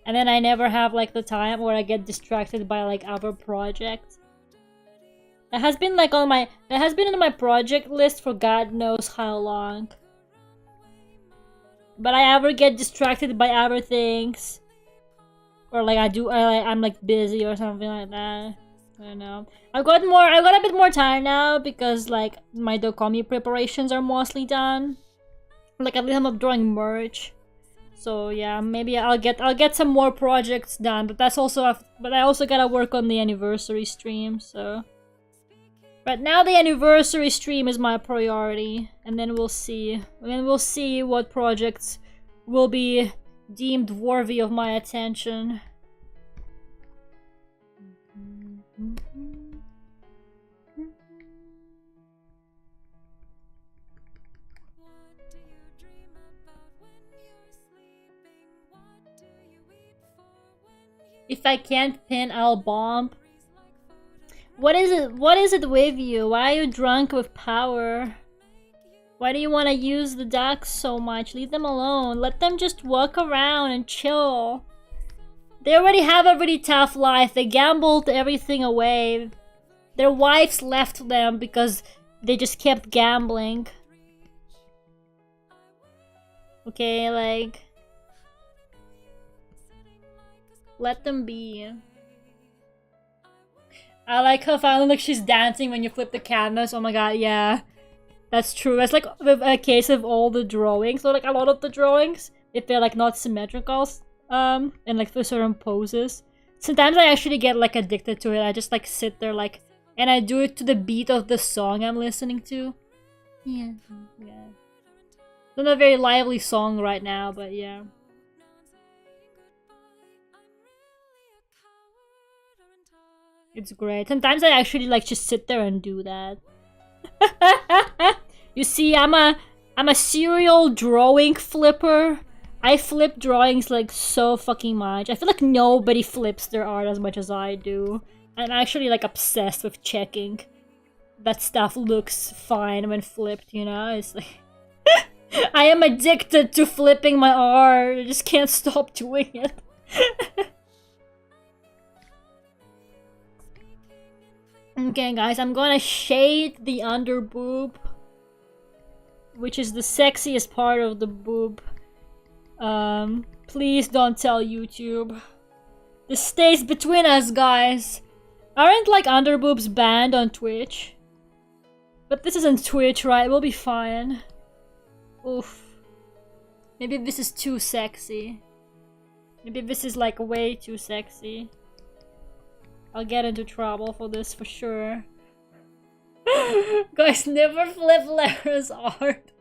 and then I never have like the time, or I get distracted by like other projects. It has been like on my project list for God knows how long. But I ever get distracted by other things, or like I'm like busy or something like that. I don't know. I got a bit more time now because like my Dokkomi preparations are mostly done. Like at least I'm not drawing merch. So yeah, maybe I'll get some more projects done. But that's also but I also gotta work on the anniversary stream. So, but now the anniversary stream is my priority, and then we'll see. And then we'll see what projects will be deemed worthy of my attention. If I can't pin, I'll bomb. What is it? What is it with you? Why are you drunk with power? Why do you want to use the ducks so much? Leave them alone. Let them just walk around and chill. They already have a really tough life. They gambled everything away. Their wives left them because they just kept gambling. Okay, like... let them be. I like how finally like she's dancing when you flip the canvas. Oh my god, yeah. That's true. That's like a case of all the drawings. So like a lot of the drawings, if they're like not symmetrical, and like for certain poses. Sometimes I actually get like addicted to it. I just like sit there like, and I do it to the beat of the song I'm listening to. Yeah. Yeah. It's not a very lively song right now, but yeah. It's great. Sometimes I actually like just sit there and do that. You see, I'm a serial drawing flipper. I flip drawings like so fucking much. I feel like nobody flips their art as much as I do. I'm actually like obsessed with checking that stuff looks fine when flipped, you know? It's like I am addicted to flipping my art. I just can't stop doing it. Okay, guys, I'm gonna shade the under boob, which is the sexiest part of the boob. Please don't tell YouTube. This stays between us, guys. Aren't like under boobs banned on Twitch? But this isn't Twitch, right? We'll be fine. Oof. Maybe this is too sexy. Maybe this is like way too sexy. I'll get into trouble for this for sure. Guys, never flip Lera's art.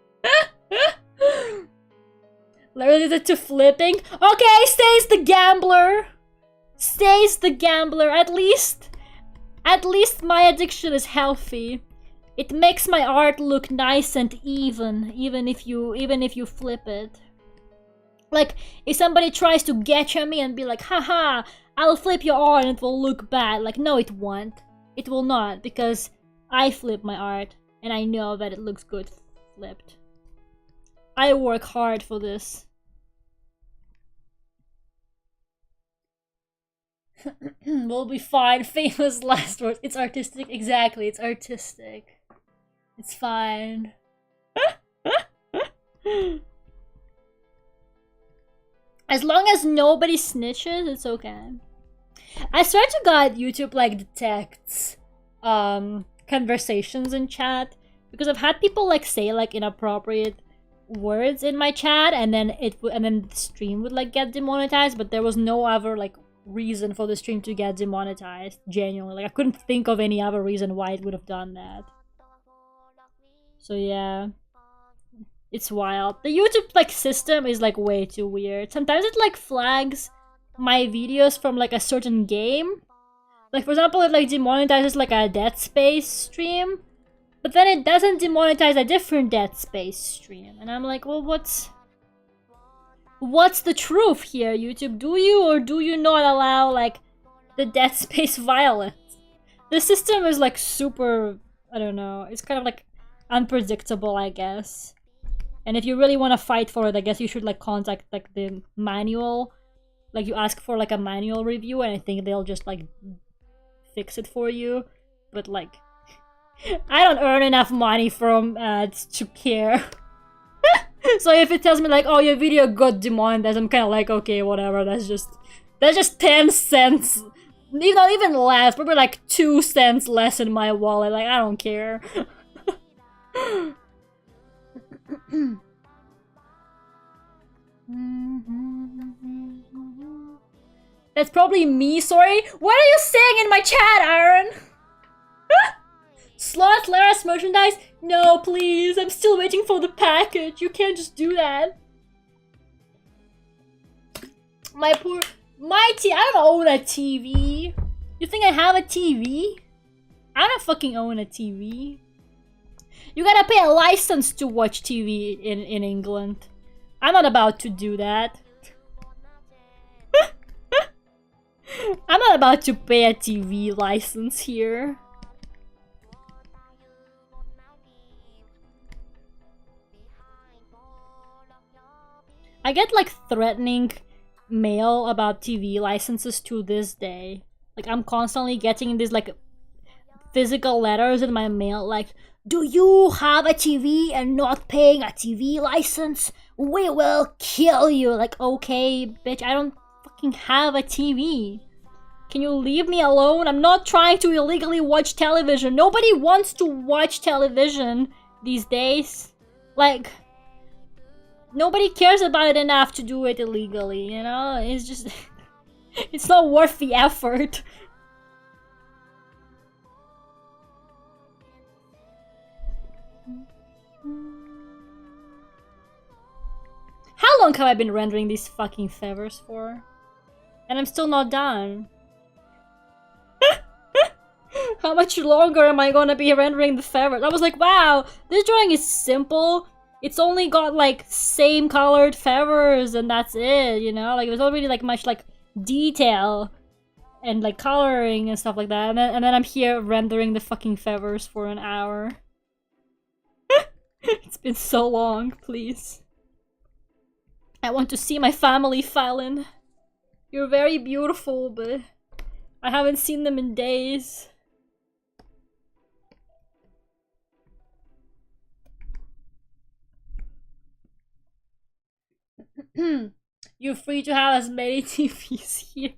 Lera did it to flipping. Okay, stays the gambler. Stays the gambler. At least my addiction is healthy. It makes my art look nice and even if you flip it. Like, if somebody tries to getcha me and be like, haha, I'll flip your art and it will look bad. Like, no, it won't. It will not, because I flip my art and I know that it looks good flipped. I work hard for this. We'll be fine. Famous last words. It's artistic. Exactly, it's artistic. It's fine. As long as nobody snitches, it's okay. I swear to God, YouTube like detects conversations in chat, because I've had people like say like inappropriate words in my chat, and then the stream would like get demonetized, but there was no other like reason for the stream to get demonetized. Genuinely, like I couldn't think of any other reason why it would have done that. So yeah, it's wild. The YouTube like system is like way too weird. Sometimes it like flags my videos from like a certain game. Like for example, it like demonetizes like a Dead Space stream, but then it doesn't demonetize a different Dead Space stream. And I'm like, well, what's the truth here, YouTube? Do you or do you not allow like the Dead Space violence? The system is like super, I don't know, it's kind of like unpredictable, I guess. And if you really want to fight for it, I guess you should like contact like the manual, like you ask for like a manual review, and I think they'll just like fix it for you. But like, I don't earn enough money from ads to care. So if it tells me like, oh, your video got demonetized, I'm kind of like, okay, whatever. That's just 10 cents, not even less, probably like 2 cents less in my wallet. Like I don't care. That's probably me, sorry. What are you saying in my chat, Aaron? Sloth Lera's merchandise? No, please. I'm still waiting for the package. You can't just do that. I don't own a TV. You think I have a TV? I don't fucking own a TV. You gotta pay a license to watch TV in England. I'm not about to do that. I'm not about to pay a TV license here. I get like threatening mail about TV licenses to this day. Like I'm constantly getting these like physical letters in my mail like, do you have a TV and not paying a TV license? We will kill you. Like, okay, bitch, I don't fucking have a TV. Can you leave me alone? I'm not trying to illegally watch television. Nobody wants to watch television these days. Like, nobody cares about it enough to do it illegally, you know? It's just... it's not worth the effort. How long have I been rendering these fucking feathers for? And I'm still not done. How much longer am I gonna be rendering the feathers? I was like, wow, this drawing is simple. It's only got like same colored feathers and that's it, you know? Like there's not really like much like detail and like coloring and stuff like that. And then I'm here rendering the fucking feathers for an hour. It's been so long, please. I want to see my family, Falin. You're very beautiful, but I haven't seen them in days. You're free to have as many TVs here.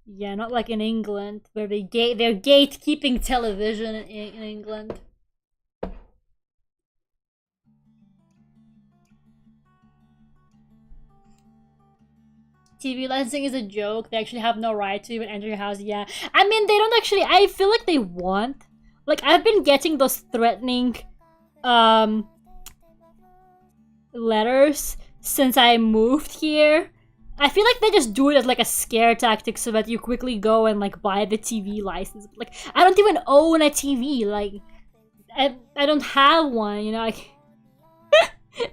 Yeah, not like in England, where they're gatekeeping television in England. TV licensing is a joke. They actually have no right to even enter your house. Yeah, I mean, they don't actually. I feel like they want. Like, I've been getting those threatening letters since I moved here. I feel like they just do it as like a scare tactic so that you quickly go and like buy the TV license. Like, I don't even own a TV. Like, I don't have one, you know? Like,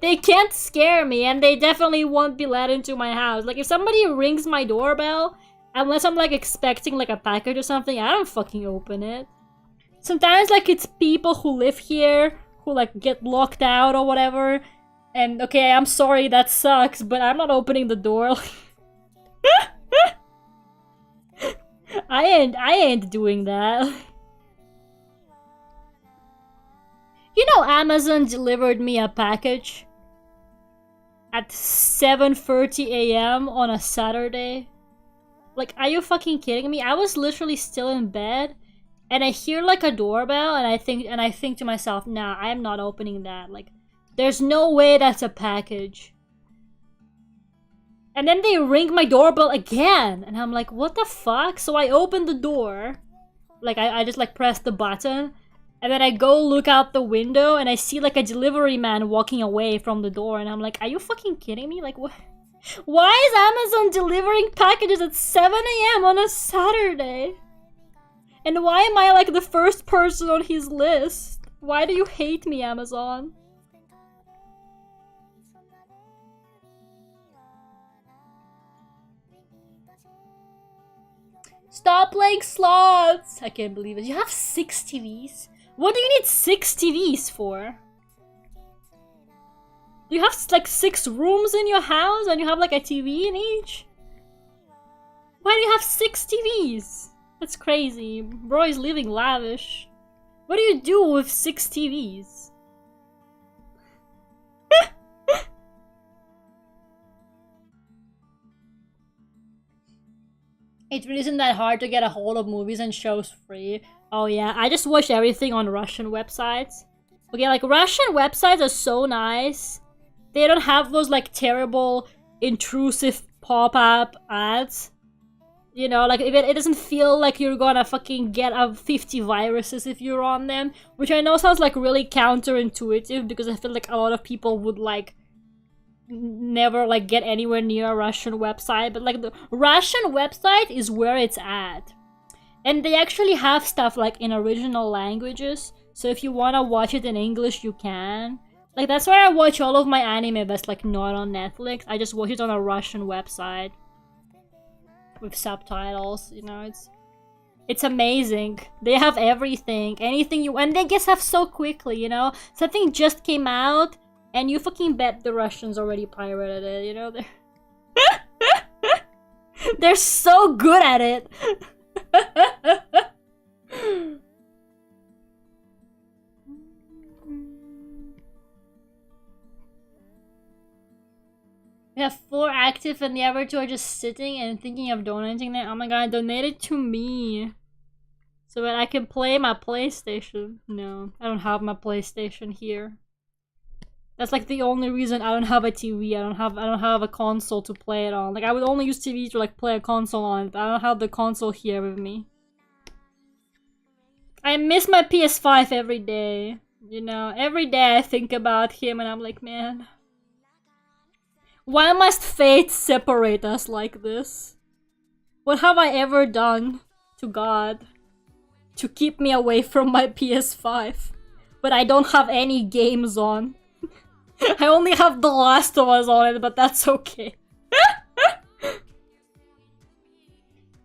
they can't scare me, and they definitely won't be let into my house. Like, if somebody rings my doorbell, unless I'm like expecting like a package or something, I don't fucking open it. Sometimes like it's people who live here who like get locked out or whatever. And okay, I'm sorry, that sucks, but I'm not opening the door. I ain't doing that. You know, Amazon delivered me a package at 7:30 a.m. on a Saturday. Like, are you fucking kidding me? I was literally still in bed, and I hear like a doorbell, and I think to myself, nah, I'm not opening that. Like, there's no way that's a package. And then they ring my doorbell again, and I'm like, what the fuck? So I open the door, like I just like press the button, and then I go look out the window, and I see like a delivery man walking away from the door, and I'm like, are you fucking kidding me? Like, what? Why is Amazon delivering packages at 7 a.m. on a Saturday? And why am I like the first person on his list? Why do you hate me, Amazon? Stop playing slots! I can't believe it. You have 6 TVs? What do you need 6 TVs for? Do you have like 6 rooms in your house and you have like a TV in each? Why do you have 6 TVs? That's crazy. Bro is living lavish. What do you do with 6 TVs? It really isn't that hard to get a hold of movies and shows free. Oh yeah, I just watch everything on Russian websites. Okay, like Russian websites are so nice. They don't have those like terrible, intrusive pop-up ads. You know, like it doesn't feel like you're gonna fucking get 50 viruses if you're on them. Which I know sounds like really counterintuitive because I feel like a lot of people would like never like get anywhere near a Russian website, but like the Russian website is where it's at, and they actually have stuff like in original languages, so if you want to watch it in English you can. Like, that's where I watch all of my anime that's like not on Netflix. I just watch it on a Russian website with subtitles, you know. It's amazing. They have everything, anything you, and they just have so quickly, you know. Something just came out and you fucking bet the Russians already pirated it, you know? They're so good at it! We have 4 active and the other 2 are just sitting and thinking of donating them. Oh my god, donate it to me! So that I can play my PlayStation. No, I don't have my PlayStation here. That's like the only reason I don't have a TV. I don't have a console to play it on. Like, I would only use TV to like play a console on, but I don't have the console here with me. I miss my PS5 every day. You know, every day I think about him and I'm like, man, why must fate separate us like this? What have I ever done to God to keep me away from my PS5? But I don't have any games on. I only have The Last of Us on it, but that's okay.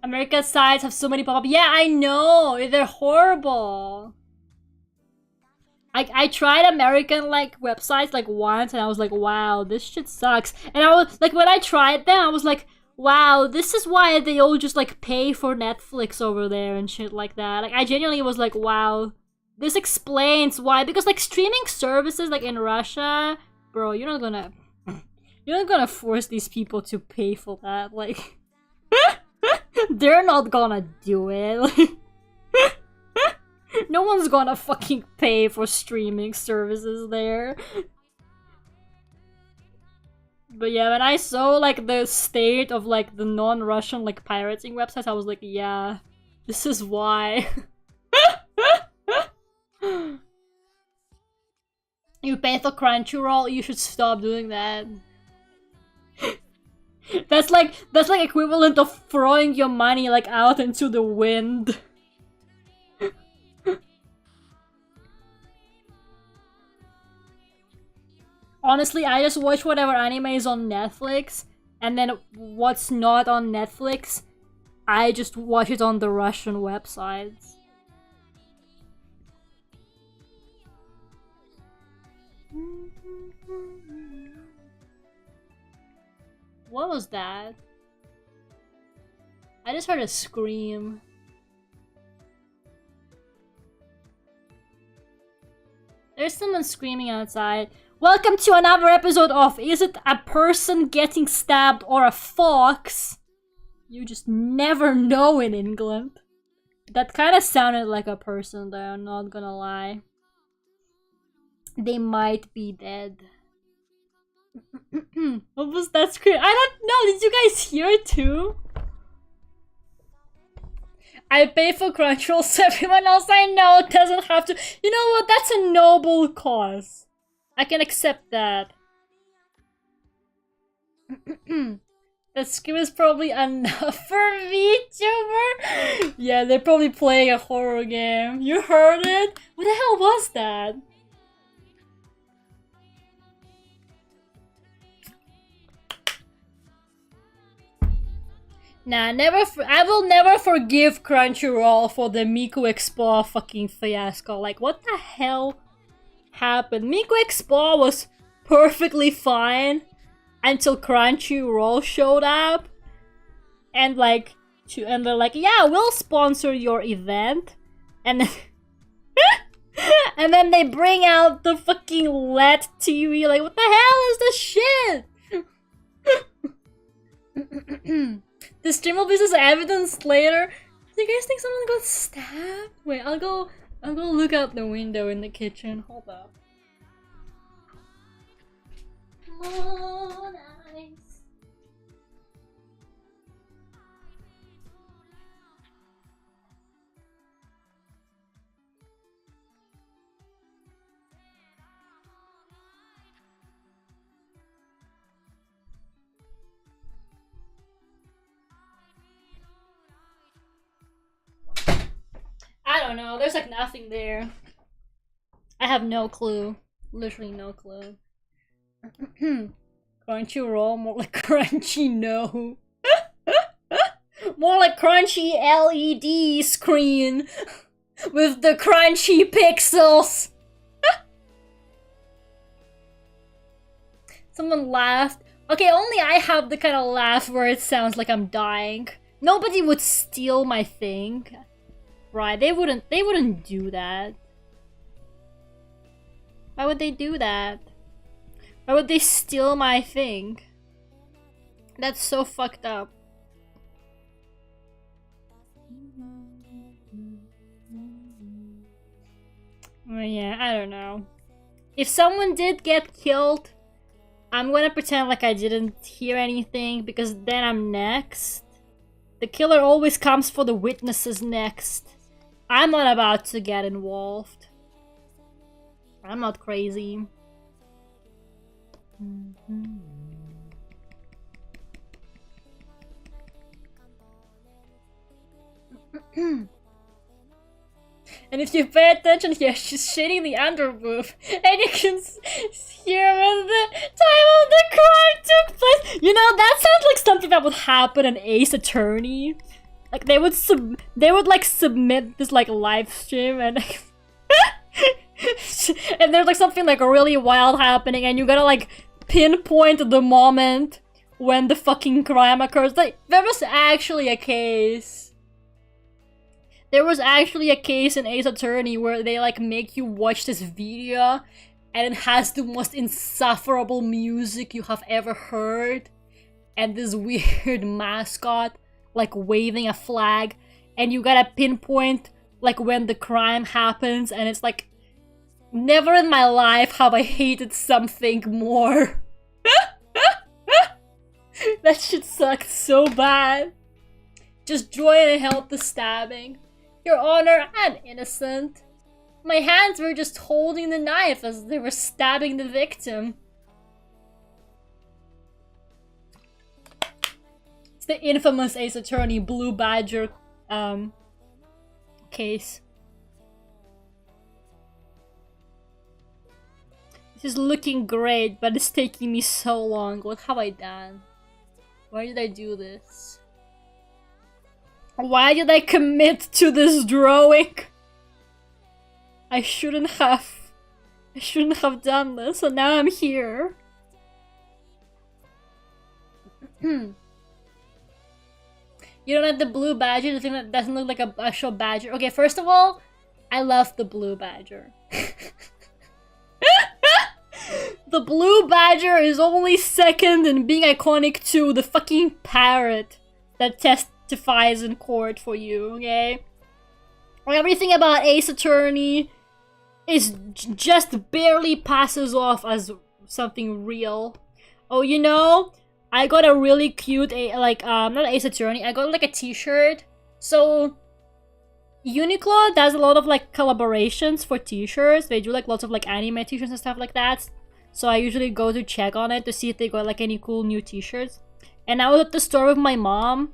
American sites have so many pop-up. Yeah, I know! They're horrible! I tried American, like, websites, like, once, and I was like, wow, this shit sucks. And I was, like, when I tried them, I was like, wow, this is why they all just, like, pay for Netflix over there and shit like that. Like, I genuinely was like, wow, this explains why. Because, like, streaming services, like, in Russia, bro, you're not gonna force these people to pay for that, like... They're not gonna do it. No one's gonna fucking pay for streaming services there. But yeah, when I saw like the state of like the non-Russian like pirating websites, I was like, yeah, this is why. You pay for Crunchyroll, you should stop doing that. That's like equivalent of throwing your money like out into the wind. Honestly, I just watch whatever anime is on Netflix, and then what's not on Netflix, I just watch it on the Russian websites. What was that? I just heard a scream. There's someone screaming outside. Welcome to another episode of Is It a Person Getting Stabbed or a Fox? You just never know in England. That kind of sounded like a person though, I'm not gonna lie. They might be dead. What was that scream? I don't know, did you guys hear it too? I pay for Crunchyroll so everyone else I know doesn't have to. You know what? That's a noble cause. I can accept that. That scream is probably enough for VTuber. Yeah, they're probably playing a horror game. You heard it? What the hell was that? Nah, I will never forgive Crunchyroll for the Miku Expo fucking fiasco. Like, what the hell happened? Miku Expo was perfectly fine until Crunchyroll showed up. And like, and they're like, yeah, we'll sponsor your event. And then, and then they bring out the fucking LED TV. Like, what the hell is this shit? The stream will be as evidence later. Do you guys think someone got stabbed? Wait, I'll go look out the window in the kitchen. Hold up. Oh, nice. I don't know, there's like nothing there. I have no clue. Literally no clue. Crunchyroll, more like crunchy no. More like crunchy LED screen with the crunchy pixels. Someone laughed. Okay, only I have the kind of laugh where it sounds like I'm dying. Nobody would steal my thing. Right, they wouldn't do that. Why would they do that? Why would they steal my thing? That's so fucked up. Well, yeah, I don't know. If someone did get killed, I'm gonna pretend like I didn't hear anything because then I'm next. The killer always comes for the witnesses next. I'm not about to get involved. I'm not crazy. And if you pay attention here, she's shading the underboob. And you can hear when the time of the crime took place. You know, that sounds like something that would happen in Ace Attorney. Like, they would like submit this like live stream and and there's like something like really wild happening and you gotta like pinpoint the moment when the fucking crime occurs. Like, there was actually a case. There was actually a case in Ace Attorney where they like make you watch this video and it has the most insufferable music you have ever heard and this weird mascot like waving a flag and you gotta pinpoint like when the crime happens and it's like never in my life have I hated something more. That shit sucked so bad. Just join and help the stabbing. Your Honor, I'm innocent. My hands were just holding the knife as they were stabbing the victim. It's the infamous Ace Attorney Blue Badger case. This is looking great, but it's taking me so long. What have I done? Why did I do this? Why did I commit to this drawing? I shouldn't have done this, and now I'm here. You don't like the blue badger? The thing that doesn't look like a actual badger? Okay, first of all, I love the blue badger. The blue badger is only second in being iconic to the fucking parrot that testifies in court for you, okay? Everything about Ace Attorney is just barely passes off as something real. Oh, you know, I got a really cute, not Ace Attorney, I got like a t-shirt. So, Uniqlo does a lot of like collaborations for t-shirts. They do like lots of like anime t-shirts and stuff like that. So I usually go to check on it to see if they got like any cool new t-shirts. And I was at the store with my mom,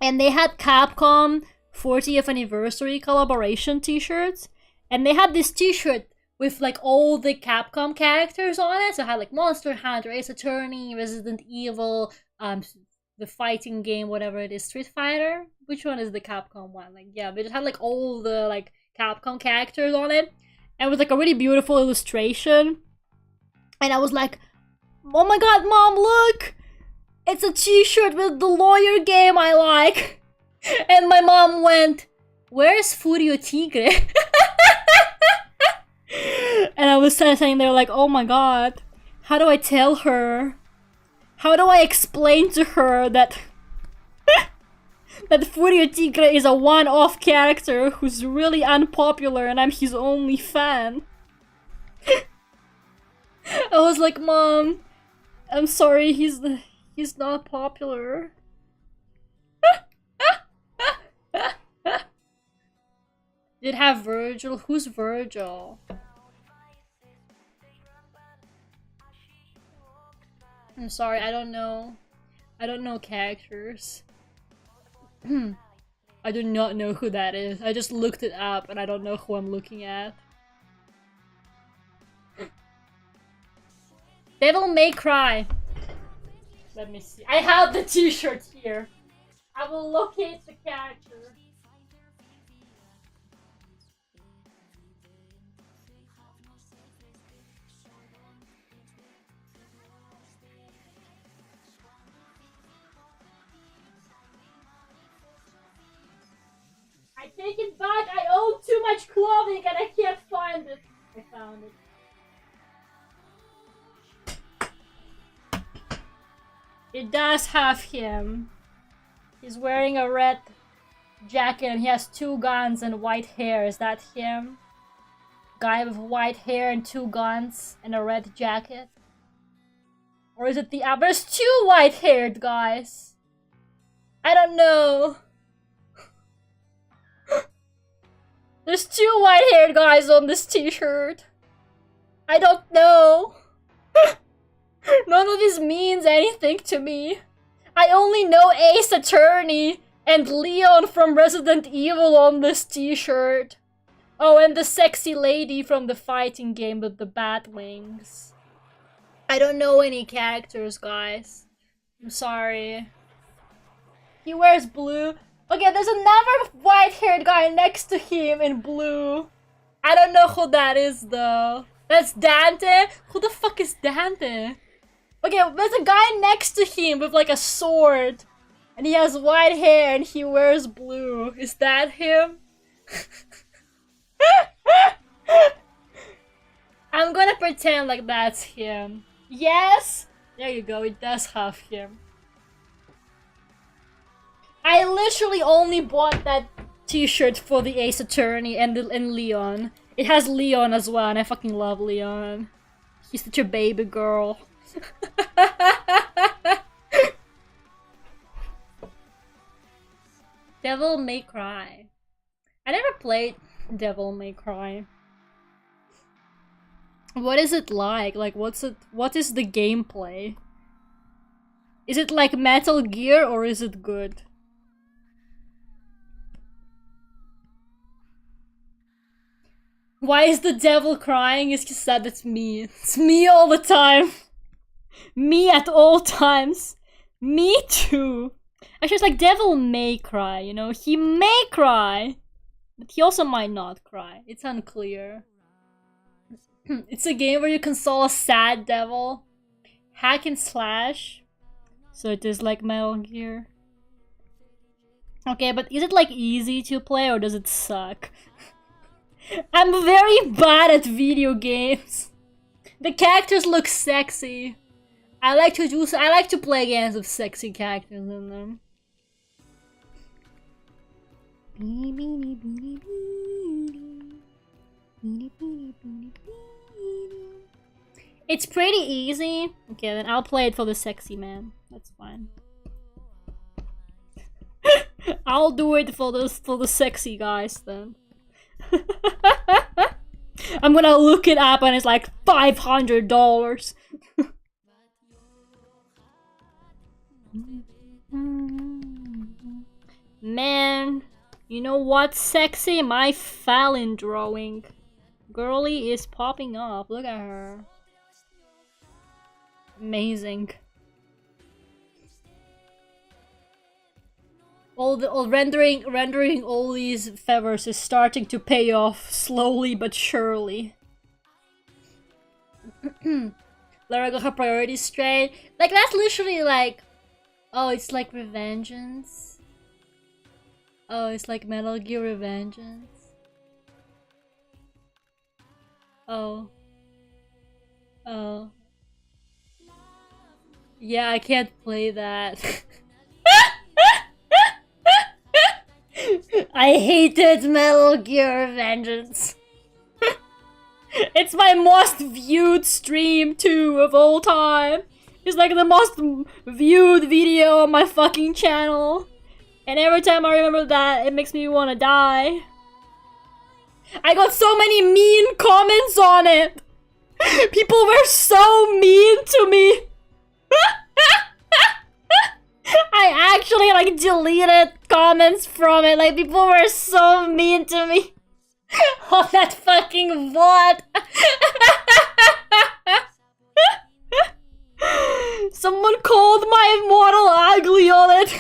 and they had Capcom 40th anniversary collaboration t-shirts. And they had this t-shirt with like all the Capcom characters on it. So it had like Monster Hunter, Ace Attorney, Resident Evil, the fighting game, whatever it is, Street Fighter. Which one is the Capcom one? Like, yeah, they just had like all the like Capcom characters on it. And it was like a really beautiful illustration. And I was like, oh my god, Mom, look! It's a t-shirt with the lawyer game I like. And my mom went, where's Furio Tigre? And I was sitting there like, oh my god, how do I tell her? How do I explain to her that that Furio Tigre is a one-off character who's really unpopular and I'm his only fan? I was like, Mom, I'm sorry, he's not popular. Did it have Virgil? Who's Virgil? I'm sorry, I don't know. I don't know characters. I do not know who that is. I just looked it up and I don't know who I'm looking at. Devil May Cry. Let me see. I have the t-shirt here. I will locate the character. I take it back. I own too much clothing and I can't find it. I found it. It does have him. He's wearing a red jacket and he has 2 guns and white hair. Is that him? Guy with white hair and 2 guns and a red jacket? Or is it the other? There's 2 white-haired guys. I don't know. There's 2 white-haired guys on this t-shirt. I don't know. None of this means anything to me. I only know Ace Attorney and Leon from Resident Evil on this t-shirt. Oh, and the sexy lady from the fighting game with the bat wings. I don't know any characters, guys. I'm sorry. He wears blue. Okay, there's another white-haired guy next to him in blue. I don't know who that is, though. That's Dante? Who the fuck is Dante? Okay, there's a guy next to him with like a sword. And he has white hair and he wears blue. Is that him? I'm gonna pretend like that's him. Yes? There you go, it does have him. I literally only bought that t-shirt for the Ace Attorney and Leon. It has Leon as well and I fucking love Leon. He's such a baby girl. Devil May Cry. I never played. Devil May Cry. What is it like? Like, what is the gameplay? Is it like Metal Gear or is it good? Why is the devil crying? It's just that it's me. It's me all the time. Me at all times. Me too. Actually, it's like Devil may cry, you know? He may cry, but he also might not cry. It's unclear. It's a game where you control a sad devil. Hack and slash. So it is like Metal Gear. Okay, but is it like easy to play or does it suck? I'm very bad at video games. The characters look sexy. I like to play games with sexy characters in them. It's pretty easy. Okay, then I'll play it for the sexy man. That's fine. I'll do it for the sexy guys then. I'm gonna look it up and it's like $500. Man, you know what's sexy? My Falin drawing. Girly is popping up. Look at her. Amazing. Rendering all these favors is starting to pay off slowly but surely. Lera got her priorities straight. Like, that's literally like, oh, it's like Revengeance. Oh, it's like Metal Gear Revengeance. Oh. Oh. Yeah, I can't play that. I hated Metal Gear Vengeance. It's my most viewed stream too of all time. It's like the most viewed video on my fucking channel. And every time I remember that, it makes me want to die. I got so many mean comments on it. People were so mean to me. I actually like deleted comments from it. Like, people were so mean to me. On that fucking VOD. Someone called my model ugly on it.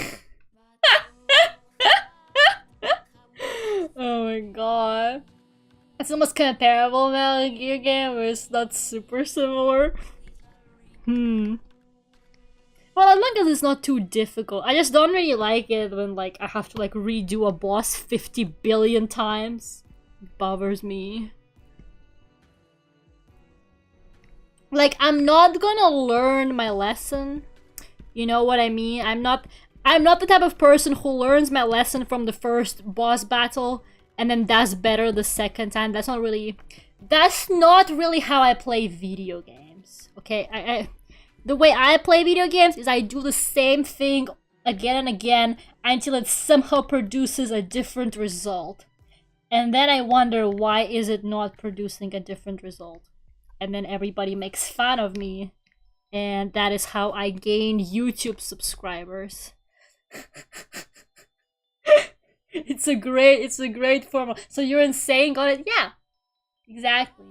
Oh my god. It's almost comparable Metal Gear game, where it's not super similar. Well, as long as it's not too difficult. I just don't really like it when, like, I have to, like, redo a boss 50 billion times. It bothers me. Like, I'm not gonna learn my lesson. You know what I mean? I'm not the type of person who learns my lesson from the first boss battle and then does better the second time. That's not really how I play video games. Okay, the way I play video games is I do the same thing again and again until it somehow produces a different result. And then I wonder, why is it not producing a different result? And then everybody makes fun of me. And that is how I gain YouTube subscribers. It's a great formula. So you're insane, got it? Yeah, exactly.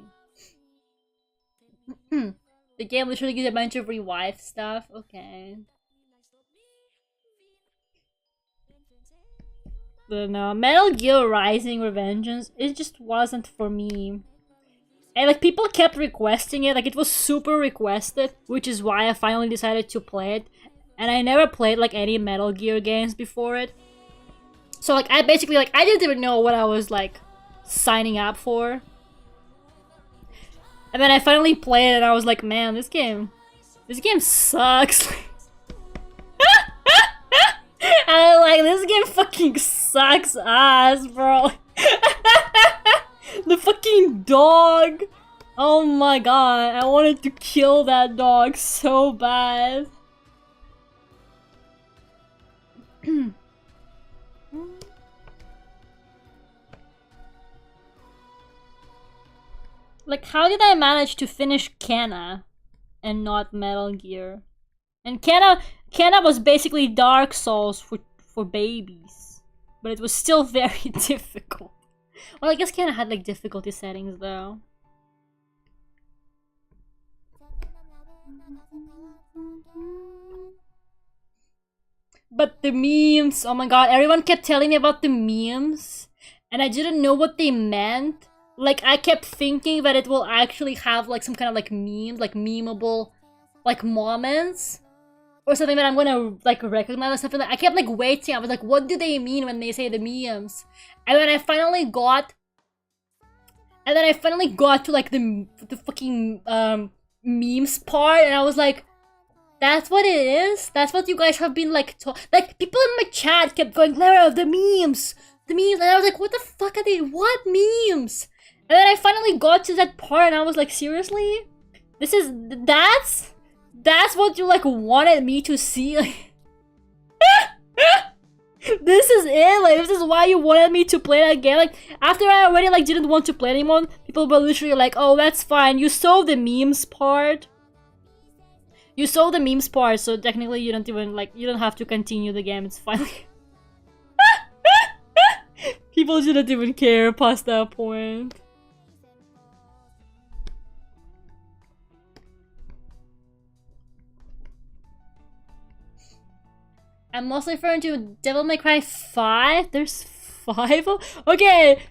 The game literally gives a bunch of revive stuff. Okay. But no, Metal Gear Rising Revengeance, it just wasn't for me. And like, people kept requesting it, like it was super requested, which is why I finally decided to play it. And I never played like any Metal Gear games before it. So like, I basically like, I didn't even know what I was like signing up for. And then I finally played it and I was like, man, this game sucks. And I'm like, this game fucking sucks ass, bro. The fucking dog. Oh my god, I wanted to kill that dog so bad. Like, how did I manage to finish Kenna and not Metal Gear? And Kenna was basically Dark Souls for babies, but it was still very difficult. Well, I guess Kenna had like difficulty settings though. But the memes, oh my god, everyone kept telling me about the memes, and I didn't know what they meant. Like, I kept thinking that it will actually have like some kind of like memes, like memeable like moments, or something that I'm gonna like recognize or something. I kept like waiting. I was like, what do they mean when they say the memes? And then I finally got to like the fucking memes part, and I was like, that's what it is? That's what you guys have been like like people in my chat kept going, Lera, the memes, and I was like, what the fuck are they? What memes? And then I finally got to that part, and I was like, seriously? That's what you like wanted me to see? This is it? Like, this is why you wanted me to play that game? Like, after I already like didn't want to play anymore, people were literally like, oh, that's fine, you saw the memes part. You saw the memes part, so technically you don't even like, you don't have to continue the game, it's fine. People didn't even care past that point. I'm mostly referring to Devil May Cry 5. There's 5? Okay.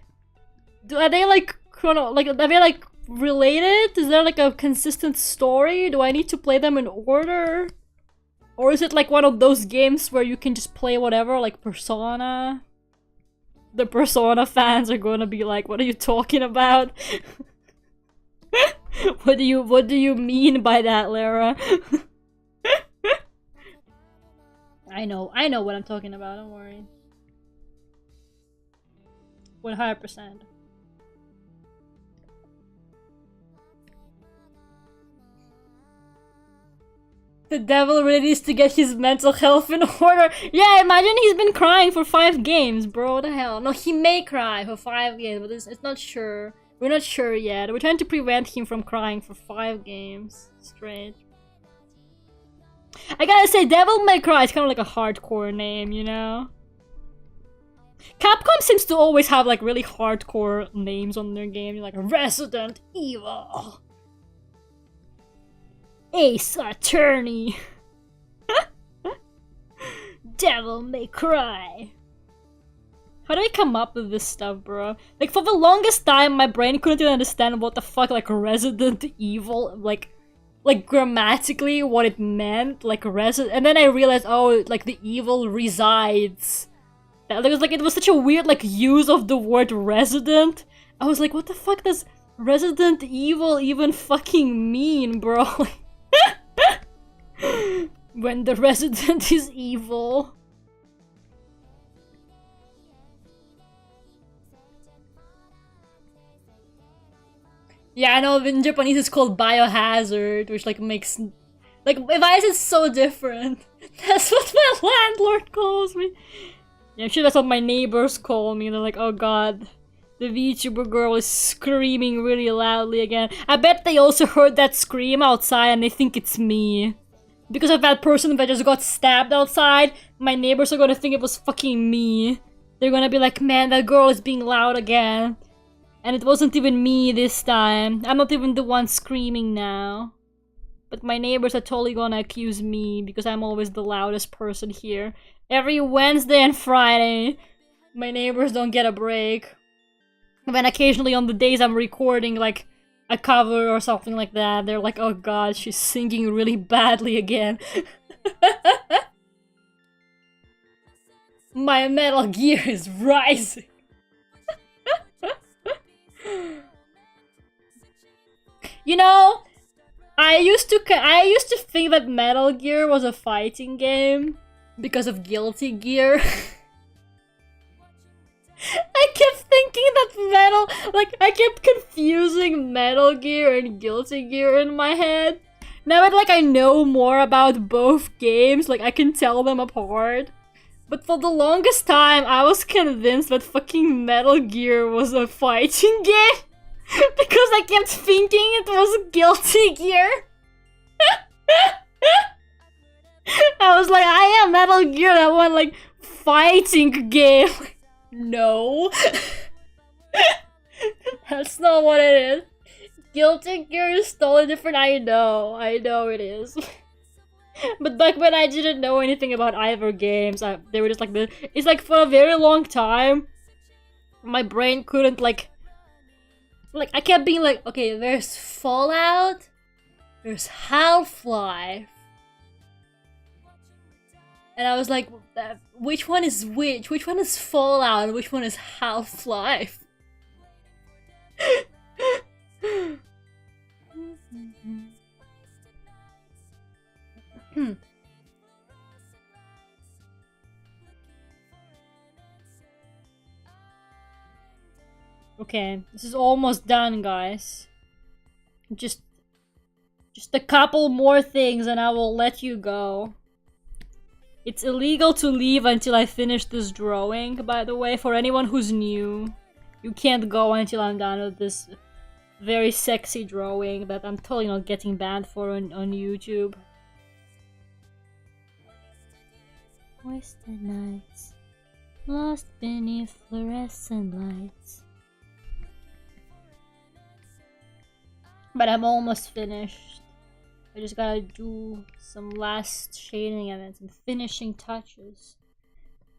Are they like are they like related? Is there like a consistent story? Do I need to play them in order? Or is it like one of those games where you can just play whatever, like Persona? The Persona fans are gonna be like, what are you talking about? What do you mean by that, Lera? I know what I'm talking about, don't worry. 100%. The devil really needs to get his mental health in order. Yeah, imagine he's been crying for 5 games, bro. What the hell? No, he may cry for 5 games, but it's not sure. We're not sure yet. We're trying to prevent him from crying for 5 games straight. I gotta say, Devil May Cry is kind of like a hardcore name, you know? Capcom seems to always have like really hardcore names on their game, like Resident Evil, Ace Attorney, Devil May Cry. How do I come up with this stuff, bro? Like, for the longest time, my brain couldn't even understand what the fuck, like, Resident Evil, like grammatically what it meant, like and then I realized, oh, like the evil resides. It was such a weird like use of the word resident. I was like, what the fuck does Resident Evil even fucking mean, bro? When the resident is evil. Yeah, I know, in Japanese it's called biohazard, which like makes... Like, why is it so different? That's what my landlord calls me. Yeah, I'm sure that's what my neighbors call me. They're like, oh god, the VTuber girl is screaming really loudly again. I bet they also heard that scream outside and they think it's me. Because of that person that just got stabbed outside, my neighbors are gonna think it was fucking me. They're gonna be like, man, that girl is being loud again. And it wasn't even me this time. I'm not even the one screaming now. But my neighbors are totally gonna accuse me because I'm always the loudest person here. Every Wednesday and Friday, my neighbors don't get a break. And then occasionally on the days I'm recording like a cover or something like that, they're like, oh god, she's singing really badly again. My Metal Gear is rising. You know, I used to think that Metal Gear was a fighting game because of Guilty Gear. I kept thinking that I kept confusing Metal Gear and Guilty Gear in my head. Now that I know more about both games, I can tell them apart. But for the longest time, I was convinced that fucking Metal Gear was a fighting game. Because I kept thinking it was Guilty Gear. I was like, I am Metal Gear, that one like fighting game. No. That's not what it is. Guilty Gear is totally different, I know it is. But back when I didn't know anything about either games, they were just like it's like for a very long time, my brain couldn't like I kept being like, okay, there's Fallout, there's Half-Life, and I was like, which one is which? Which one is Fallout and which one is Half-Life? Okay, this is almost done, guys. Just a couple more things and I will let you go. It's illegal to leave until I finish this drawing, by the way, for anyone who's new. You can't go until I'm done with this very sexy drawing that I'm totally not getting banned for on YouTube. Wasted nights, lost beneath fluorescent lights. But I'm almost finished. I just gotta do some last shading and some finishing touches.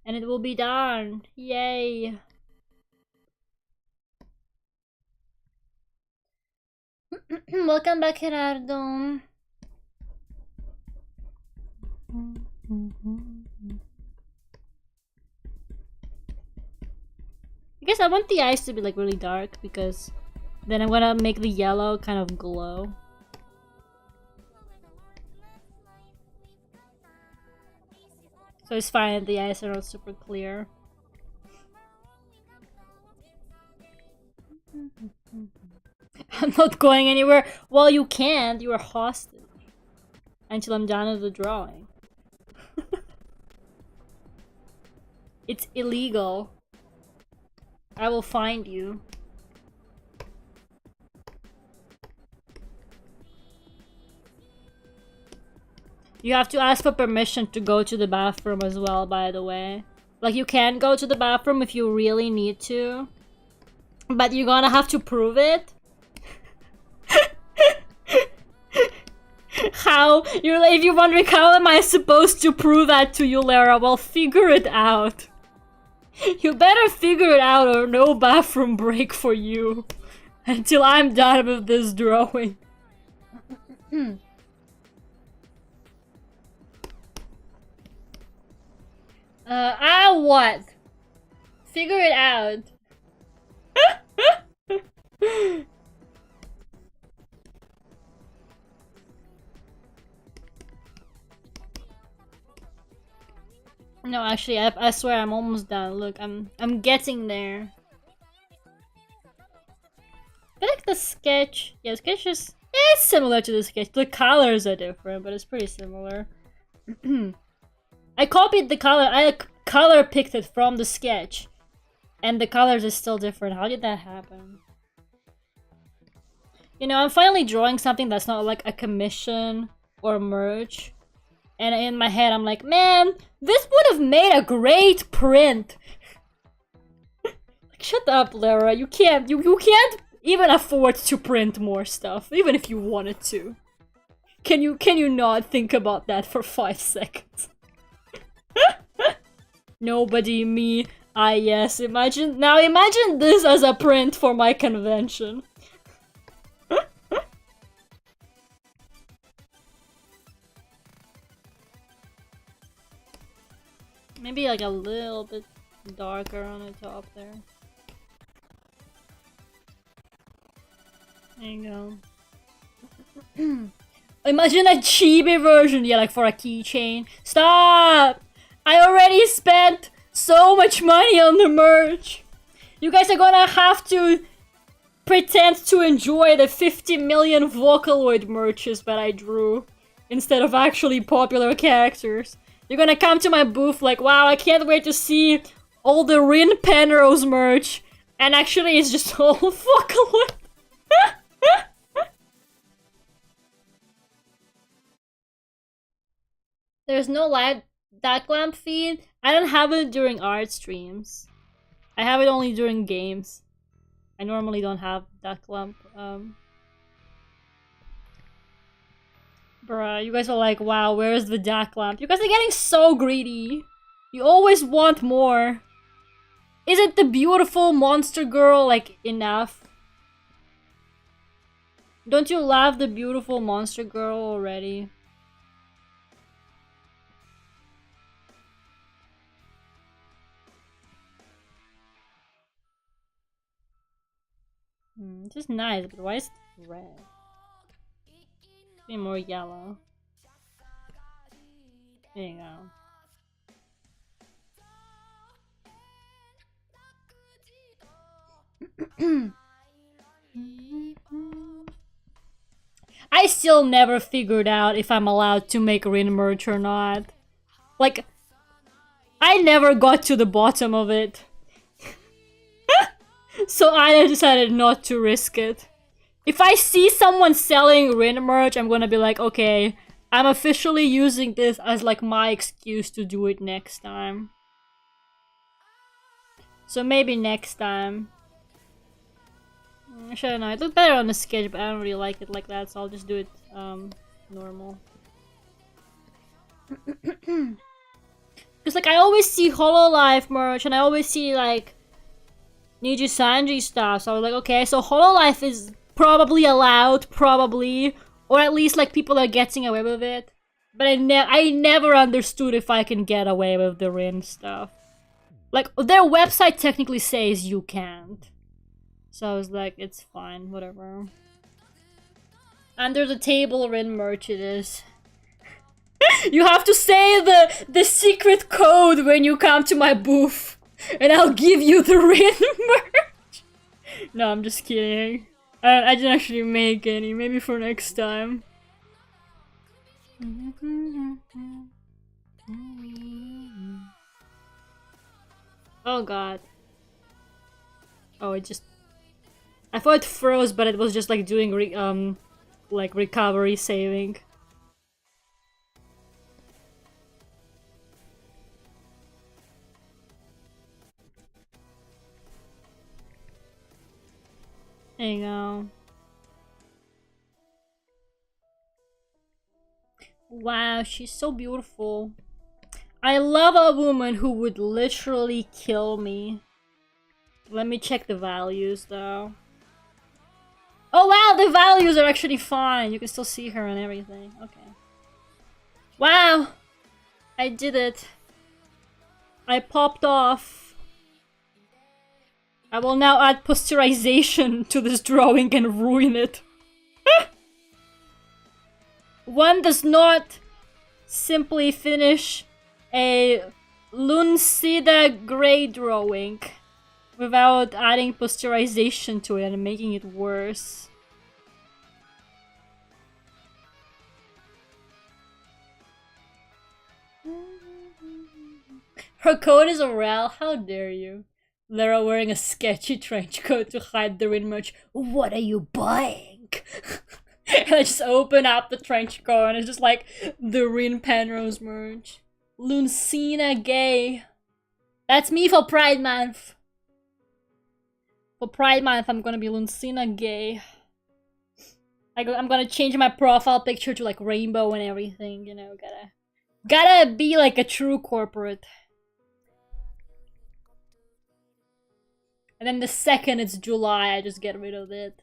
And it will be done. Yay! Welcome back, Gerardo. I guess I want the eyes to be like really dark because then I'm gonna make the yellow kind of glow. So it's fine if the eyes are not super clear. I'm not going anywhere. Well, you can't. You are hostage until I'm done with the drawing. It's illegal. I will find you. You have to ask for permission to go to the bathroom as well, by the way. Like, you can go to the bathroom if you really need to. But you're gonna have to prove it. How? You're like, if you're wondering how am I supposed to prove that to you, Lera? Well, figure it out. You better figure it out or no bathroom break for you. Until I'm done with this drawing. What? Figure it out. No, actually, I swear I'm almost done. Look, I'm getting there. I feel like the sketch, yeah, the sketch is it's similar to the sketch. The colors are different, but it's pretty similar. I copied the color. I color picked it from the sketch, and the colors is still different. How did that happen? You know, I'm finally drawing something that's not like a commission or merch. And in my head, I'm like, man, this would have made a great print. Like, shut up, Lera. You can't even afford to print more stuff, even if you wanted to. Can you not think about that for 5 seconds? Nobody, me. Ah, yes. Imagine this as a print for my convention. Maybe like a little bit darker on the top there. There you go. Imagine a chibi version, yeah, like for a keychain. Stop! I already spent so much money on the merch. You guys are gonna have to pretend to enjoy the 50 million Vocaloid merches that I drew instead of actually popular characters. You're gonna come to my booth like, wow, I can't wait to see all the Rin Penrose merch. And actually it's just all Vocaloid. There's no live dark lamp feed. I don't have it during art streams. I have it only during games. I normally don't have dark lamp. Bruh, you guys are like, wow, where's the dark lamp? You guys are getting so greedy. You always want more. Isn't the beautiful monster girl, like, enough? Don't you love the beautiful monster girl already? It's just nice, but why is it red? Be more yellow. There you go. I still never figured out if I'm allowed to make Rin merch or not. Like, I never got to the bottom of it. So I decided not to risk it. If I see someone selling Rin merch, I'm gonna be like, okay, I'm officially using this as like my excuse to do it next time. So maybe next time. Actually, I don't know. It looked better on the sketch, but I don't really like it like that, so I'll just do it normal. Because like I always see Hololive merch, and I always see like Niji Sanji stuff, so I was like, okay, so Hololive is probably allowed, probably, or at least like people are getting away with it. But I never understood if I can get away with the Rin stuff. Like, their website technically says you can't. So I was like, it's fine, whatever. Under the table Rin merch it is. You have to say the secret code when you come to my booth. And I'll give you the Rin merch. No, I'm just kidding. I didn't actually make any. Maybe for next time. Oh god. Oh, it just... I thought it froze, but it was just like doing like recovery saving. There you go. Wow, she's so beautiful. I love a woman who would literally kill me. Let me check the values though. Oh wow, the values are actually fine. You can still see her and everything. Okay. Wow! I did it. I popped off. I will now add posterization to this drawing and ruin it. One does not simply finish a Luncida Grey drawing without adding posterization to it and making it worse. Her coat is a rel. How dare you? Lera wearing a sketchy trench coat to hide the Rin merch. What are you buying? And I just open up the trench coat and it's just like the Rin Penrose merch. Lucina Gay. That's me for Pride Month. For Pride Month, I'm gonna be Lucina Gay. I'm gonna change my profile picture to like rainbow and everything, you know, gotta be like a true corporate. And then the second it's July, I just get rid of it.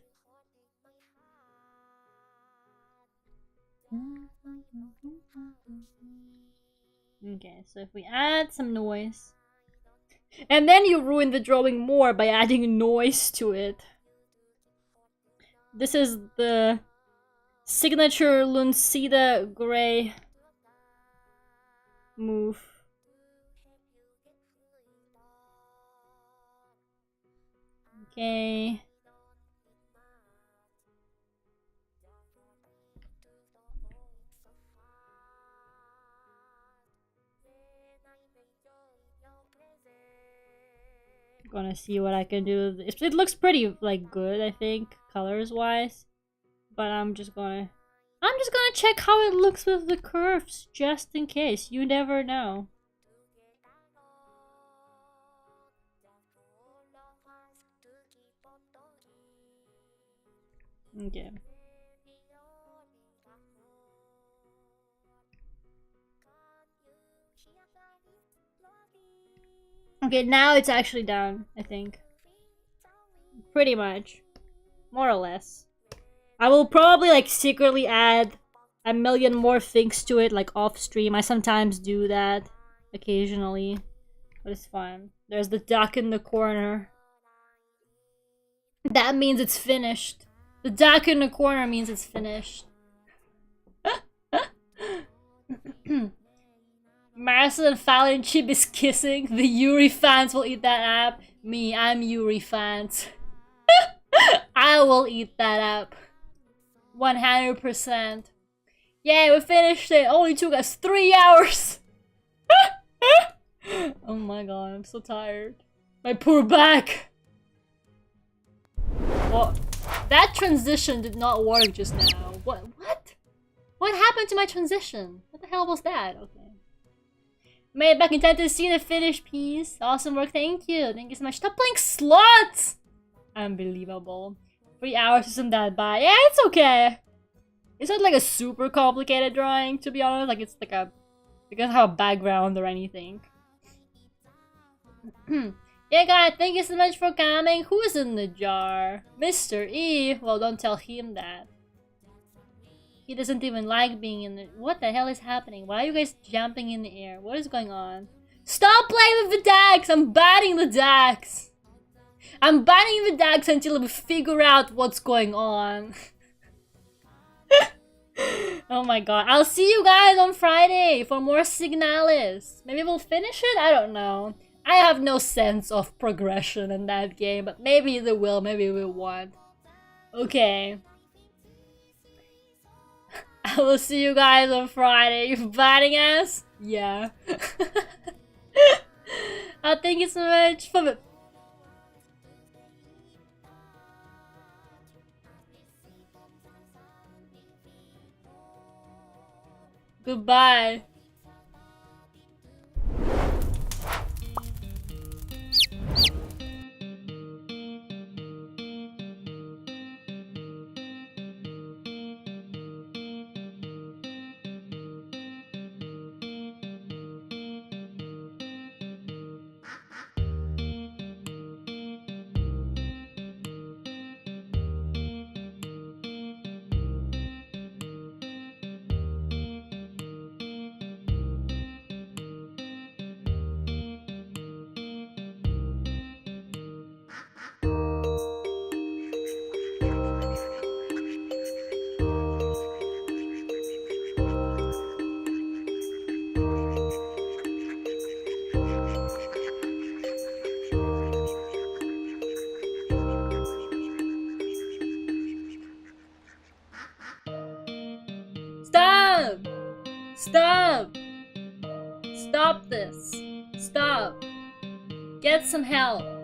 Okay, so if we add some noise. And then you ruin the drawing more by adding noise to it. This is the signature Luncida Grey move. Okay. Gonna see what I can do. It looks pretty like good, I think, colors wise. But I'm just gonna check how it looks with the curves, just in case. You never know. Okay. Okay, now it's actually done, I think. Pretty much. More or less. I will probably like secretly add a million more things to it, like off stream. I sometimes do that occasionally, but it's fine. There's the duck in the corner. That means it's finished. The duck in the corner means it's finished. Marcel and Falin Chip is kissing. The Yuri fans will eat that up. Me, I'm Yuri fans. I will eat that up. 100%. Yeah, we finished it. Only took us 3 hours. Oh my god, I'm so tired. My poor back. Oh, that transition did not work just now. What? What happened to my transition? What the hell was that? Okay. Made it back in time to see the finished piece. Awesome work, thank you. Thank you so much. Stop playing slots! Unbelievable. 3 hours isn't that bad. Yeah, it's okay. It's not like a super complicated drawing, to be honest. Like, it's like a... It doesn't have a background or anything. Yeah, guys, thank you so much for coming. Who's in the jar? Mr. E. Well, don't tell him that. He doesn't even like being in the... What the hell is happening? Why are you guys jumping in the air? What is going on? Stop playing with the decks! I'm banning the decks! I'm banning the decks until we figure out what's going on. Oh my god. I'll see you guys on Friday for more Signalis. Maybe we'll finish it? I don't know. I have no sense of progression in that game, but maybe they will, maybe we won't. Okay. I will see you guys on Friday. You batting us? Yeah. Thank you so much for the... Goodbye. Stop! Stop! Stop this! Stop! Get some help!